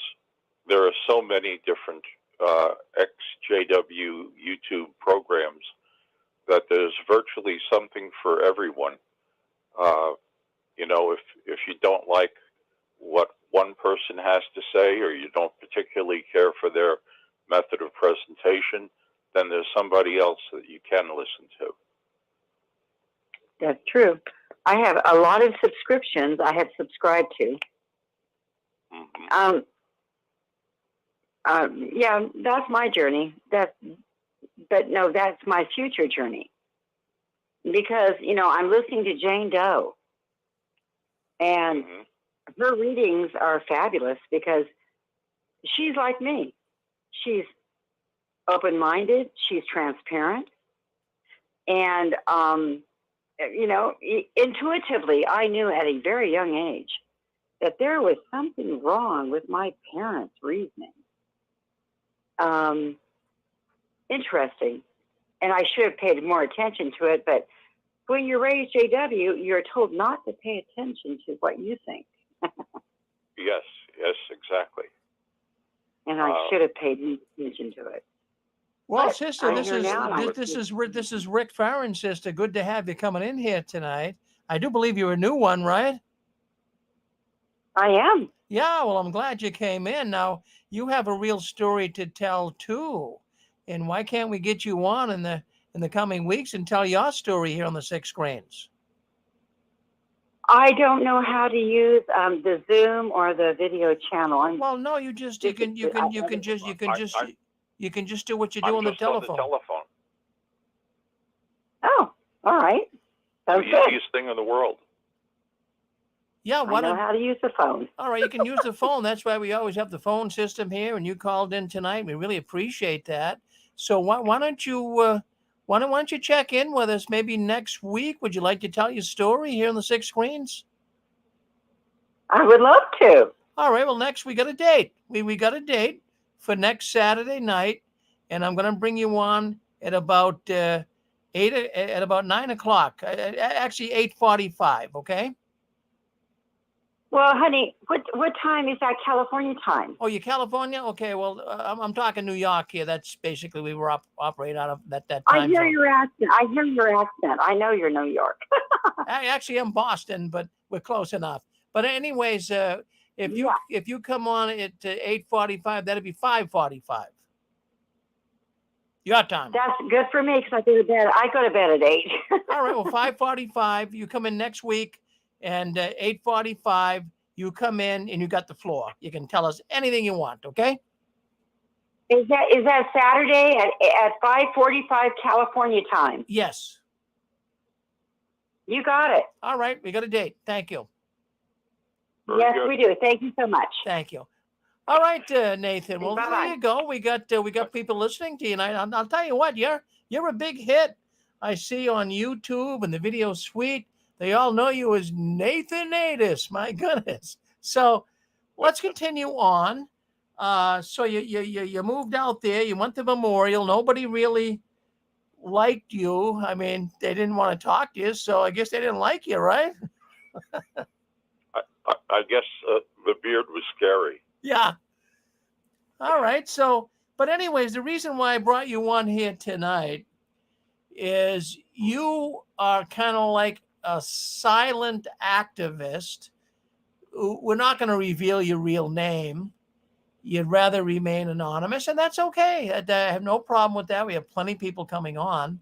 there are so many different ex-JW YouTube programs that there's virtually something for everyone. You know, if you don't like what one person person has to say, or you don't particularly care for their method of presentation, then there's somebody else that you can listen to. That's true. I have a lot of subscriptions I have subscribed to. Yeah, that's my journey. But no, that's my future journey. Because, I'm listening to Jane Doe. And her readings are fabulous because she's like me. She's open-minded. She's transparent. And, intuitively, I knew at a very young age that there was something wrong with my parents' reasoning. Interesting. And I should have paid more attention to it, but when you're raised JW, you're told not to pay attention to what you think. Yes, exactly. And I should have paid attention to it. Well, But sister, I'm this here is now, and this is Rick Farron, sister. Good to have you coming in here tonight. I do believe you're a new one, right? I am. Yeah, well, I'm glad you came in. Now, you have a real story to tell too. And why can't we get you on in the coming weeks and tell your story here on the Six Screens? I don't know how to use the Zoom or the video channel. Well, no, you can just do what you do on the telephone. Oh, all right. The easiest thing in the world. Yeah, I know how to use the phone. All right, you can use the phone. That's why we always have the phone system here, and you called in tonight. We really appreciate that. So why don't you check in with us maybe next week? Would you like to tell your story here on the Six Screens? I would love to. All right. Well, next we got a date. We got a date for next Saturday night, and I'm going to bring you on at about 9 o'clock. Actually, 8:45. Okay. Well, honey, what time is that California time? Oh, you California? Okay, well, I'm talking New York here. That's basically we were operate out of that time I hear zone. your accent. I know you're New York. Actually, I'm Boston, but we're close enough. But anyways, if you come on at 8:45, that'd be 5:45. Your time. That's good for me because I go to bed at 8. All right, well, 5:45. You come in next week. And 8:45, you come in and you got the floor. You can tell us anything you want, okay? Is that Saturday at 5:45 California time? Yes. You got it. All right, we got a date. Thank you. Yes, we do. Thank you so much. Thank you. All right, Nathan. Well, Bye-bye. there you go. We got people listening to you tonight. I'll tell you what, you're a big hit. I see you on YouTube and the video suite. They all know you as Nathan Natus. My goodness. So let's continue on. So you moved out there. You went to Memorial. Nobody really liked you. I mean, they didn't want to talk to you. So I guess they didn't like you, right? I guess the beard was scary. Yeah. All right. So, but anyways, the reason why I brought you on here tonight is you are kind of like a silent activist. We're not going to reveal your real name. You'd rather remain anonymous, and that's okay. I have no problem with that. We have plenty of people coming on.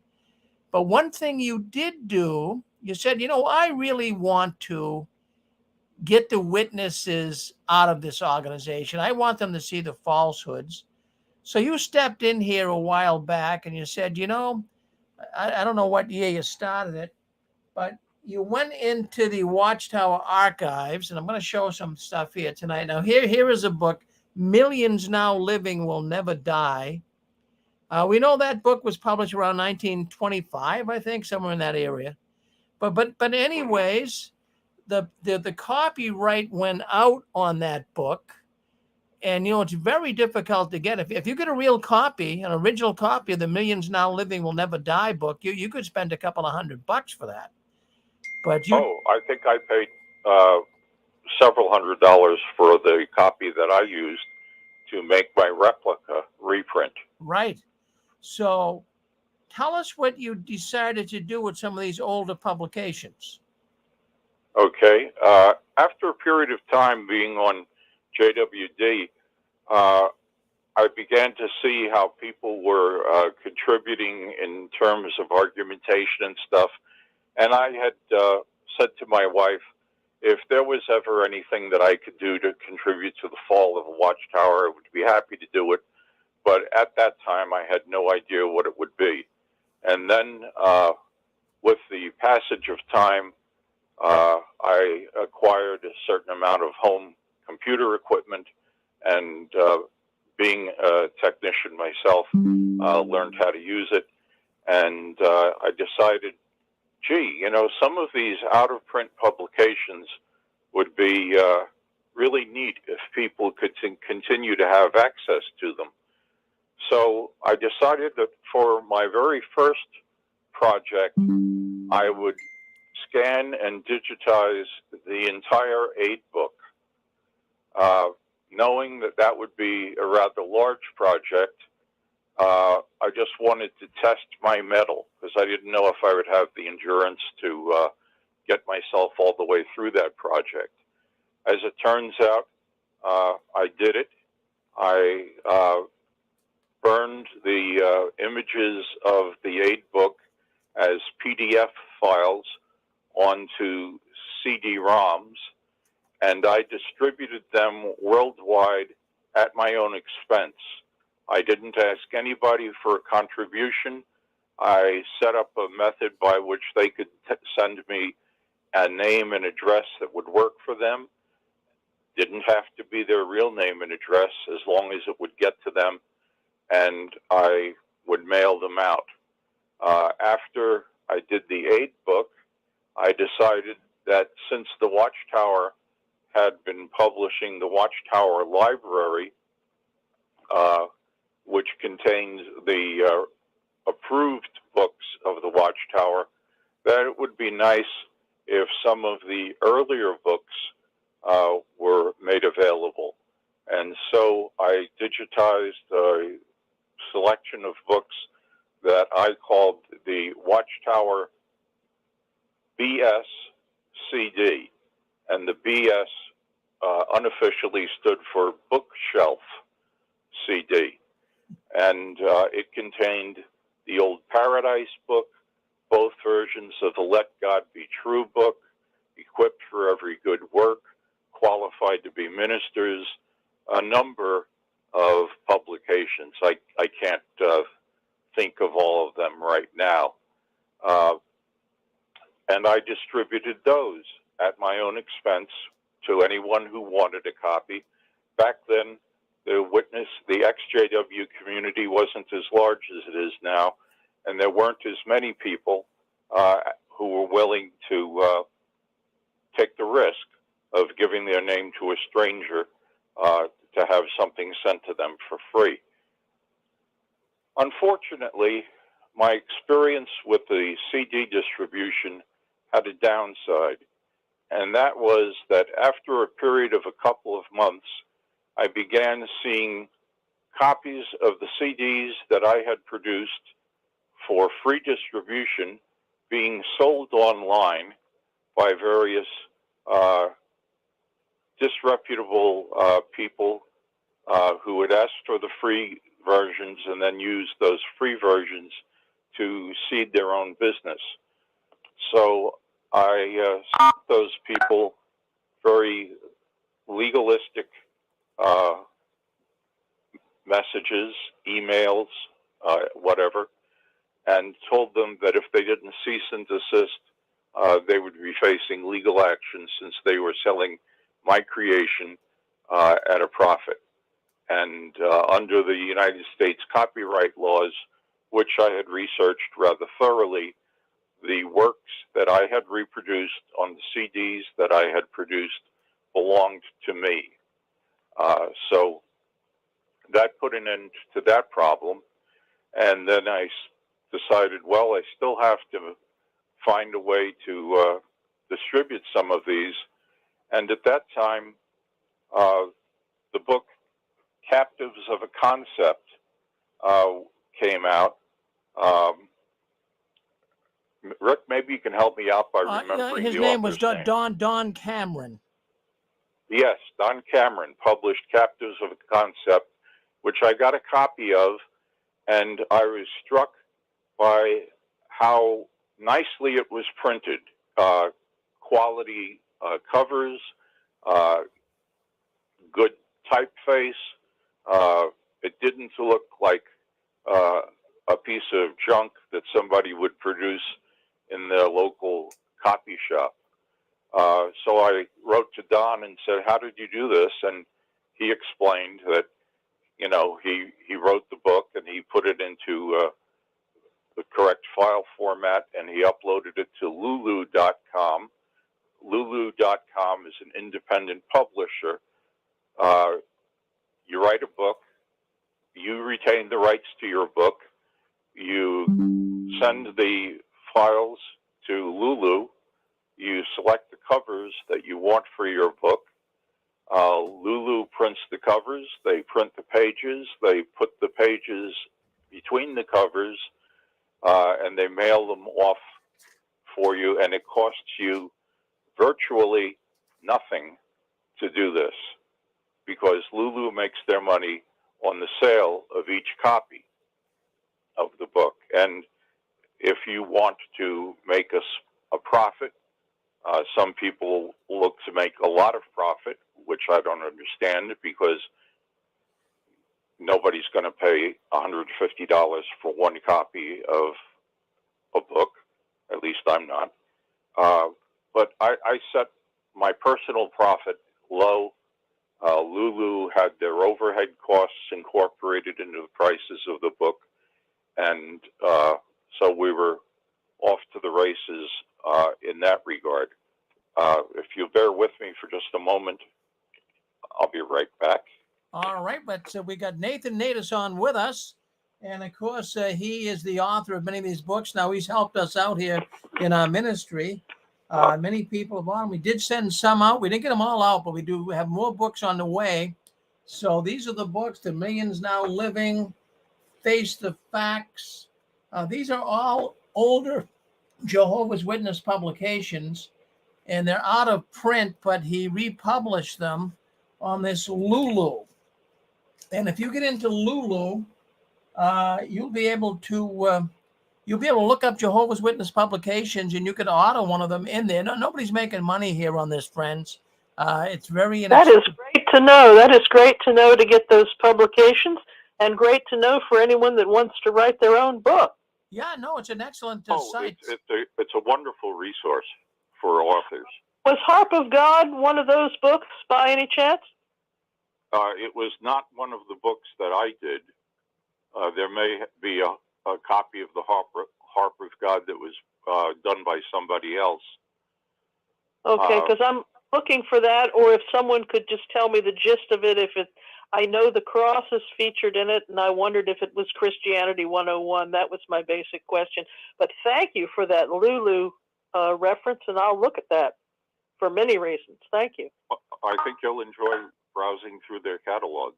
But one thing you did do, you said, I really want to get the witnesses out of this organization. I want them to see the falsehoods. So you stepped in here a while back and you said, I don't know what year you started it, but you went into the Watchtower archives, and I'm going to show some stuff here tonight. Now, here is a book, Millions Now Living Will Never Die. We know that book was published around 1925, I think, somewhere in that area. But anyways, the copyright went out on that book, and it's very difficult to get. If you get a real copy, an original copy of the Millions Now Living Will Never Die book, you could spend a couple of $100 for that. But I think I paid several $100s for the copy that I used to make my replica reprint. Right. So tell us what you decided to do with some of these older publications. Okay. After a period of time being on JWD, I began to see how people were contributing in terms of argumentation and stuff. And I had said to my wife, if there was ever anything that I could do to contribute to the fall of the Watchtower, I would be happy to do it. But at that time, I had no idea what it would be. And then with the passage of time, I acquired a certain amount of home computer equipment, and being a technician myself, learned how to use it. And I decided, gee, you know, some of these out-of-print publications would be really neat if people could continue to have access to them. So I decided that for my very first project, I would scan and digitize the entire 8-book, knowing that that would be a rather large project. I just wanted to test my mettle because I didn't know if I would have the endurance to get myself all the way through that project. As it turns out, I did it. I burned the images of the 8-book as PDF files onto CD-ROMs, and I distributed them worldwide at my own expense. I didn't ask anybody for a contribution. I set up a method by which they could send me a name and address that would work for them. Didn't have to be their real name and address as long as it would get to them, and I would mail them out. After I did the 8-book, I decided that since the Watchtower had been publishing the Watchtower Library, which contains the approved books of the Watchtower, that it would be nice if some of the earlier books were made available. And so I digitized a selection of books that I called the Watchtower BS CD, and the BS unofficially stood for Bookshelf CD, and it contained the Old Paradise book, both versions of the Let God Be True book, Equipped for Every Good Work, Qualified to Be Ministers, a number of publications. I can't think of all of them right now. And I distributed those at my own expense to anyone who wanted a copy. Back then, the ex-JW community wasn't as large as it is now, and there weren't as many people who were willing to take the risk of giving their name to a stranger to have something sent to them for free. Unfortunately, my experience with the CD distribution had a downside, and that was that after a period of a couple of months, I began seeing copies of the CDs that I had produced for free distribution being sold online by various disreputable people who had asked for the free versions and then used those free versions to seed their own business. So I sent those people very legalistic messages, emails, whatever, and told them that if they didn't cease and desist, they would be facing legal action since they were selling my creation at a profit. And under the United States copyright laws, which I had researched rather thoroughly, the works that I had reproduced on the CDs that I had produced belonged to me. So that put an end to that problem. And then I decided, well, I still have to find a way to distribute some of these. And at that time, the book Captives of a Concept came out. Rick, maybe you can help me out by remembering his the name was author's name. Don Cameron. Yes, Don Cameron published Captives of the Concept, which I got a copy of, and I was struck by how nicely it was printed. Quality covers, good typeface. It didn't look like a piece of junk that somebody would produce in their local copy shop. So I wrote to Don and said, how did you do this? And he explained that, you know, he wrote the book and he put it into the correct file format and he uploaded it to lulu.com. Lulu.com is an independent publisher. You write a book, you retain the rights to your book, you send the files to Lulu, you select the covers that you want for your book. Lulu prints the covers, they print the pages, they put the pages between the covers, and they mail them off for you, and it costs you virtually nothing to do this because Lulu makes their money on the sale of each copy of the book. And if you want to make a profit, some people look to make a lot of profit, which I don't understand because nobody's going to pay $150 for one copy of a book. At least I'm not. But I set my personal profit low. Lulu had their overhead costs incorporated into the prices of the book. And so we were off to the races in that regard. If you'll bear with me for just a moment, I'll be right back. All right, but we got Nathan Natus on with us. And of course, he is the author of many of these books. Now, he's helped us out here in our ministry. Many people have bought them. We did send some out. We didn't get them all out, but we do have more books on the way. So these are the books, The Millions Now Living, Face the Facts. These are all older Jehovah's Witness publications, and they're out of print, but he republished them on this Lulu. And if you get into Lulu, you'll be able to look up Jehovah's Witness publications, and you can order one of them in there. No, nobody's making money here on this, friends. It's very That is great to know. That is great to know to get those publications, and great to know for anyone that wants to write their own book. Yeah, no, it's an excellent site. It's a wonderful resource for authors. Was Harp of God one of those books by any chance? It was not one of the books that I did. There may be a copy of the Harp of God that was done by somebody else. Okay, because I'm looking for that, or if someone could just tell me the gist of it. I know the cross is featured in it, and I wondered if it was Christianity 101. That was my basic question. But thank you for that Lulu reference, and I'll look at that for many reasons. Thank you. I think you'll enjoy browsing through their catalog.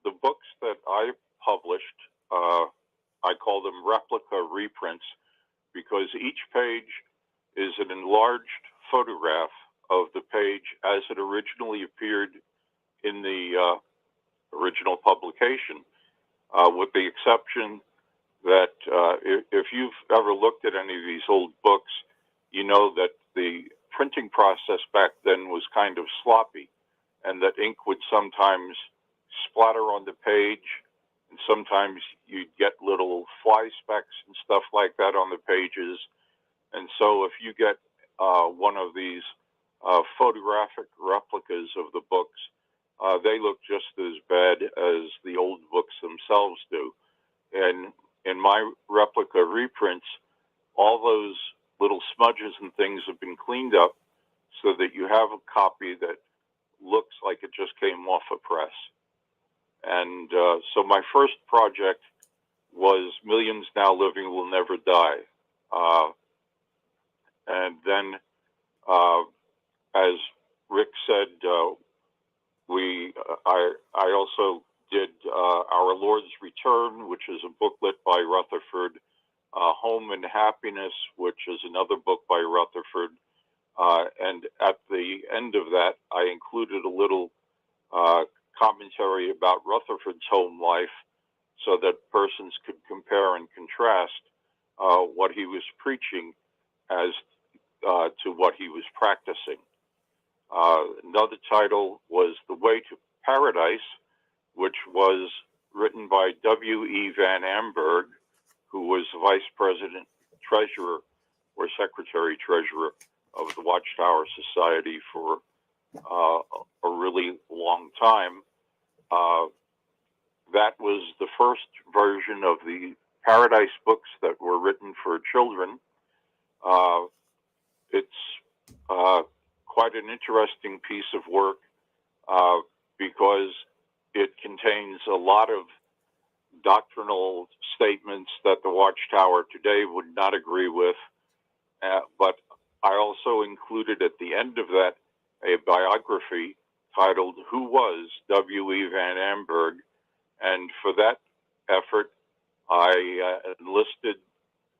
The books that I published, I call them replica reprints because each page is an enlarged photograph of the page as it originally appeared in the original publication, with the exception that if you've ever looked at any of these old books, you know that the printing process back then was kind of sloppy, and that ink would sometimes splatter on the page, and sometimes you'd get little fly specks and stuff like that on the pages. And so if you get one of these photographic replicas of the books, they look just as bad as the old books themselves do. And in my replica reprints, all those little smudges and things have been cleaned up so that you have a copy that looks like it just came off a press. And so my first project was Millions Now Living Will Never Die. And then, as Rick said, I also did Our Lord's Return, which is a booklet by Rutherford, Home and Happiness, which is another book by Rutherford, And at the end of that, I included a little commentary about Rutherford's home life so that persons could compare and contrast what he was preaching as to what he was practicing. Another title was The Way to Paradise, which was written by W.E. Van Amberg, who was Vice President Treasurer or Secretary Treasurer of the Watchtower Society for a really long time. That was the first version of the Paradise books that were written for children. It's quite an interesting piece of work because it contains a lot of doctrinal statements that the Watchtower today would not agree with. But I also included at the end of that a biography titled Who Was W.E. Van Amberg? And for that effort, I enlisted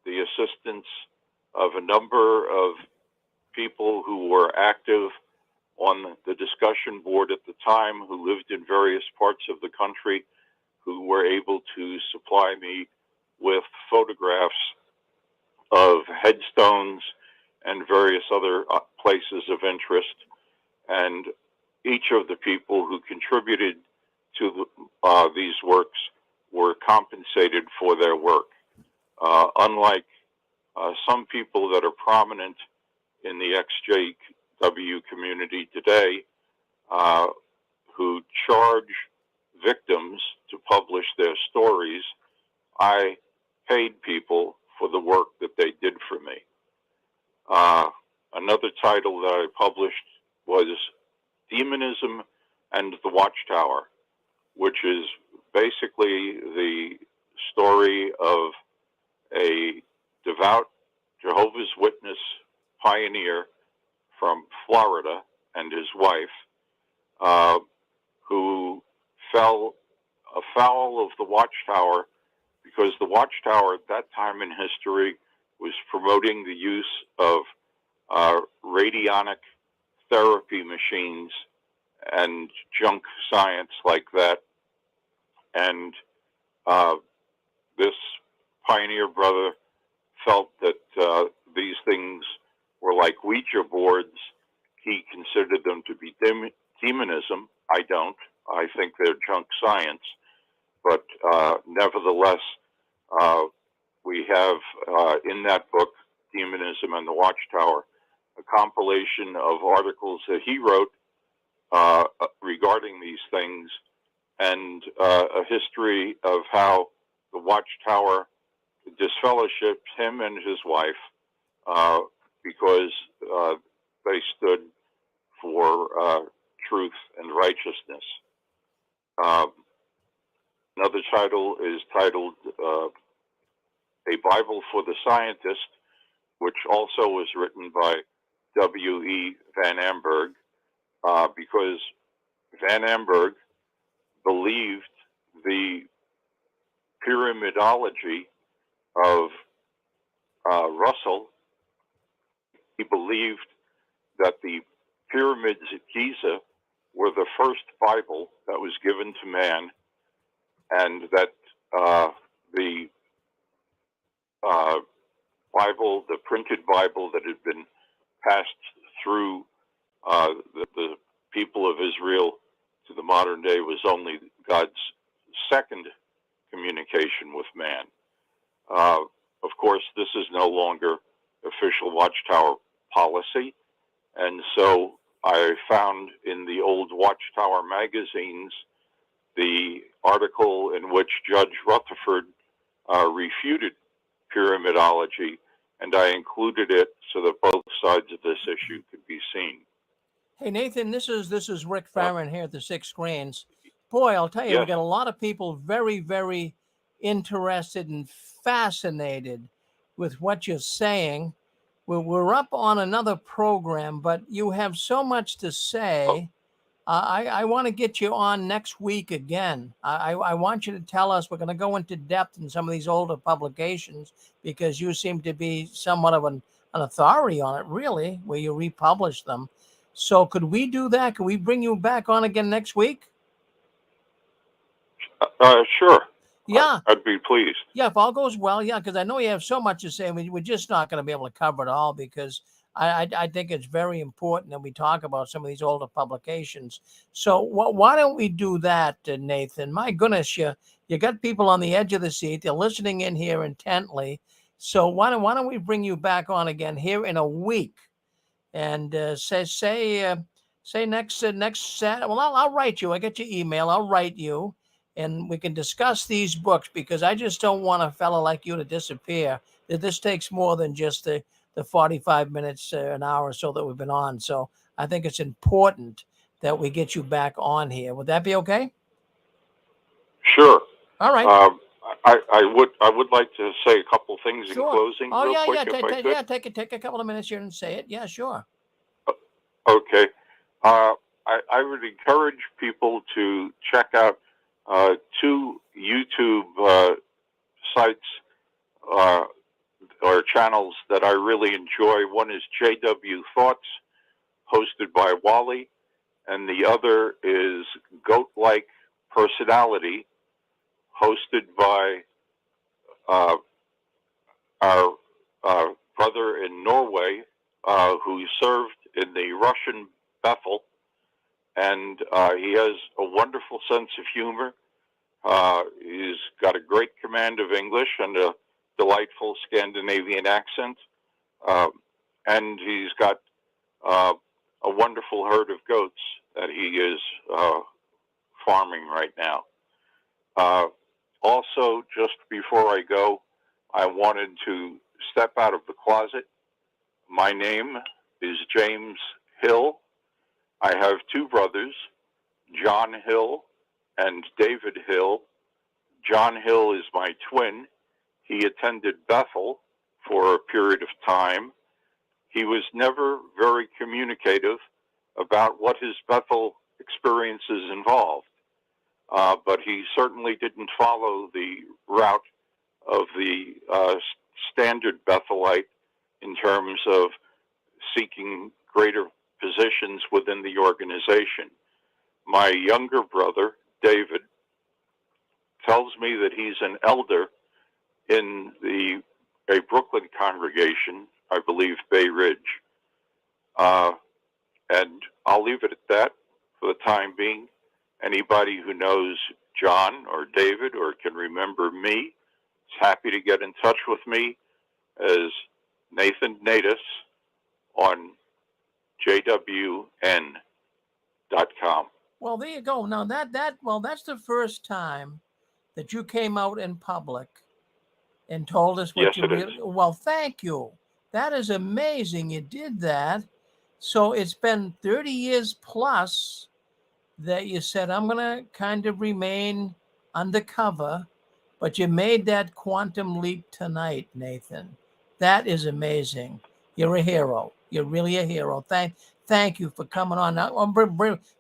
the assistance of a number of people who were active on the discussion board at the time, who lived in various parts of the country, who were able to supply me with photographs of headstones and various other places of interest. And each of the people who contributed to these works were compensated for their work. Unlike some people that are prominent in the XJW community today, who charge victims to publish their stories, I paid people for the work that they did for me. Another title that I published was Demonism and the Watchtower, which is basically the story of a devout Jehovah's Witness pioneer from Florida and his wife, who fell afoul of the Watchtower because the Watchtower at that time in history was promoting the use of radionic therapy machines and junk science like that. And this pioneer brother felt that these things were like Ouija boards. He considered them to be demonism. I don't. I think they're junk science. But nevertheless, we have in that book, Demonism and the Watchtower, a compilation of articles that he wrote regarding these things, and a history of how the Watchtower disfellowshipped him and his wife because they stood for truth and righteousness. Another title is titled A Bible for the Scientist, which also was written by W.E. Van Amberg, because Van Amberg believed the pyramidology of Russell. He believed that the pyramids at Giza were the first Bible that was given to man, and that the Bible, the printed Bible that had been passed through the people of Israel to the modern day was only God's second communication with man. Of course, this is no longer official Watchtower policy, and so I found in the old Watchtower magazines the article in which Judge Rutherford refuted pyramidology, and I included it so that both sides of this issue could be seen. Hey, Nathan, this is Rick Farron here at the Six Screens. Boy, I'll tell you, we got a lot of people very, very interested and fascinated with what you're saying. We're up on another program, but you have so much to say. I want to get you on next week again. I want you to tell us, we're going to go into depth in some of these older publications because you seem to be somewhat of authority on it, really, where you republish them. So could we do that? Could we bring you back on again next week? Sure. Yeah. I'd be pleased. Yeah, if all goes well, yeah, because I know you have so much to say. We're just not going to be able to cover it all, because I think it's very important that we talk about some of these older publications. So why don't we do that, Nathan? My goodness, you got people on the edge of the seat. They're listening in here intently. So why don't we bring you back on again here in a week? And say next Saturday. Well, I'll write you. I get your email. I'll write you, and we can discuss these books, because I just don't want a fellow like you to disappear. That this takes more than just the 45 minutes, an hour or so that we've been on. So I think it's important that we get you back on here. Would that be okay? Sure. All right. I would like to say a couple things in closing. Oh, real yeah, quick, yeah. if I could. Take a couple of minutes here and say it. Yeah, sure. Okay. I would encourage people to check out two YouTube sites or channels that I really enjoy. One is JW Thoughts, hosted by Wally, and the other is Goat-like Personality, hosted by our brother in Norway, who served in the Russian Bethel, and he has a wonderful sense of humor. He's got a great command of English and a delightful Scandinavian accent, and he's got a wonderful herd of goats that he is farming right now. Also, just before I go, I wanted to step out of the closet. My name is James Hill. I have two brothers, John Hill and David Hill. John Hill is my twin. He attended Bethel for a period of time. He was never very communicative about what his Bethel experiences involved, but he certainly didn't follow the route of the standard Bethelite in terms of seeking greater positions within the organization. My younger brother, David, tells me that he's an elder in a Brooklyn congregation, I believe Bay Ridge. And I'll leave it at that for the time being. Anybody who knows John or David or can remember me is happy to get in touch with me as Nathan Natus on jwn.com. Well, there you go. Now that's the first time that you came out in public and told us what you really. Well, thank you. That is amazing. You did that. So it's been 30 years plus that you said, I'm going to kind of remain undercover, but you made that quantum leap tonight, Nathan. That is amazing. You're a hero. You're really a hero. Thank you for coming on. Now,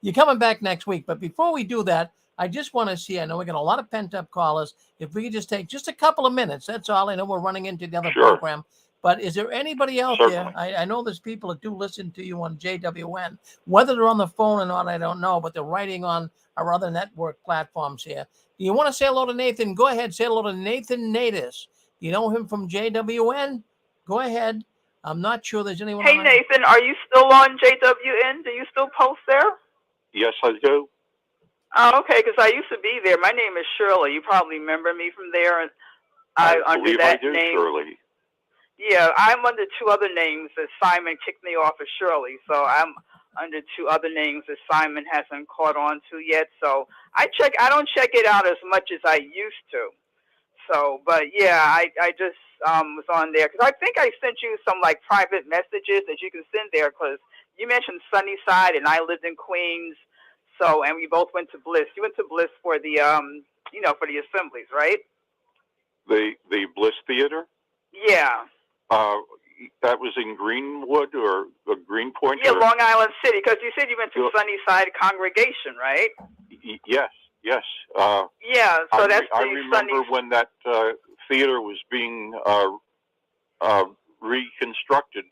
you're coming back next week. But before we do that, I just want to see, I know we got a lot of pent-up callers. If we could just take just a couple of minutes, that's all. I know we're running into the other program. But is there anybody out there? I know there's people that do listen to you on JWN. Whether they're on the phone or not, I don't know. But they're writing on our other network platforms here. Do you want to say hello to Nathan? Go ahead. Say hello to Nathan Natus. You know him from JWN? Go ahead. I'm not sure there's anyone. Hey, Nathan, are you still on JWN? Do you still post there? Yes, I do. Oh, okay, because I used to be there. My name is Shirley. You probably remember me from there. And I under believe that I do, name. Shirley. Yeah, I'm under two other names that Simon kicked me off as Shirley. So I'm under two other names that Simon hasn't caught on to yet. So I don't check it out as much as I used to. So, but yeah, I just was on there because I think I sent you some like private messages that you can send there because you mentioned Sunnyside and I lived in Queens. So, and we both went to Bliss. You went to Bliss for the for the assemblies, right? The Bliss Theater? Yeah. That was in Greenwood or Greenpoint? Yeah, Long Island City, because you said you went to Sunnyside Congregation, right? Yes. Yeah, so that's I remember when that theater was being reconstructed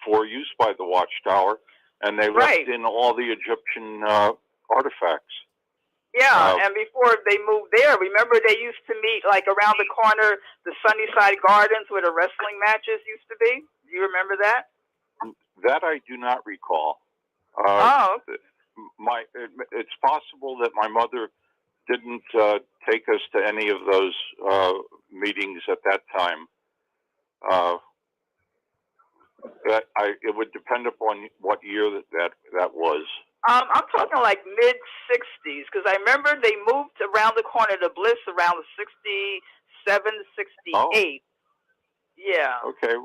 for use by the Watchtower, and they left in all the Egyptian artifacts. Yeah, and before they moved there, remember they used to meet like around the corner, the Sunnyside Gardens, where the wrestling matches used to be. Do you remember that? That I do not recall. It's possible that my mother didn't take us to any of those meetings at that time. It would depend upon what year that was. I'm talking like mid '60s, because I remember they moved around the corner to Bliss around the '67, '68. Yeah. Okay.